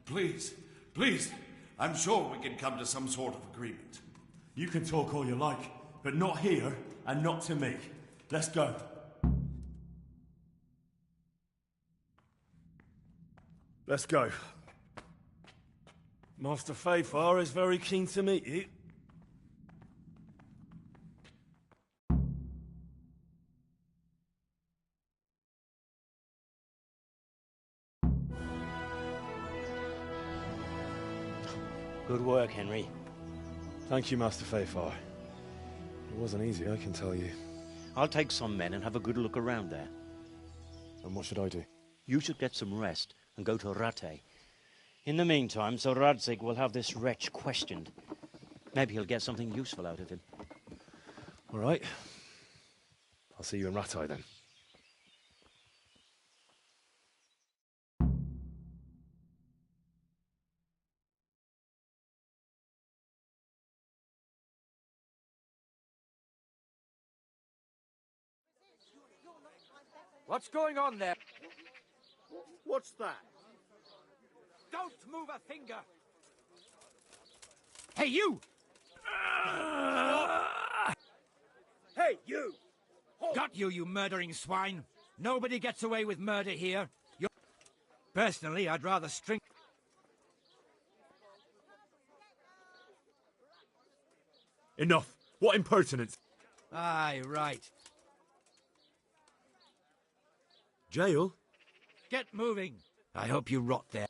Please, please, I'm sure we can come to some sort of agreement. You can talk all you like, but not here and not to me. Let's go. Let's go. Master Fayfar is very keen to meet you. Good work, Henry. Thank you, Master Fayfar. It wasn't easy, I can tell you. I'll take some men and have a good look around there. And what should I do? You should get some rest and go to Rattay. In the meantime, Sir Radzig will have this wretch questioned. Maybe he'll get something useful out of him. All right. I'll see you in Rattay then. What's going on there? What's that? Don't move a finger! Hey, you! Hey, you! Got you, you murdering swine! Nobody gets away with murder here. Personally, I'd rather string... Enough! What impertinence! Aye, right. Jail? Get moving. I hope you rot there.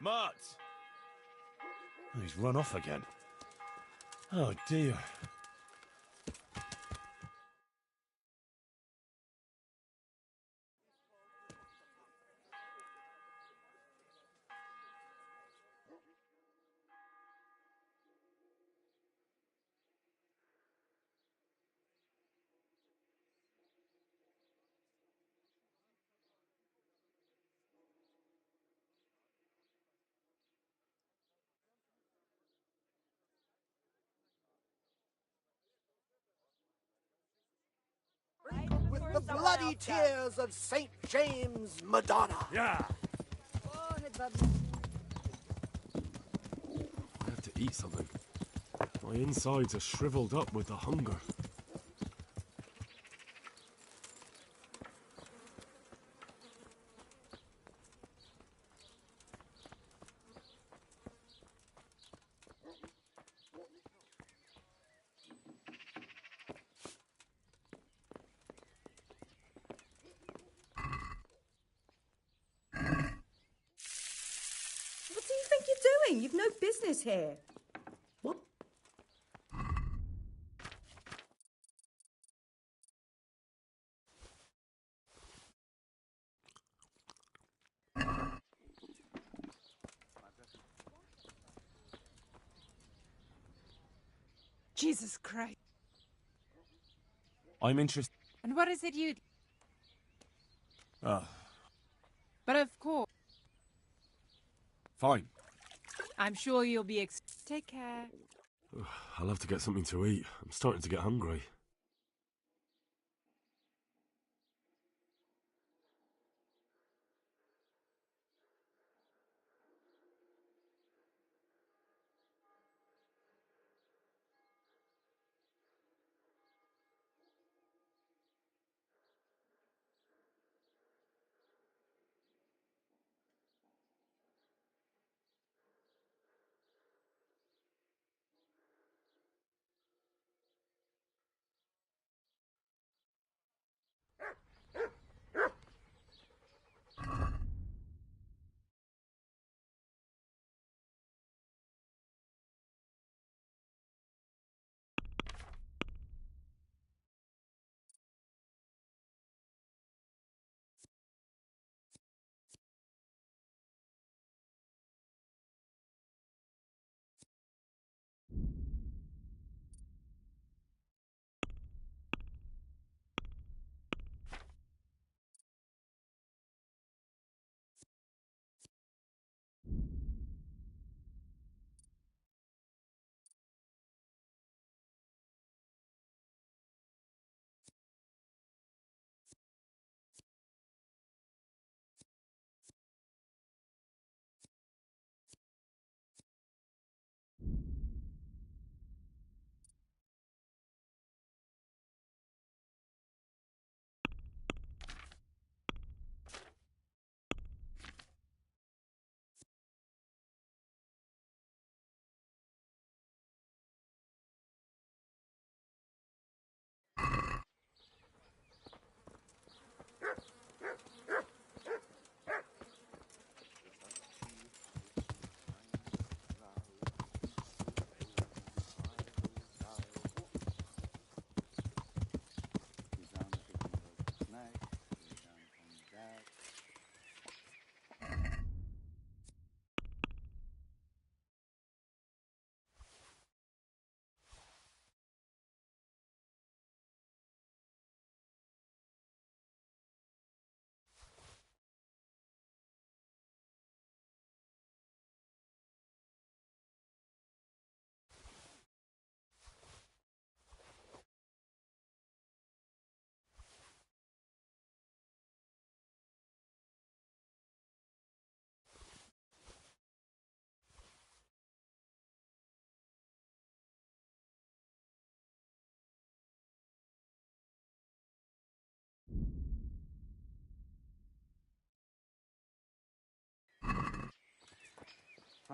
Mart! Oh, he's run off again. Oh, dear. With the bloody tears of St. James Madonna. Yeah! I have to eat something. My insides are shriveled up with the hunger. What do you think you're doing? You've no business here. What? Jesus Christ. I'm interested. And what is it you... Ah, But of course, fine. I'm sure you'll be Take care. I'll have to get something to eat. I'm starting to get hungry.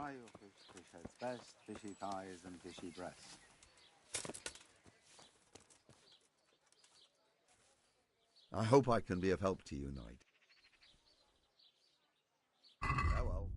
Fry your fish, fish heads best, fishy thighs and fishy breasts. I hope I can be of help to you, knight. Farewell.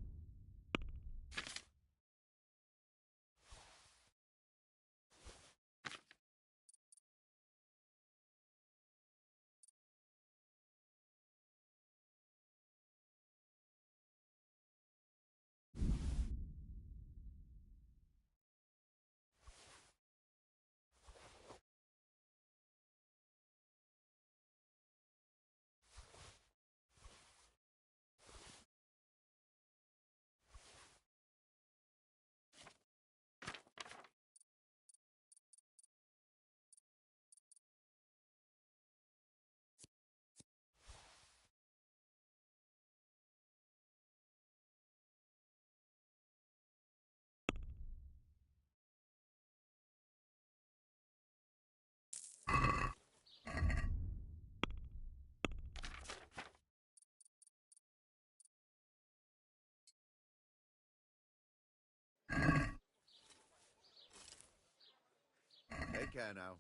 Take care now.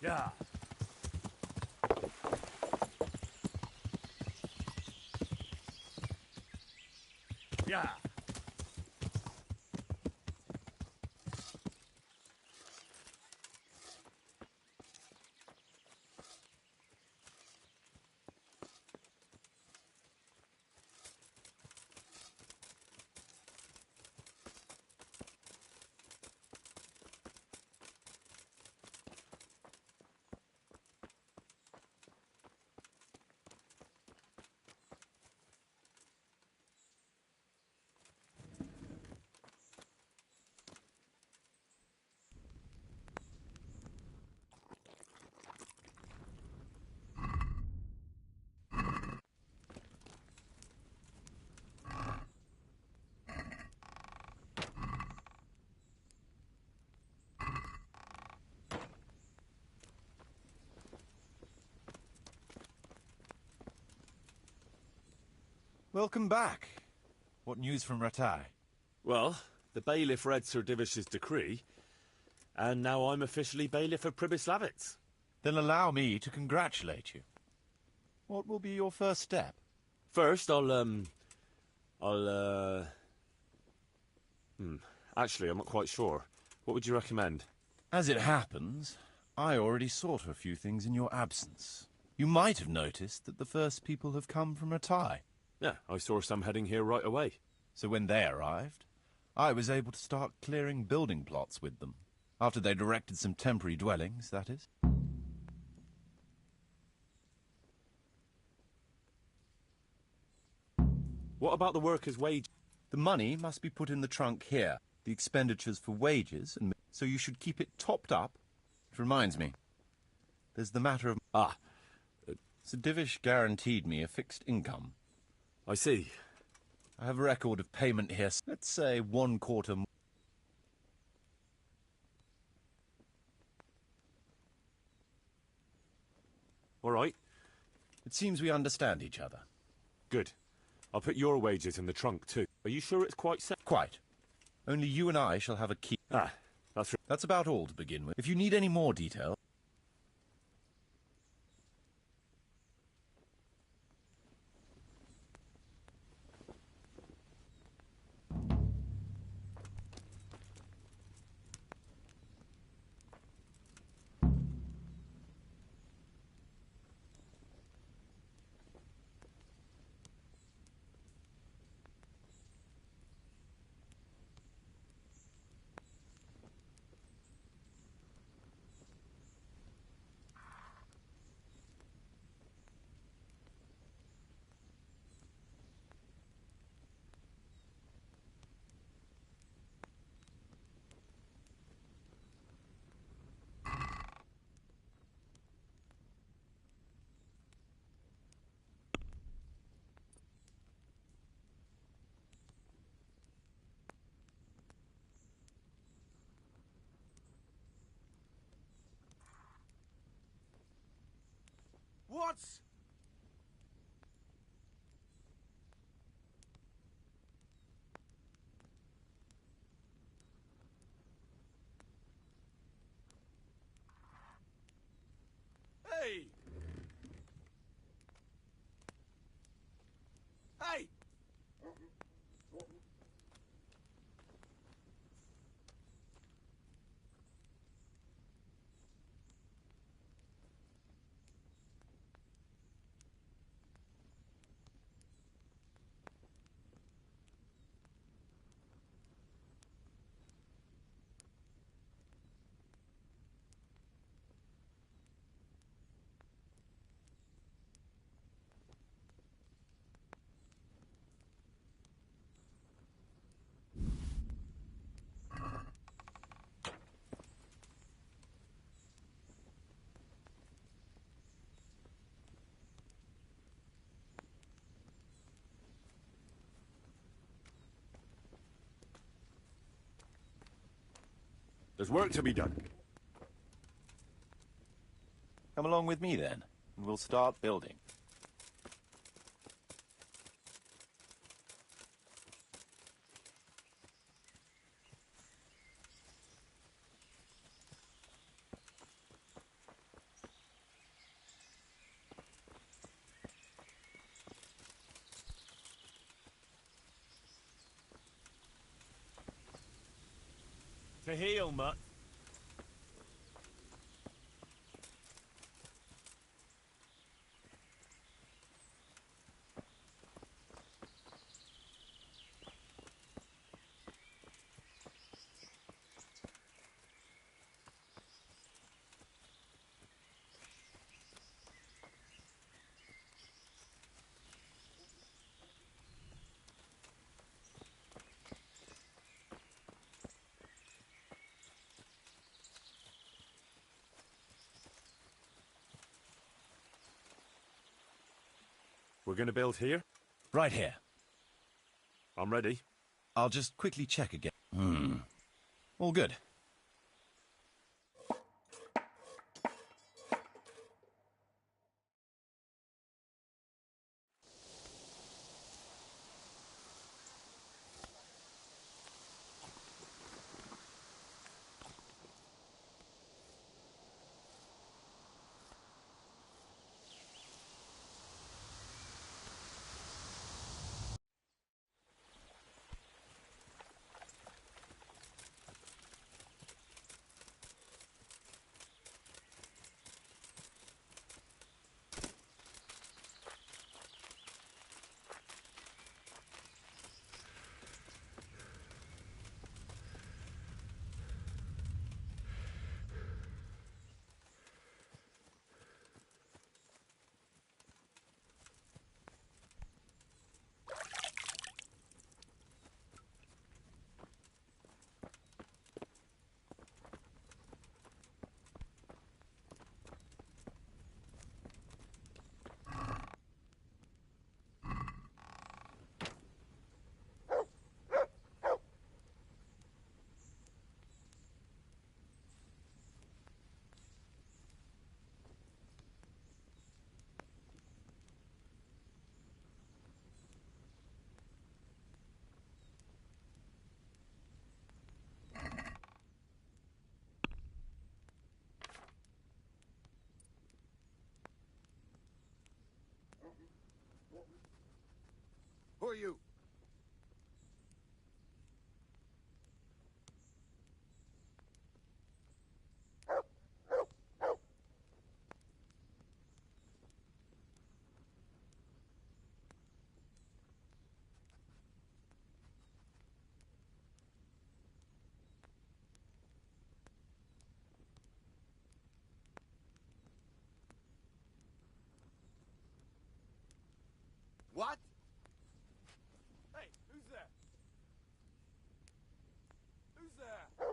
Yeah. Yeah. Welcome back. What news from Ratai? Well, the bailiff read Sir Divish's decree, and now I'm officially bailiff of Prebeslavitz. Then allow me to congratulate you. What will be your first step? First, actually, I'm not quite sure. What would you recommend? As it happens, I already saw to a few things in your absence. You might have noticed that the first people have come from Ratai. Yeah, I saw some heading here right away. So when they arrived, I was able to start clearing building plots with them. After they'd erected some temporary dwellings, that is. What about the workers' wage? The money must be put in the trunk here. The expenditures for wages, and so you should keep it topped up. It reminds me, there's the matter of... Sir Divish guaranteed me a fixed income. I see. I have a record of payment here. Let's say 1/4 more. All right. It seems we understand each other. Good. I'll put your wages in the trunk, too. Are you sure it's quite set? Quite. Only you and I shall have a key. That's about all to begin with. If you need any more detail... What? Hey! Hey! There's work to be done. Come along with me, then, and we'll start building. the heel, mutt. We're going to build here? Right here. I'm ready. I'll just quickly check again. All good. Who are you? What? Hey, who's there? Who's there?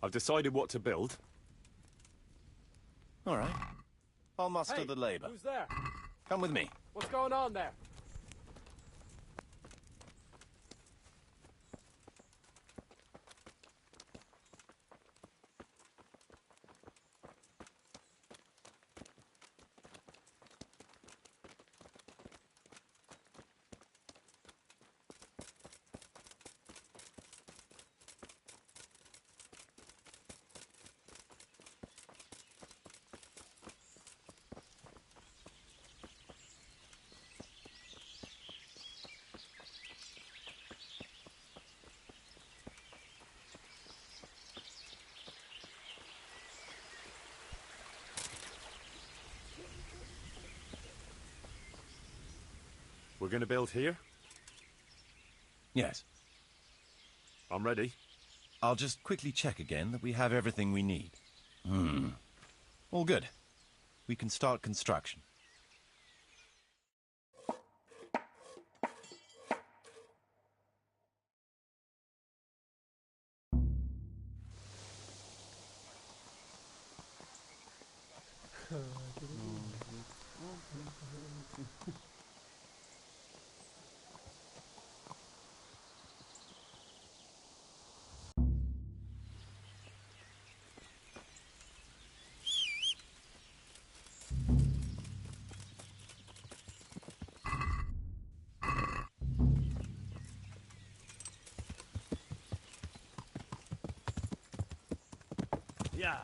I've decided what to build. All right. I'll muster Hey, the labor. who's there? Come with me. What's going on there? We're going to build here? Yes. I'm ready. I'll just quickly check again that we have everything we need. All good. We can start construction. Yeah.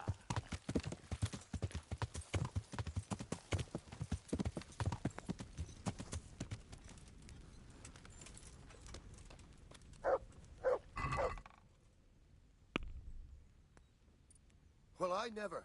Well, I never.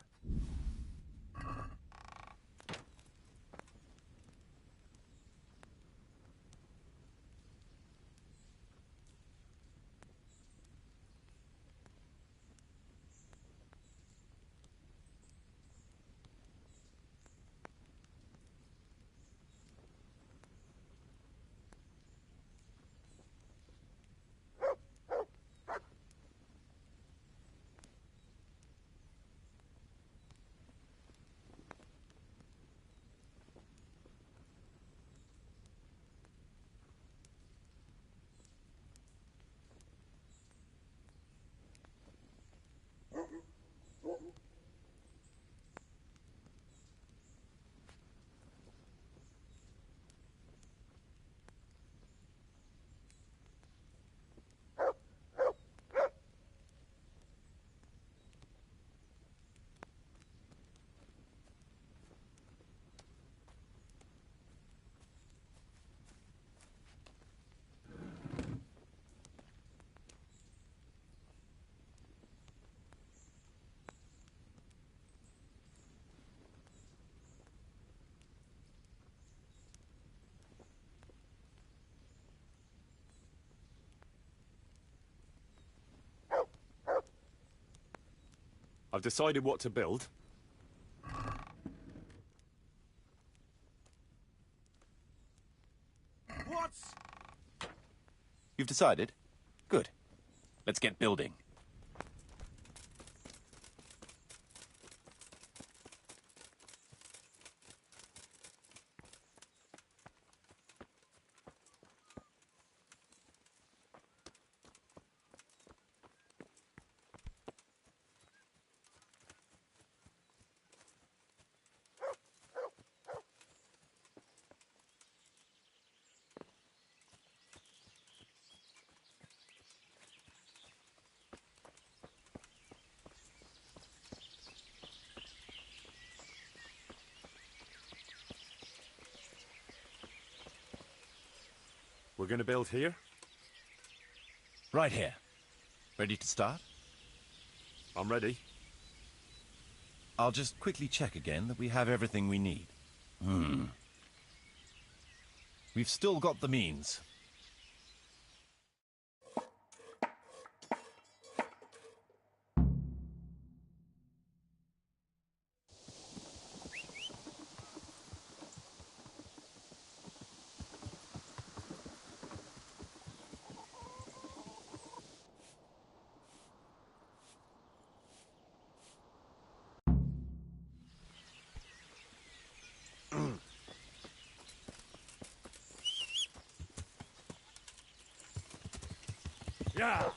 I've decided what to build. What? You've decided? Good. Let's get building. We're going to build here? Right here. Ready to start? I'm ready. I'll just quickly check again that we have everything we need. We've still got the means. Yeah.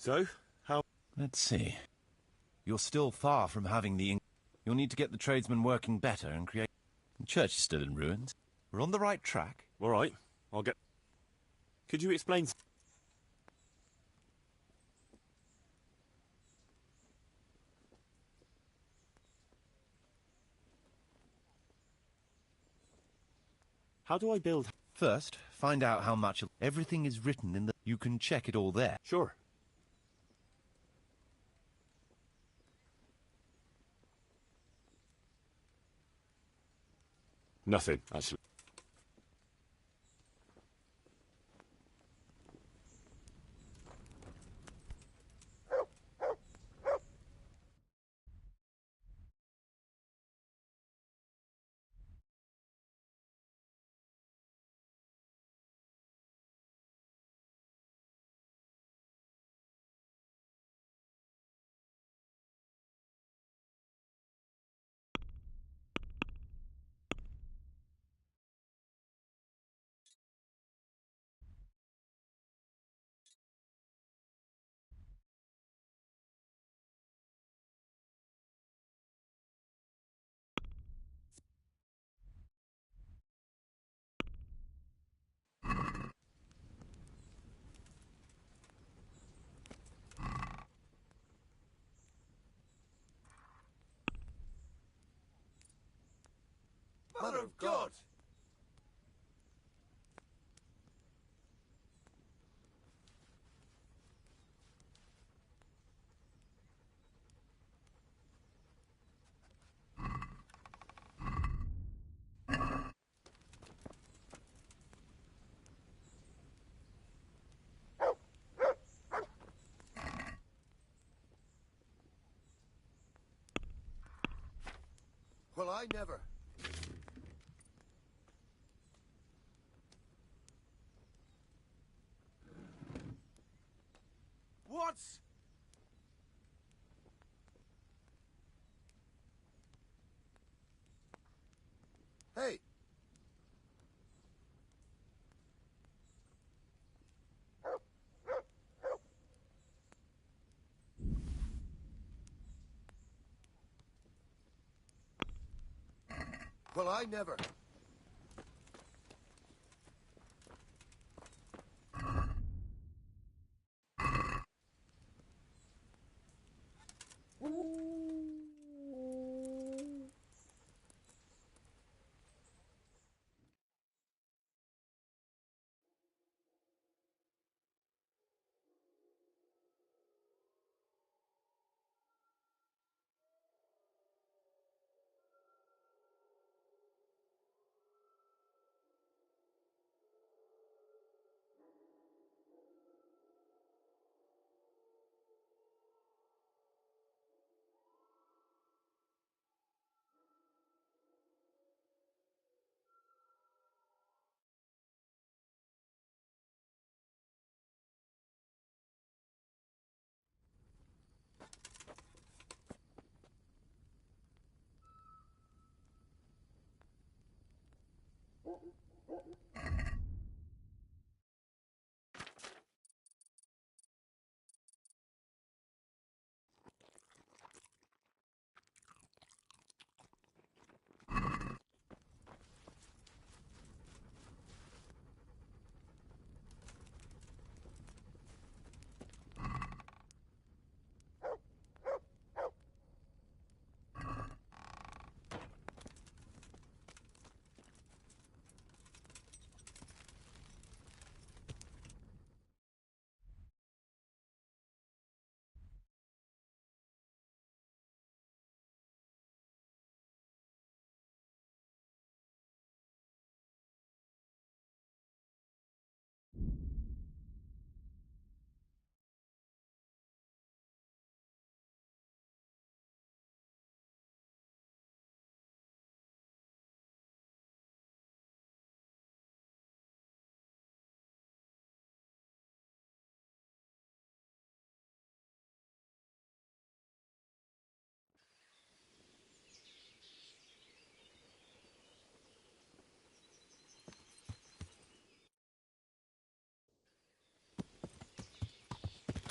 So, how... Let's see. You're still far from having the... You'll need to get the tradesmen working better and create... The church is still in ruins. We're on the right track. All right, I'll get... Could you explain... How do I build... First, find out how much... Everything is written in the... You can check it all there. Sure. Nothing, actually. Mother of God! Well, I never... What? Hey! Well, I never...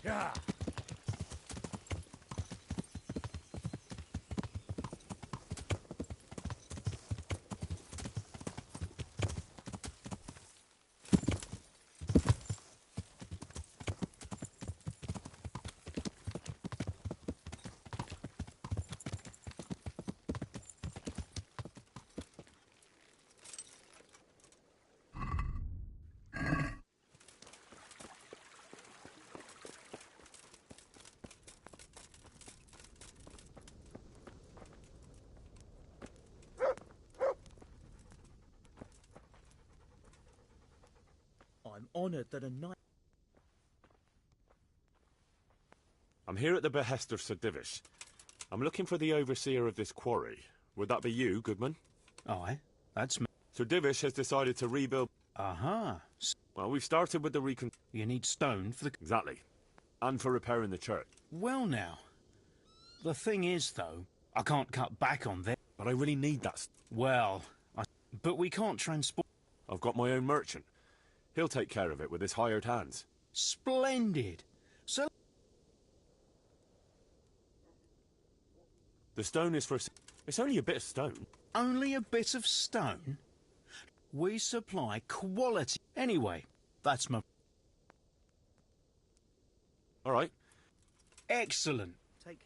Yeah. honoured that a knight... I'm here at the behest of Sir Divish. I'm looking for the overseer of this quarry. Would that be you, Goodman? Aye, that's me. Sir Divish has decided to rebuild... Aha. Well, we've started with the You need stone for the... Exactly. And for repairing the church. Well now. The thing is, though, I can't cut back on that. But I really need that... Well, but we can't transport... I've got my own merchant. He'll take care of it with his hired hands. Splendid. So... The stone is for... It's only a bit of stone. Only a bit of stone? We supply quality. Anyway, that's my... All right. Excellent. Take care.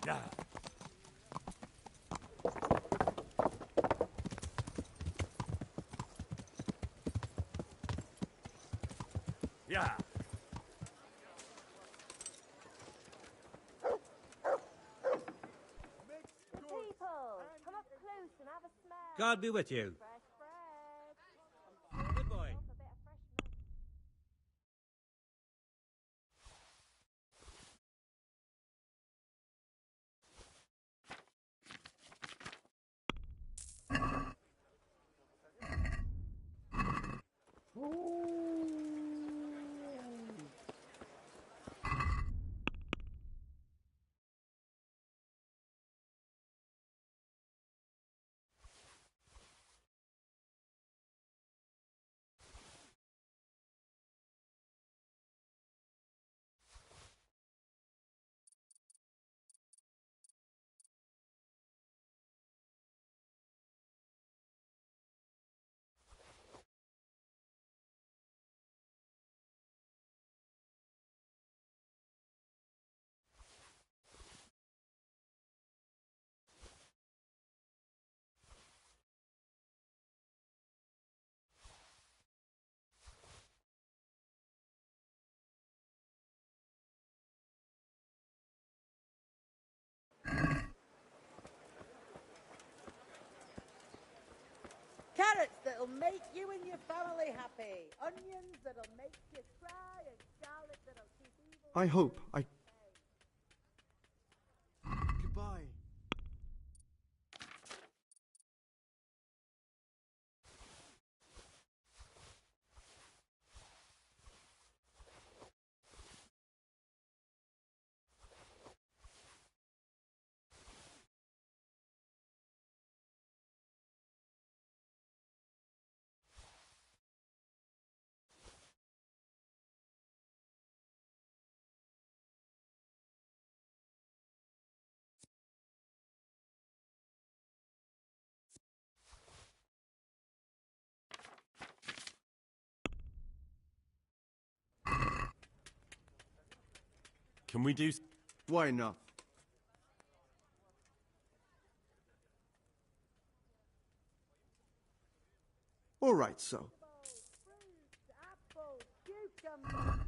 Yeah. Yeah. People, come up close and have a smell. God be with you. Fresh bread. Good boy. Carrots that'll make you and your family happy. Onions that'll make you cry, and garlic that'll keep evil... I hope I... Goodbye. Can we do... Why not? All right, so. Apples, cucumbers.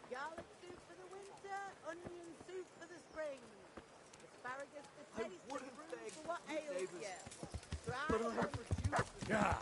Garlic soup for the winter, onion soup for the spring. Asparagus for taste and fruit for what ails you. Try Yeah.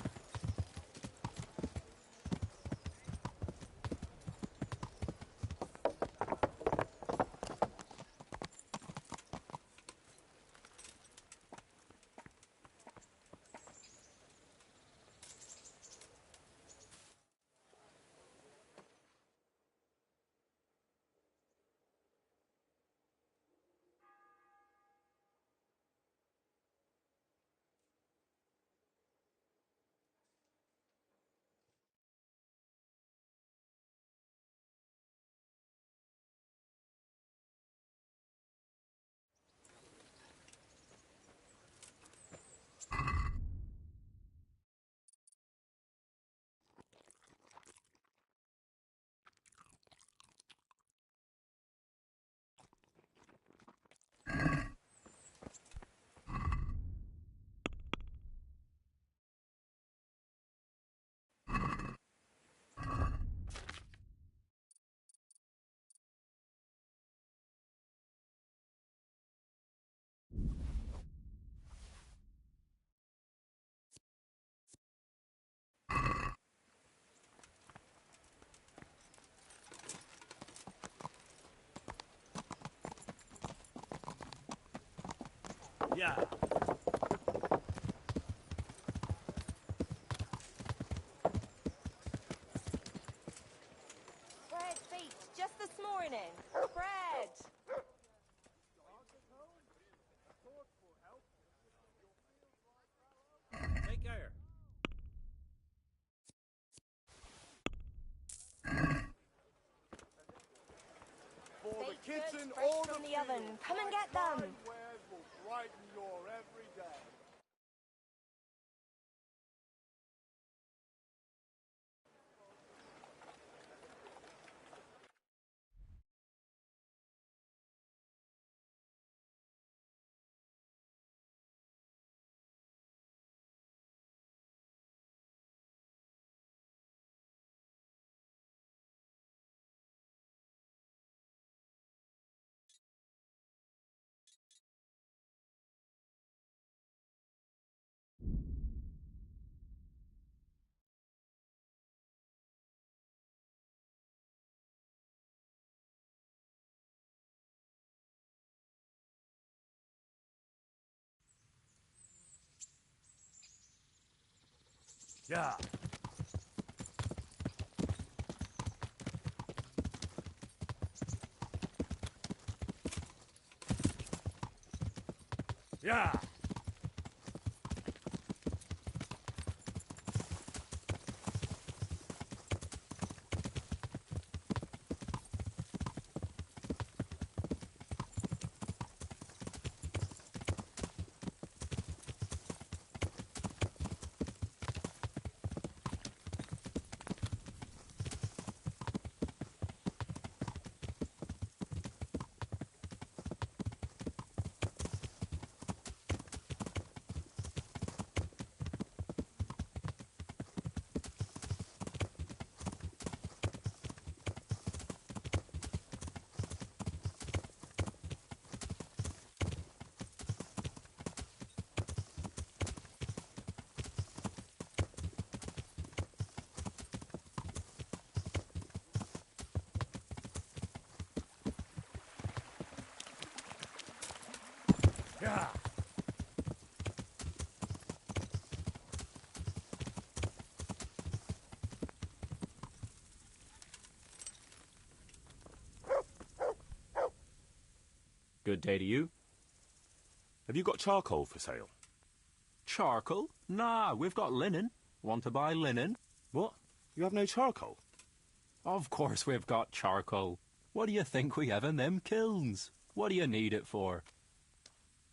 Yeah. Bread baked just this morning. Bread. Take care. For the kitchen, all from the oven. Come and get them. Wares will brighten your every day. Yeah. Yeah. Good day to you. Have you got charcoal for sale? Charcoal? Nah, we've got linen. Want to buy linen? What? You have no charcoal? Of course we've got charcoal. What do you think we have in them kilns? What do you need it for?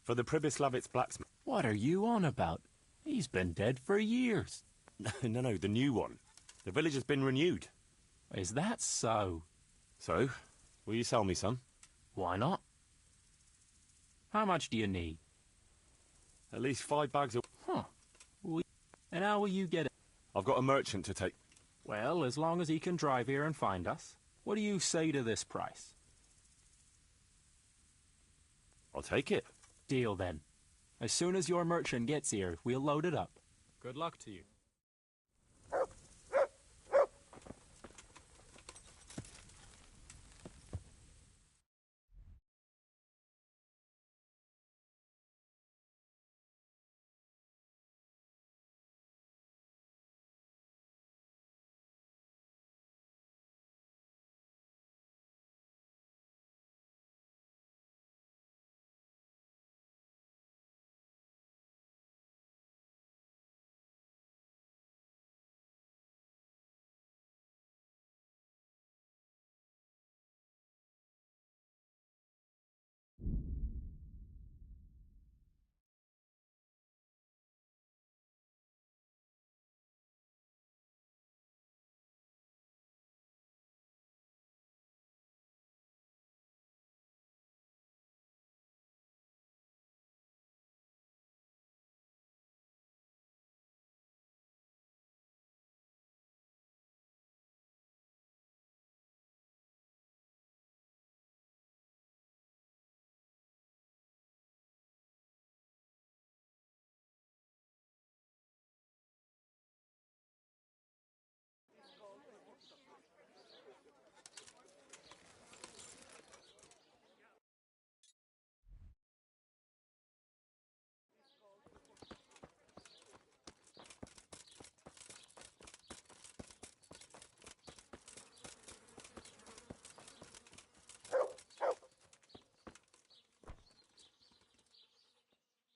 For the Prebeslavitz blacksmith. What are you on about? He's been dead for years. No, the new one. The village has been renewed. Is that so? So, will you sell me some? Why not? How much do you need? At least 5 bags of... Huh. And how will you get it? I've got a merchant to take... Well, as long as he can drive here and find us. What do you say to this price? I'll take it. Deal, then. As soon as your merchant gets here, we'll load it up. Good luck to you.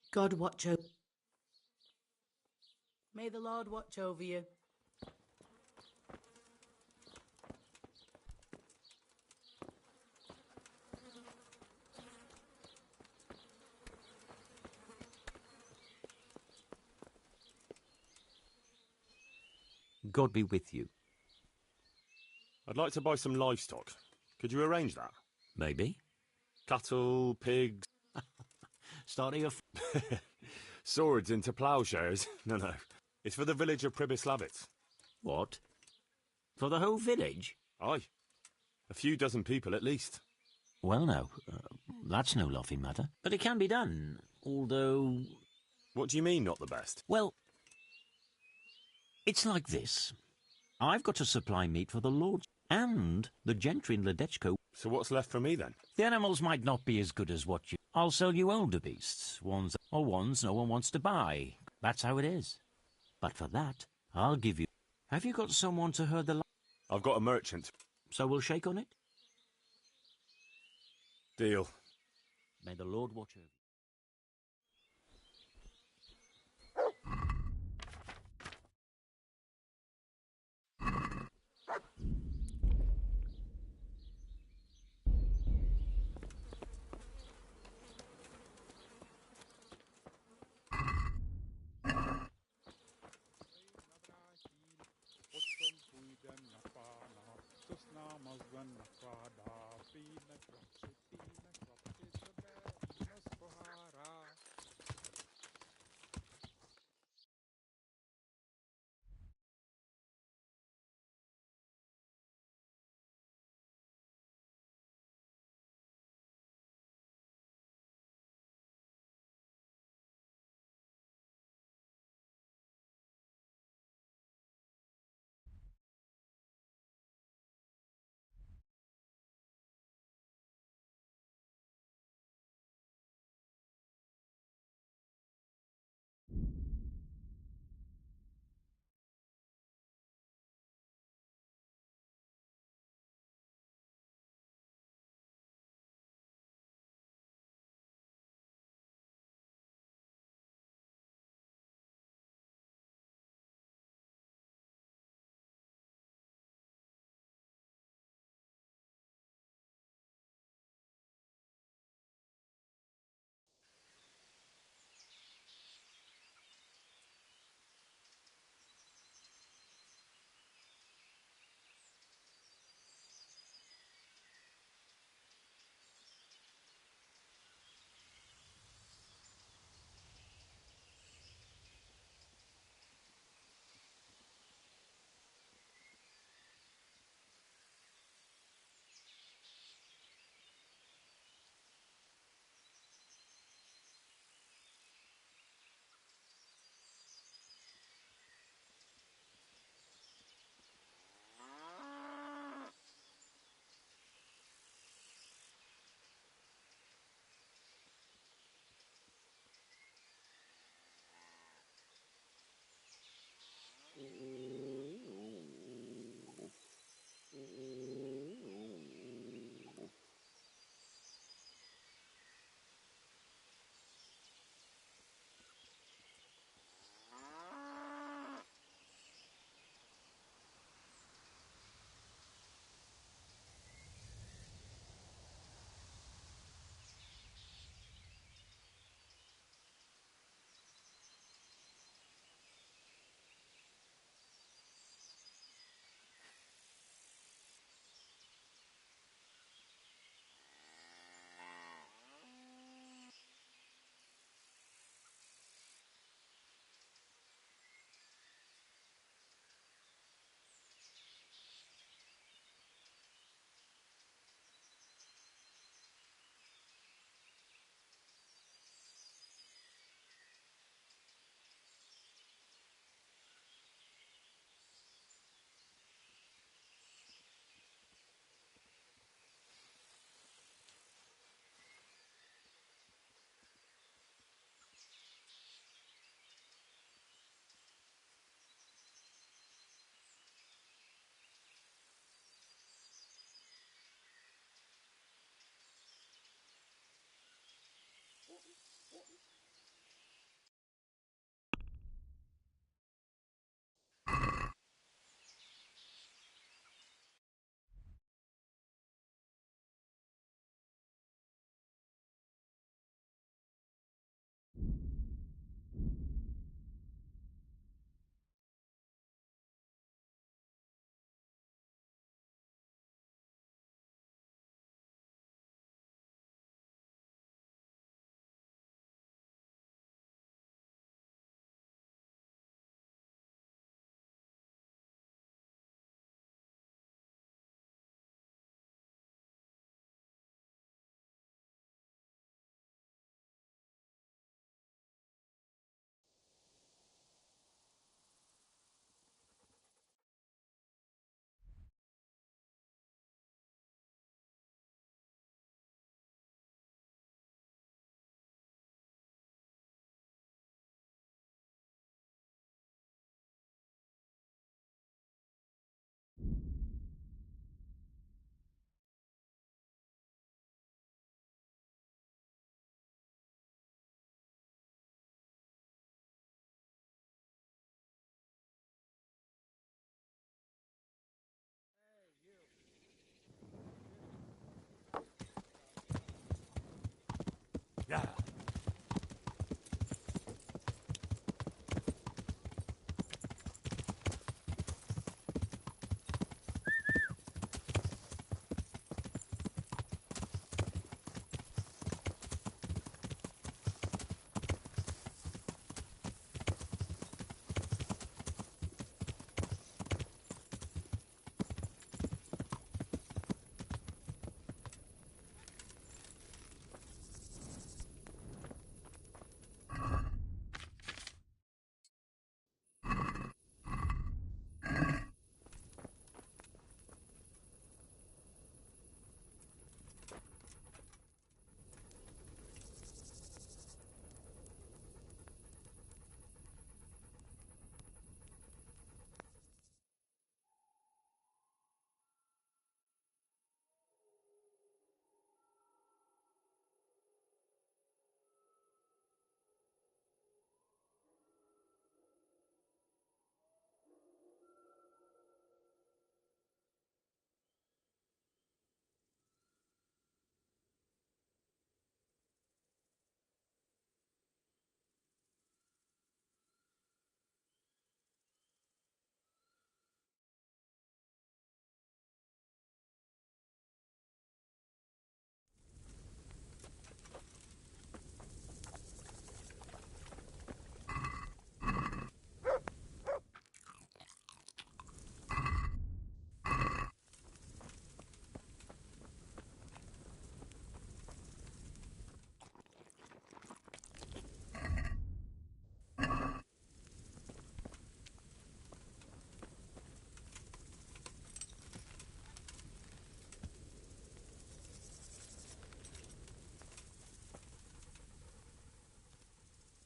God watch over. May the Lord watch over you. God be with you. I'd like to buy some livestock. Could you arrange that? Maybe. Cattle, pigs... Starting a... Swords into ploughshares? No. It's for the village of Prebeslavitz. What? For the whole village? Aye. A few dozen people at least. Well, no. That's no laughing matter. But it can be done, although... What do you mean, not the best? Well, it's like this. I've got to supply meat for the lords and the gentry in Ledechko. So what's left for me, then? The animals might not be as good as what you... I'll sell you older beasts, ones no one wants to buy. That's how it is. But for that, I'll give you... Have you got someone to herd the... I've got a merchant. So we'll shake on it? Deal. May the Lord watch over you. Yeah.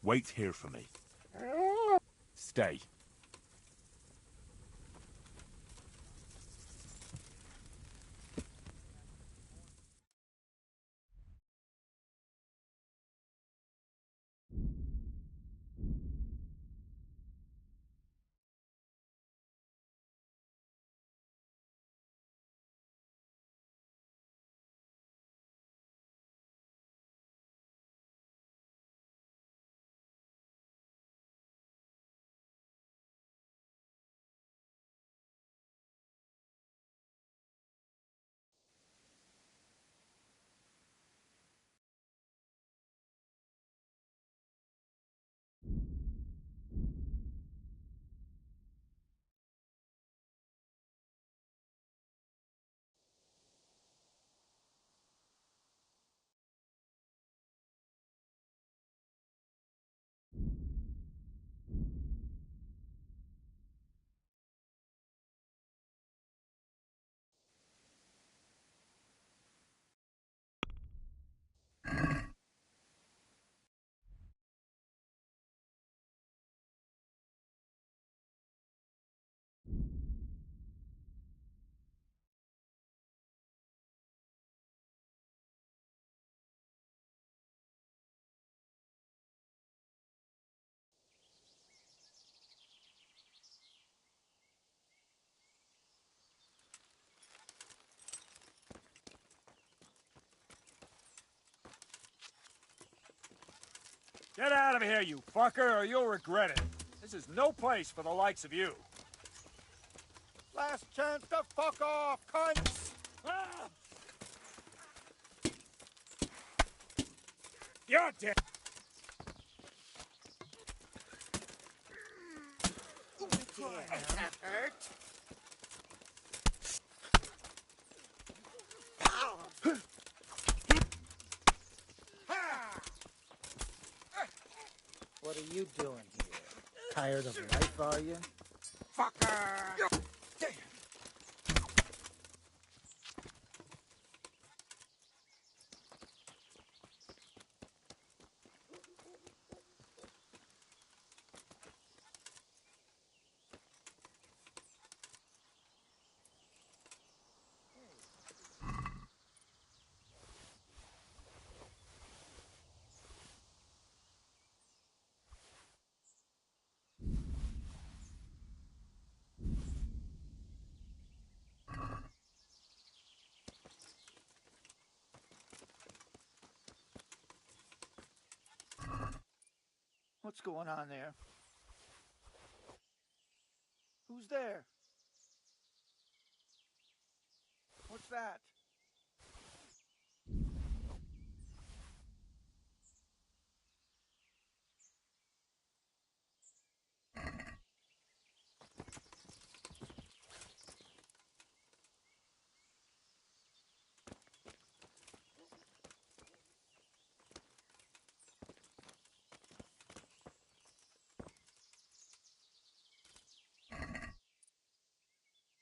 Wait here for me. Stay. Get out of here, you fucker, or you'll regret it. This is no place for the likes of you. Last chance to fuck off, cunts! Ah! You're dead. That hurt. What are you doing here? Tired of life, are you? Fucker! What's going on there? Who's there? What's that?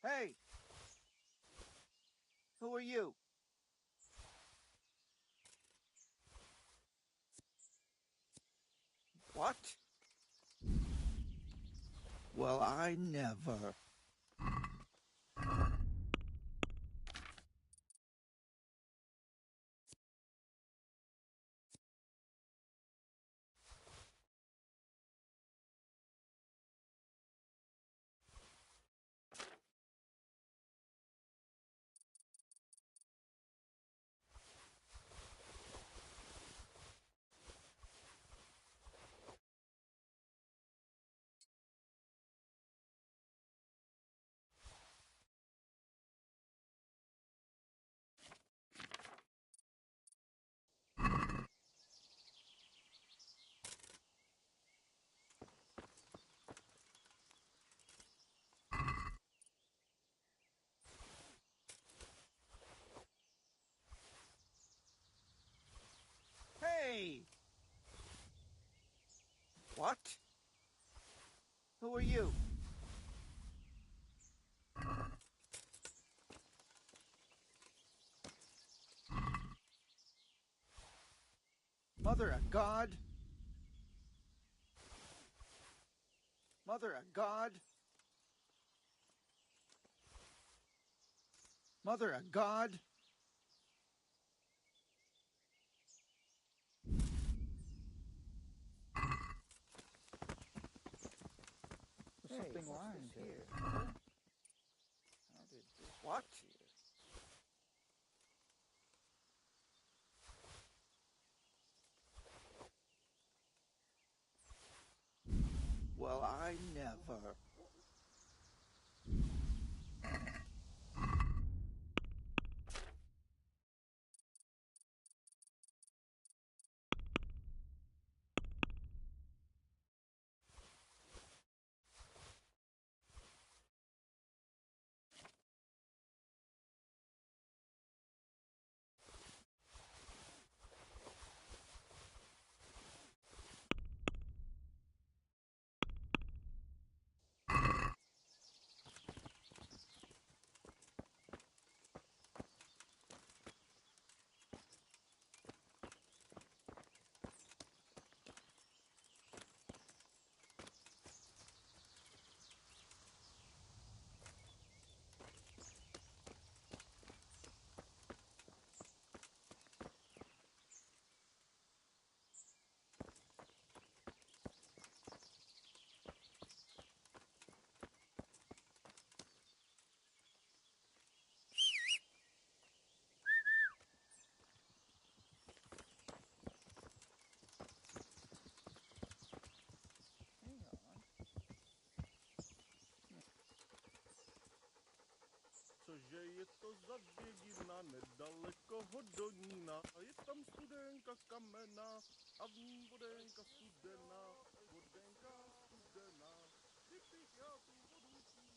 Hey! Who are you? What? Well, I never. Hey! What? Who are you? Mother of God? Mother of God? Mother of God? There's something wrong here. How did this... What? Well, I never. że jest to zabiegina nedaleko Hodonina, a jest tam studenka kamena, a w nim wodenka studena, wodenka studena. Tych ja tu wodówki,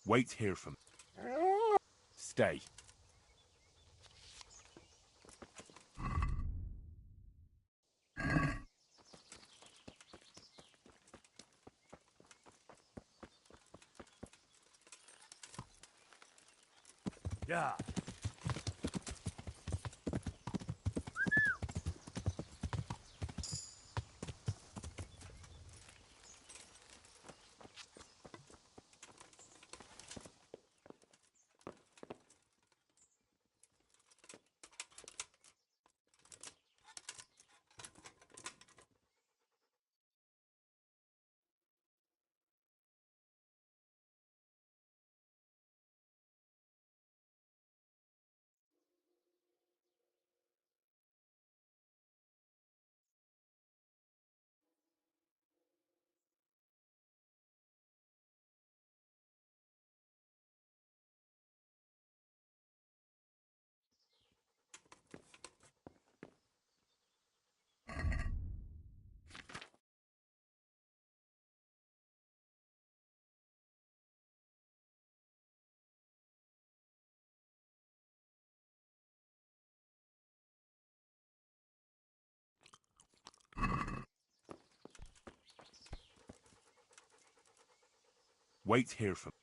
Wait here for me. Stay. Yeah. Wait here for me.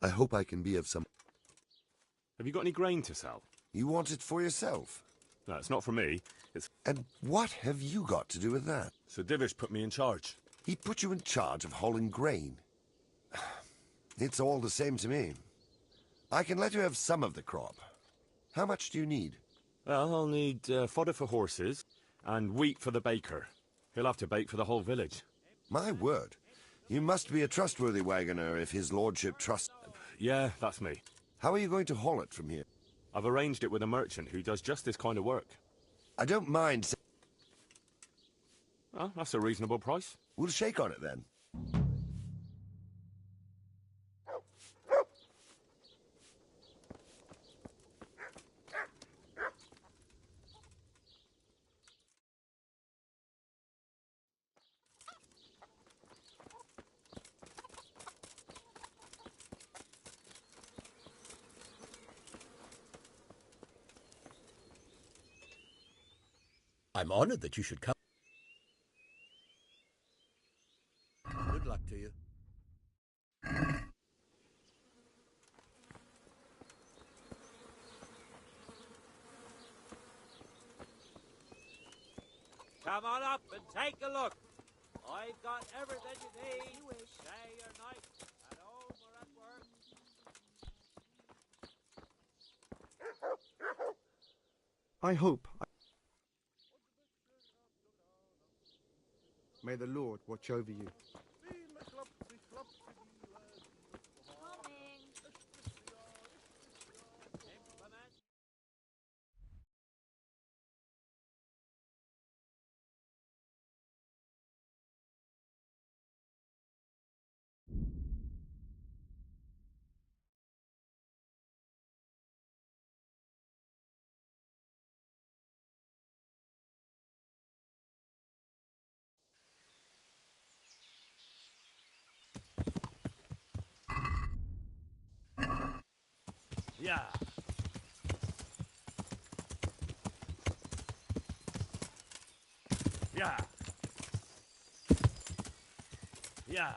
I hope I can be of some... Have you got any grain to sell? You want it for yourself? No, it's not for me. It's... And what have you got to do with that? Sir Divish put me in charge. He put you in charge of hauling grain? It's all the same to me. I can let you have some of the crop. How much do you need? Well, I'll need fodder for horses and wheat for the baker. He'll have to bake for the whole village. My word. You must be a trustworthy wagoner if his lordship trusts... Yeah, that's me. How are you going to haul it from here? I've arranged it with a merchant who does just this kind of work. I don't mind... Well, that's a reasonable price. We'll shake on it then. I'm honored that you should come. Good luck to you. Come on up and take a look. I've got everything you need. Day or night, at home or at work. I hope... May the Lord watch over you. Yeah. Yeah. Yeah.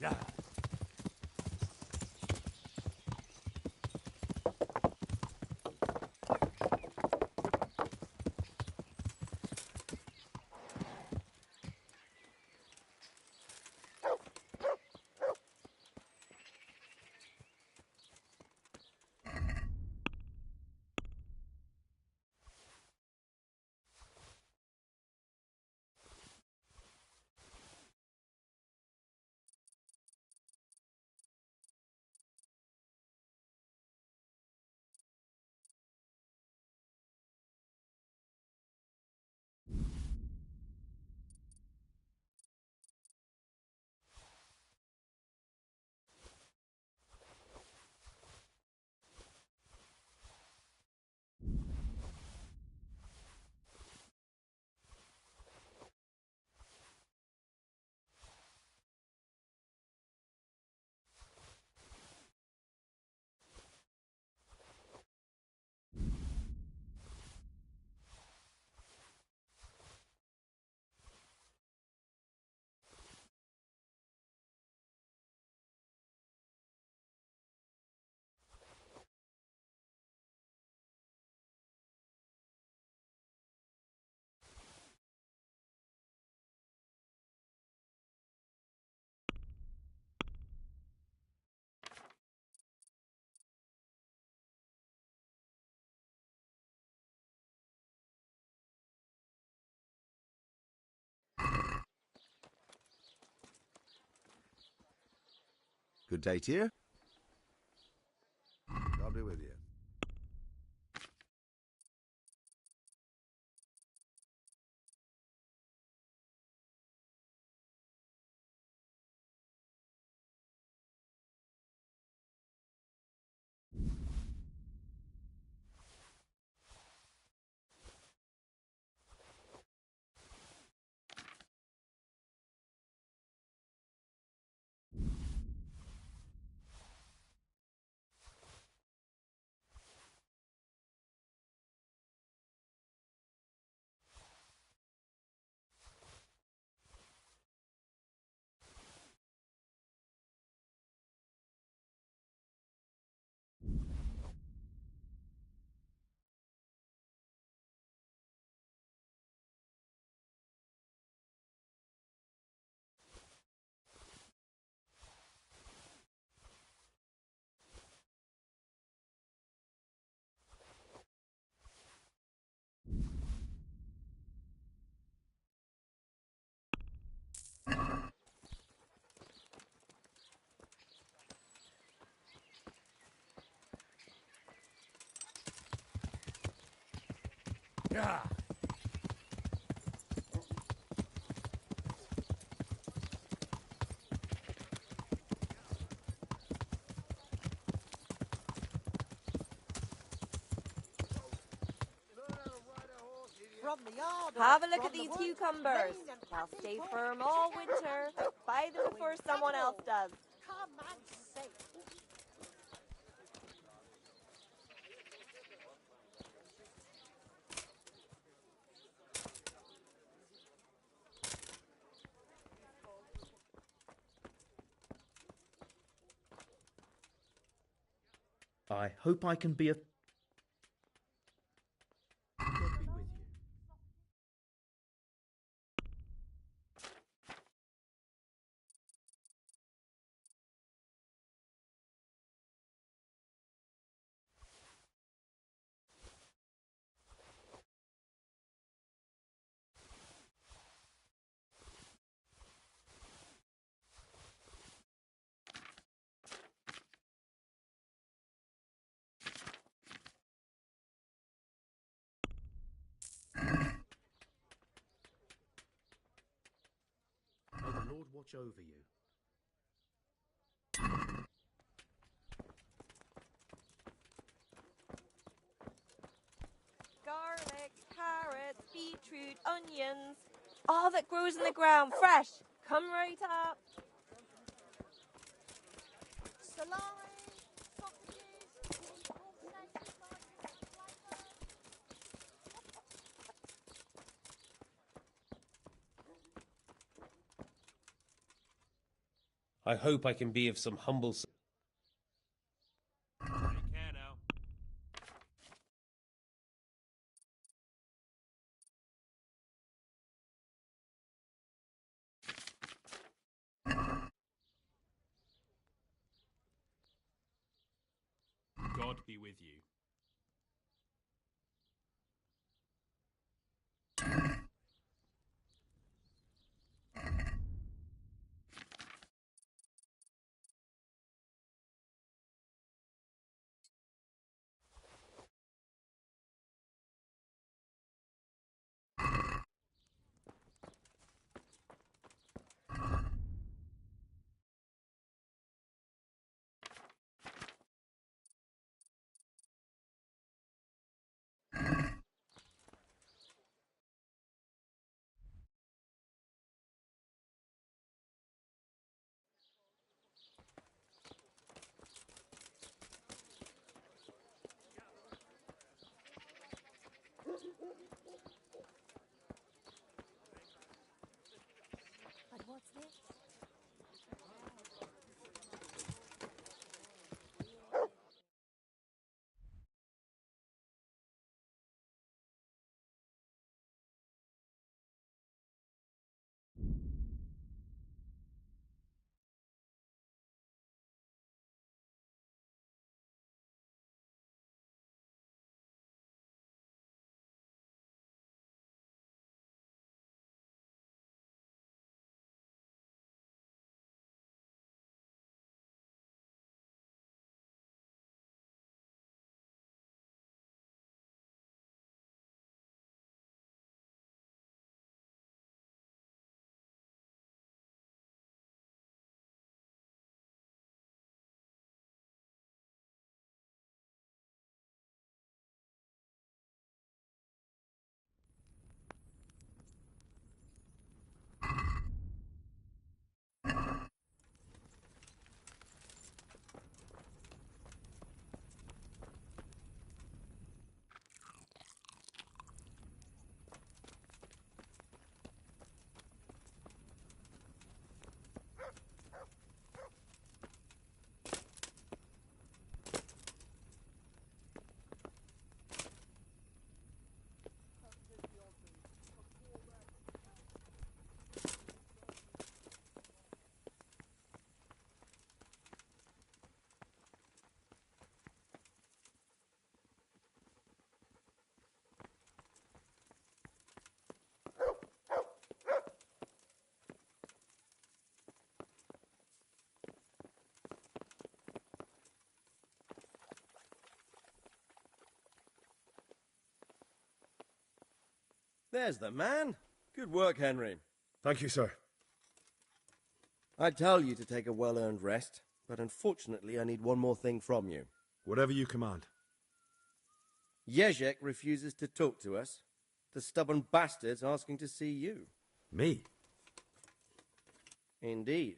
Yeah. Good day to you. God be with you. Yeah. From the yard. Have a look at these cucumbers. They'll stay firm all winter. Buy them before someone else does. Come and see. I hope I can be of... God be with you. May the Lord watch over you. Garlic, carrots, beetroot, onions. All that grows in the ground, fresh. Come right up. Salami, sausages, pork slices, I hope I can be of some humble... God be with you. There's the man. Good work, Henry. Thank you, sir. I tell you to take a well-earned rest, but unfortunately I need one more thing from you. Whatever you command. Jezek refuses to talk to us. The stubborn bastard's asking to see you. Me? Indeed.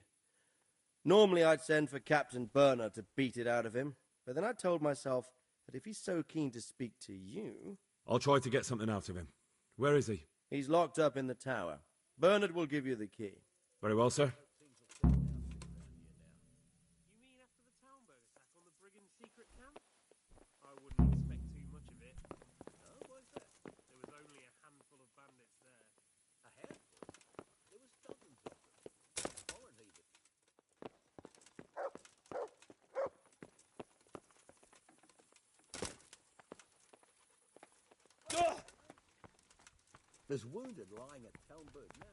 Normally I'd send for Captain Burner to beat it out of him, but then I told myself that if he's so keen to speak to you... I'll try to get something out of him. Where is he? He's locked up in the tower. Bernard will give you the key. Very well, sir. There's wounded lying at Townburg now.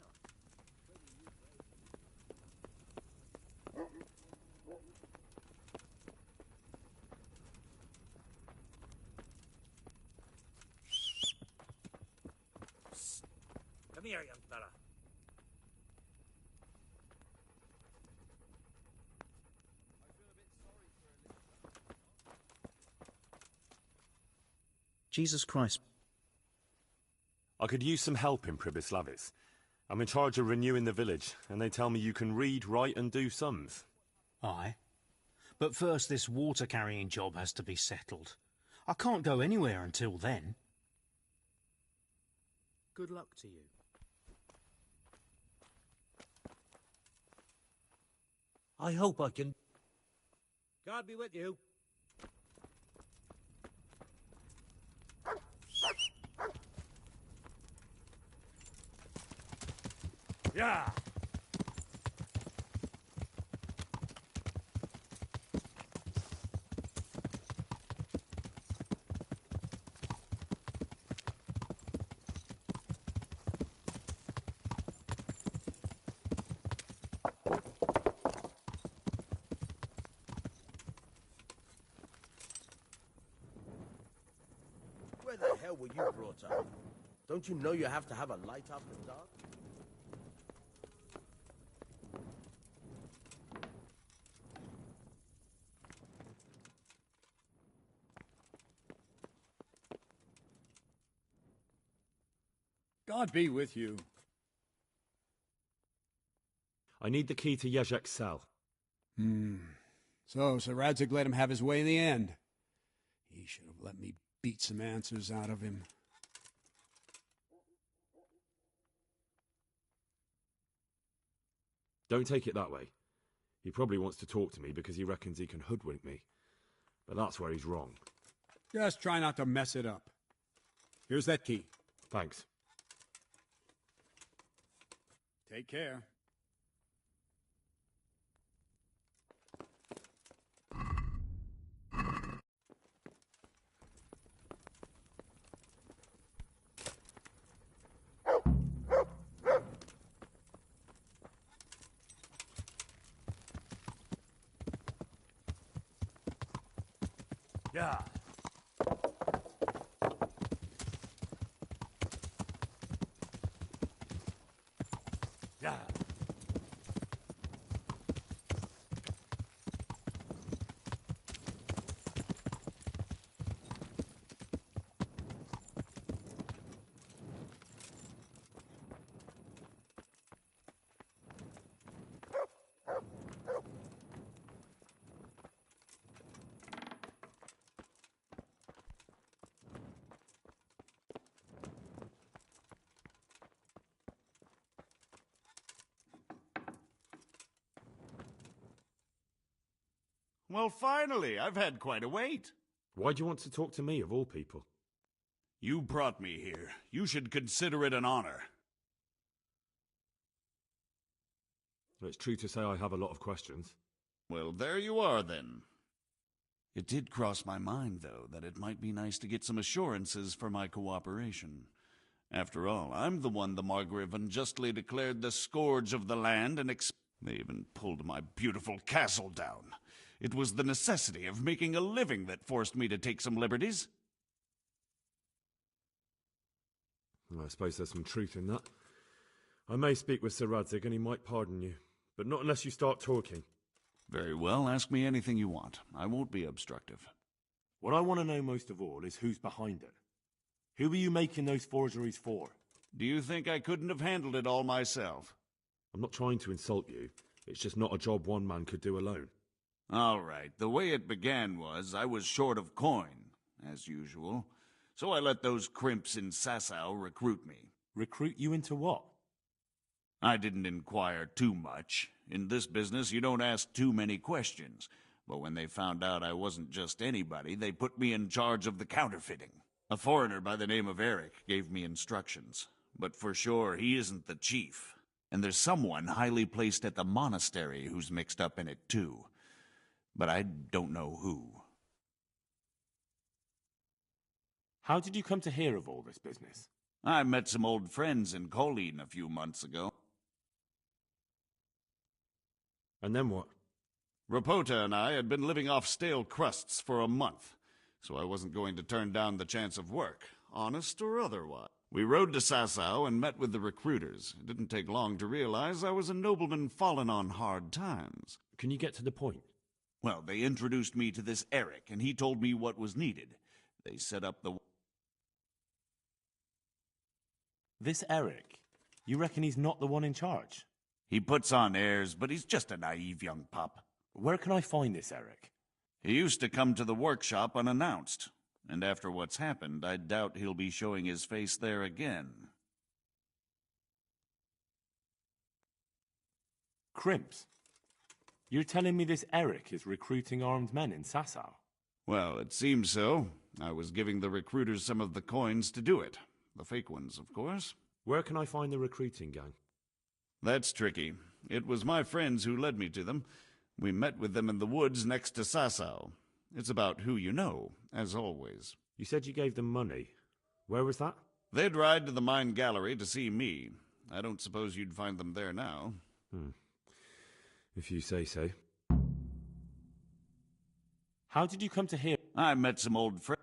Come here, young fella. Jesus Christ. I could use some help in Prebeslavitz. I'm in charge of renewing the village, and they tell me you can read, write, and do sums. Aye. But first this water-carrying job has to be settled. I can't go anywhere until then. Good luck to you. I hope I can... God be with you. Yeah! Where the hell were you brought up? Don't you know you have to have a light after dark? God be with you. I need the key to Jezek's cell. So Sir Radzig let him have his way in the end. He should have let me beat some answers out of him. Don't take it that way. He probably wants to talk to me because he reckons he can hoodwink me. But that's where he's wrong. Just try not to mess it up. Here's that key. Thanks. Take care. Yeah. Yeah. Well, finally, I've had quite a wait. Why do you want to talk to me, of all people? You brought me here. You should consider it an honor. Well, it's true to say I have a lot of questions. Well, there you are, then. It did cross my mind, though, that it might be nice to get some assurances for my cooperation. After all, I'm the one the Margrave unjustly declared the scourge of the land, and they even pulled my beautiful castle down. It was the necessity of making a living that forced me to take some liberties. Well, I suppose there's some truth in that. I may speak with Sir Radzig and he might pardon you, but not unless you start talking. Very well, ask me anything you want. I won't be obstructive. What I want to know most of all is who's behind it. Who are you making those forgeries for? Do you think I couldn't have handled it all myself? I'm not trying to insult you. It's just not a job one man could do alone. All right, the way it began was I was short of coin, as usual. So I let those crimps in Sasau recruit me. Recruit you into what? I didn't inquire too much. In this business, you don't ask too many questions. But when they found out I wasn't just anybody, they put me in charge of the counterfeiting. A foreigner by the name of Eric gave me instructions. But for sure, he isn't the chief. And there's someone highly placed at the monastery who's mixed up in it too. But I don't know who. How did you come to hear of all this business? I met some old friends in Colleen a few months ago. And then what? Rapota and I had been living off stale crusts for a month, so I wasn't going to turn down the chance of work, honest or otherwise. We rode to Sasau and met with the recruiters. It didn't take long to realize I was a nobleman fallen on hard times. Can you get to the point? Well, they introduced me to this Eric, and he told me what was needed. They set up the... This Eric? You reckon he's not the one in charge? He puts on airs, but he's just a naive young pup. Where can I find this Eric? He used to come to the workshop unannounced. And after what's happened, I doubt he'll be showing his face there again. Crimps? You're telling me this Eric is recruiting armed men in Sasau? Well, it seems so. I was giving the recruiters some of the coins to do it. The fake ones, of course. Where can I find the recruiting gang? That's tricky. It was my friends who led me to them. We met with them in the woods next to Sasau. It's about who you know, as always. You said you gave them money. Where was that? They'd ride to the mine gallery to see me. I don't suppose you'd find them there now. If you say so. How did you come to hear? I met some old friends.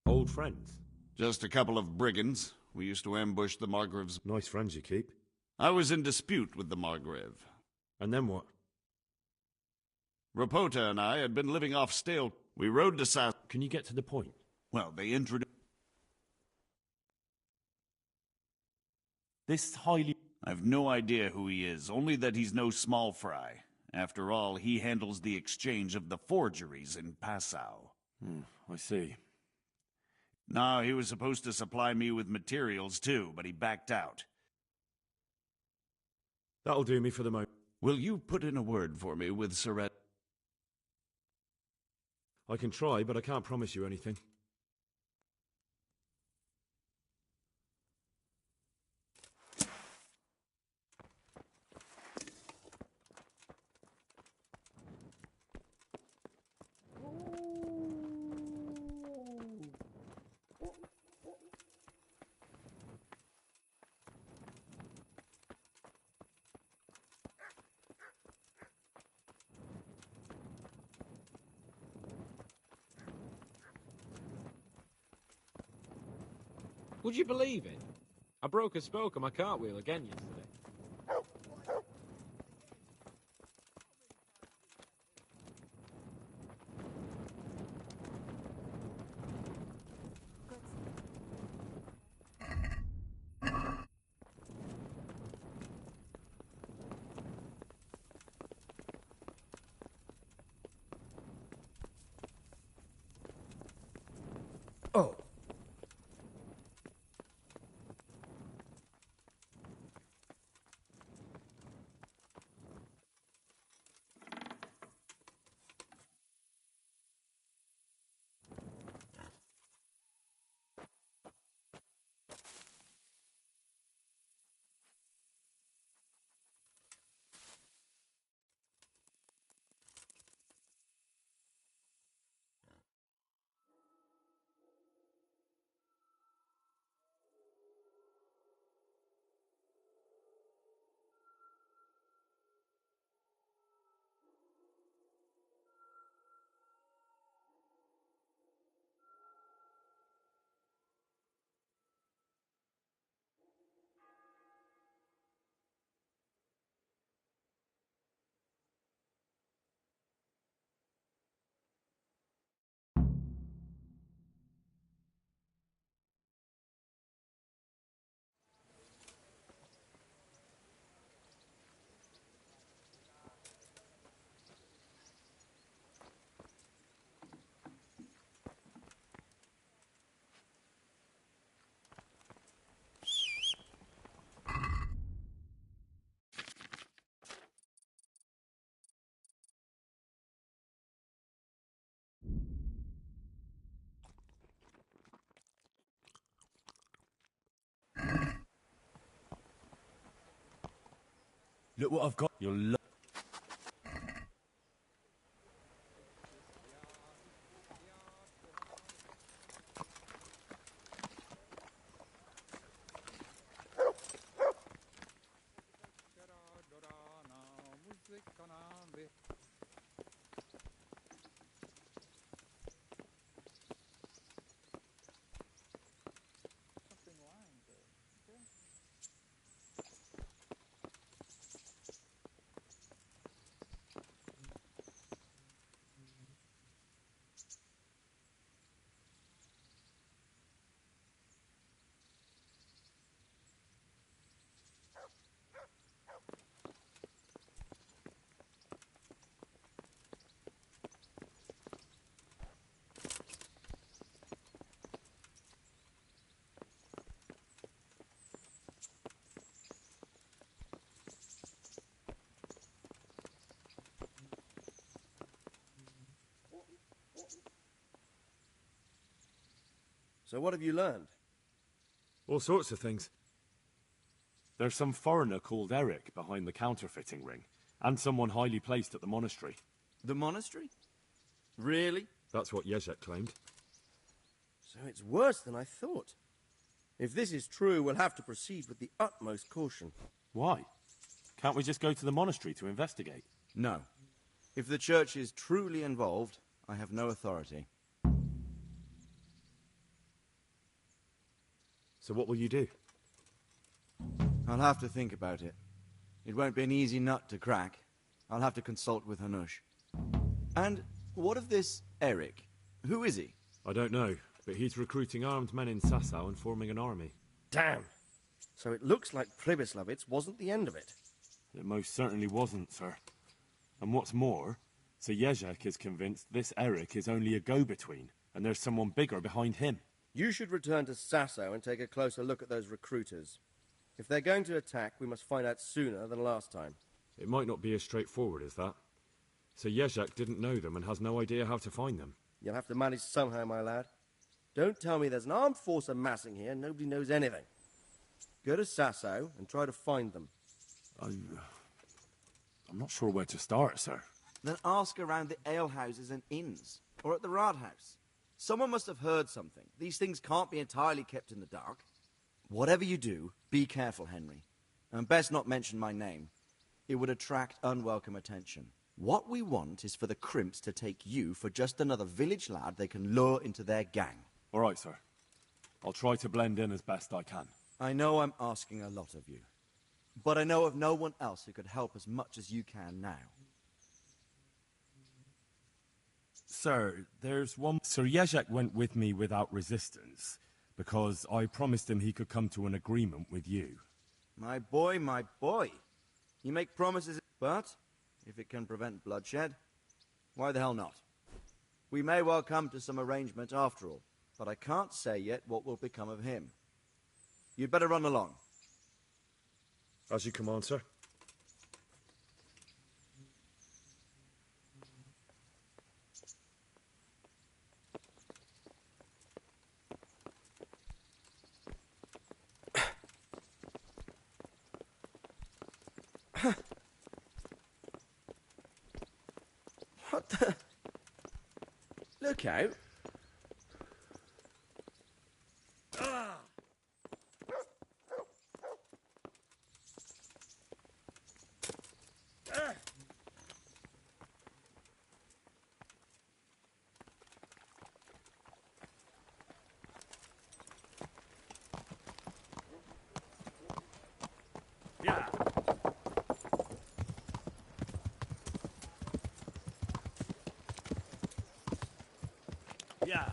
Old friends? Just a couple of brigands. We used to ambush the Margraves. Nice friends you keep. I was in dispute with the Margrave. And then what? Rapota and I had been living off stale. We rode to South. Can you get to the point? Well, they introduced... This highly... I've no idea who he is, only that he's no small fry. After all, he handles the exchange of the forgeries in Passau. I see. No, he was supposed to supply me with materials too, but he backed out. That'll do me for the moment. Will you put in a word for me with Surret? I can try, but I can't promise you anything. Would you believe it? I broke a spoke on my cartwheel again yesterday. Oh. Look what I've got. You'll love. So what have you learned? All sorts of things. There's some foreigner called Eric behind the counterfeiting ring, and someone highly placed at the monastery. The monastery? Really? That's what Jezek claimed. So it's worse than I thought. If this is true, we'll have to proceed with the utmost caution. Why? Can't we just go to the monastery to investigate? No. If the church is truly involved, I have no authority. So what will you do? I'll have to think about it. It won't be an easy nut to crack. I'll have to consult with Hanush. And what of this Eric? Who is he? I don't know, but he's recruiting armed men in Sasau and forming an army. Damn! So it looks like Prebeslavitz wasn't the end of it. It most certainly wasn't, sir. And what's more, Sir Jezek is convinced this Eric is only a go-between, and there's someone bigger behind him. You should return to Sasau and take a closer look at those recruiters. If they're going to attack, we must find out sooner than last time. It might not be as straightforward as that. Sir Jezek didn't know them and has no idea how to find them. You'll have to manage somehow, my lad. Don't tell me there's an armed force amassing here and nobody knows anything. Go to Sasau and try to find them. I'm not sure where to start, sir. Then ask around the alehouses and inns, or at the Rathaus. Someone must have heard something. These things can't be entirely kept in the dark. Whatever you do, be careful, Henry. And best not mention my name. It would attract unwelcome attention. What we want is for the crimps to take you for just another village lad they can lure into their gang. All right, sir. I'll try to blend in as best I can. I know I'm asking a lot of you. But I know of no one else who could help as much as you can now. Sir, there's one... Sir Jezek went with me without resistance, because I promised him he could come to an agreement with you. My boy, my boy. You make promises, but if it can prevent bloodshed, why the hell not? We may well come to some arrangement after all, but I can't say yet what will become of him. You'd better run along. As you command, sir. What the? Look out. Ah! Yeah. Yeah.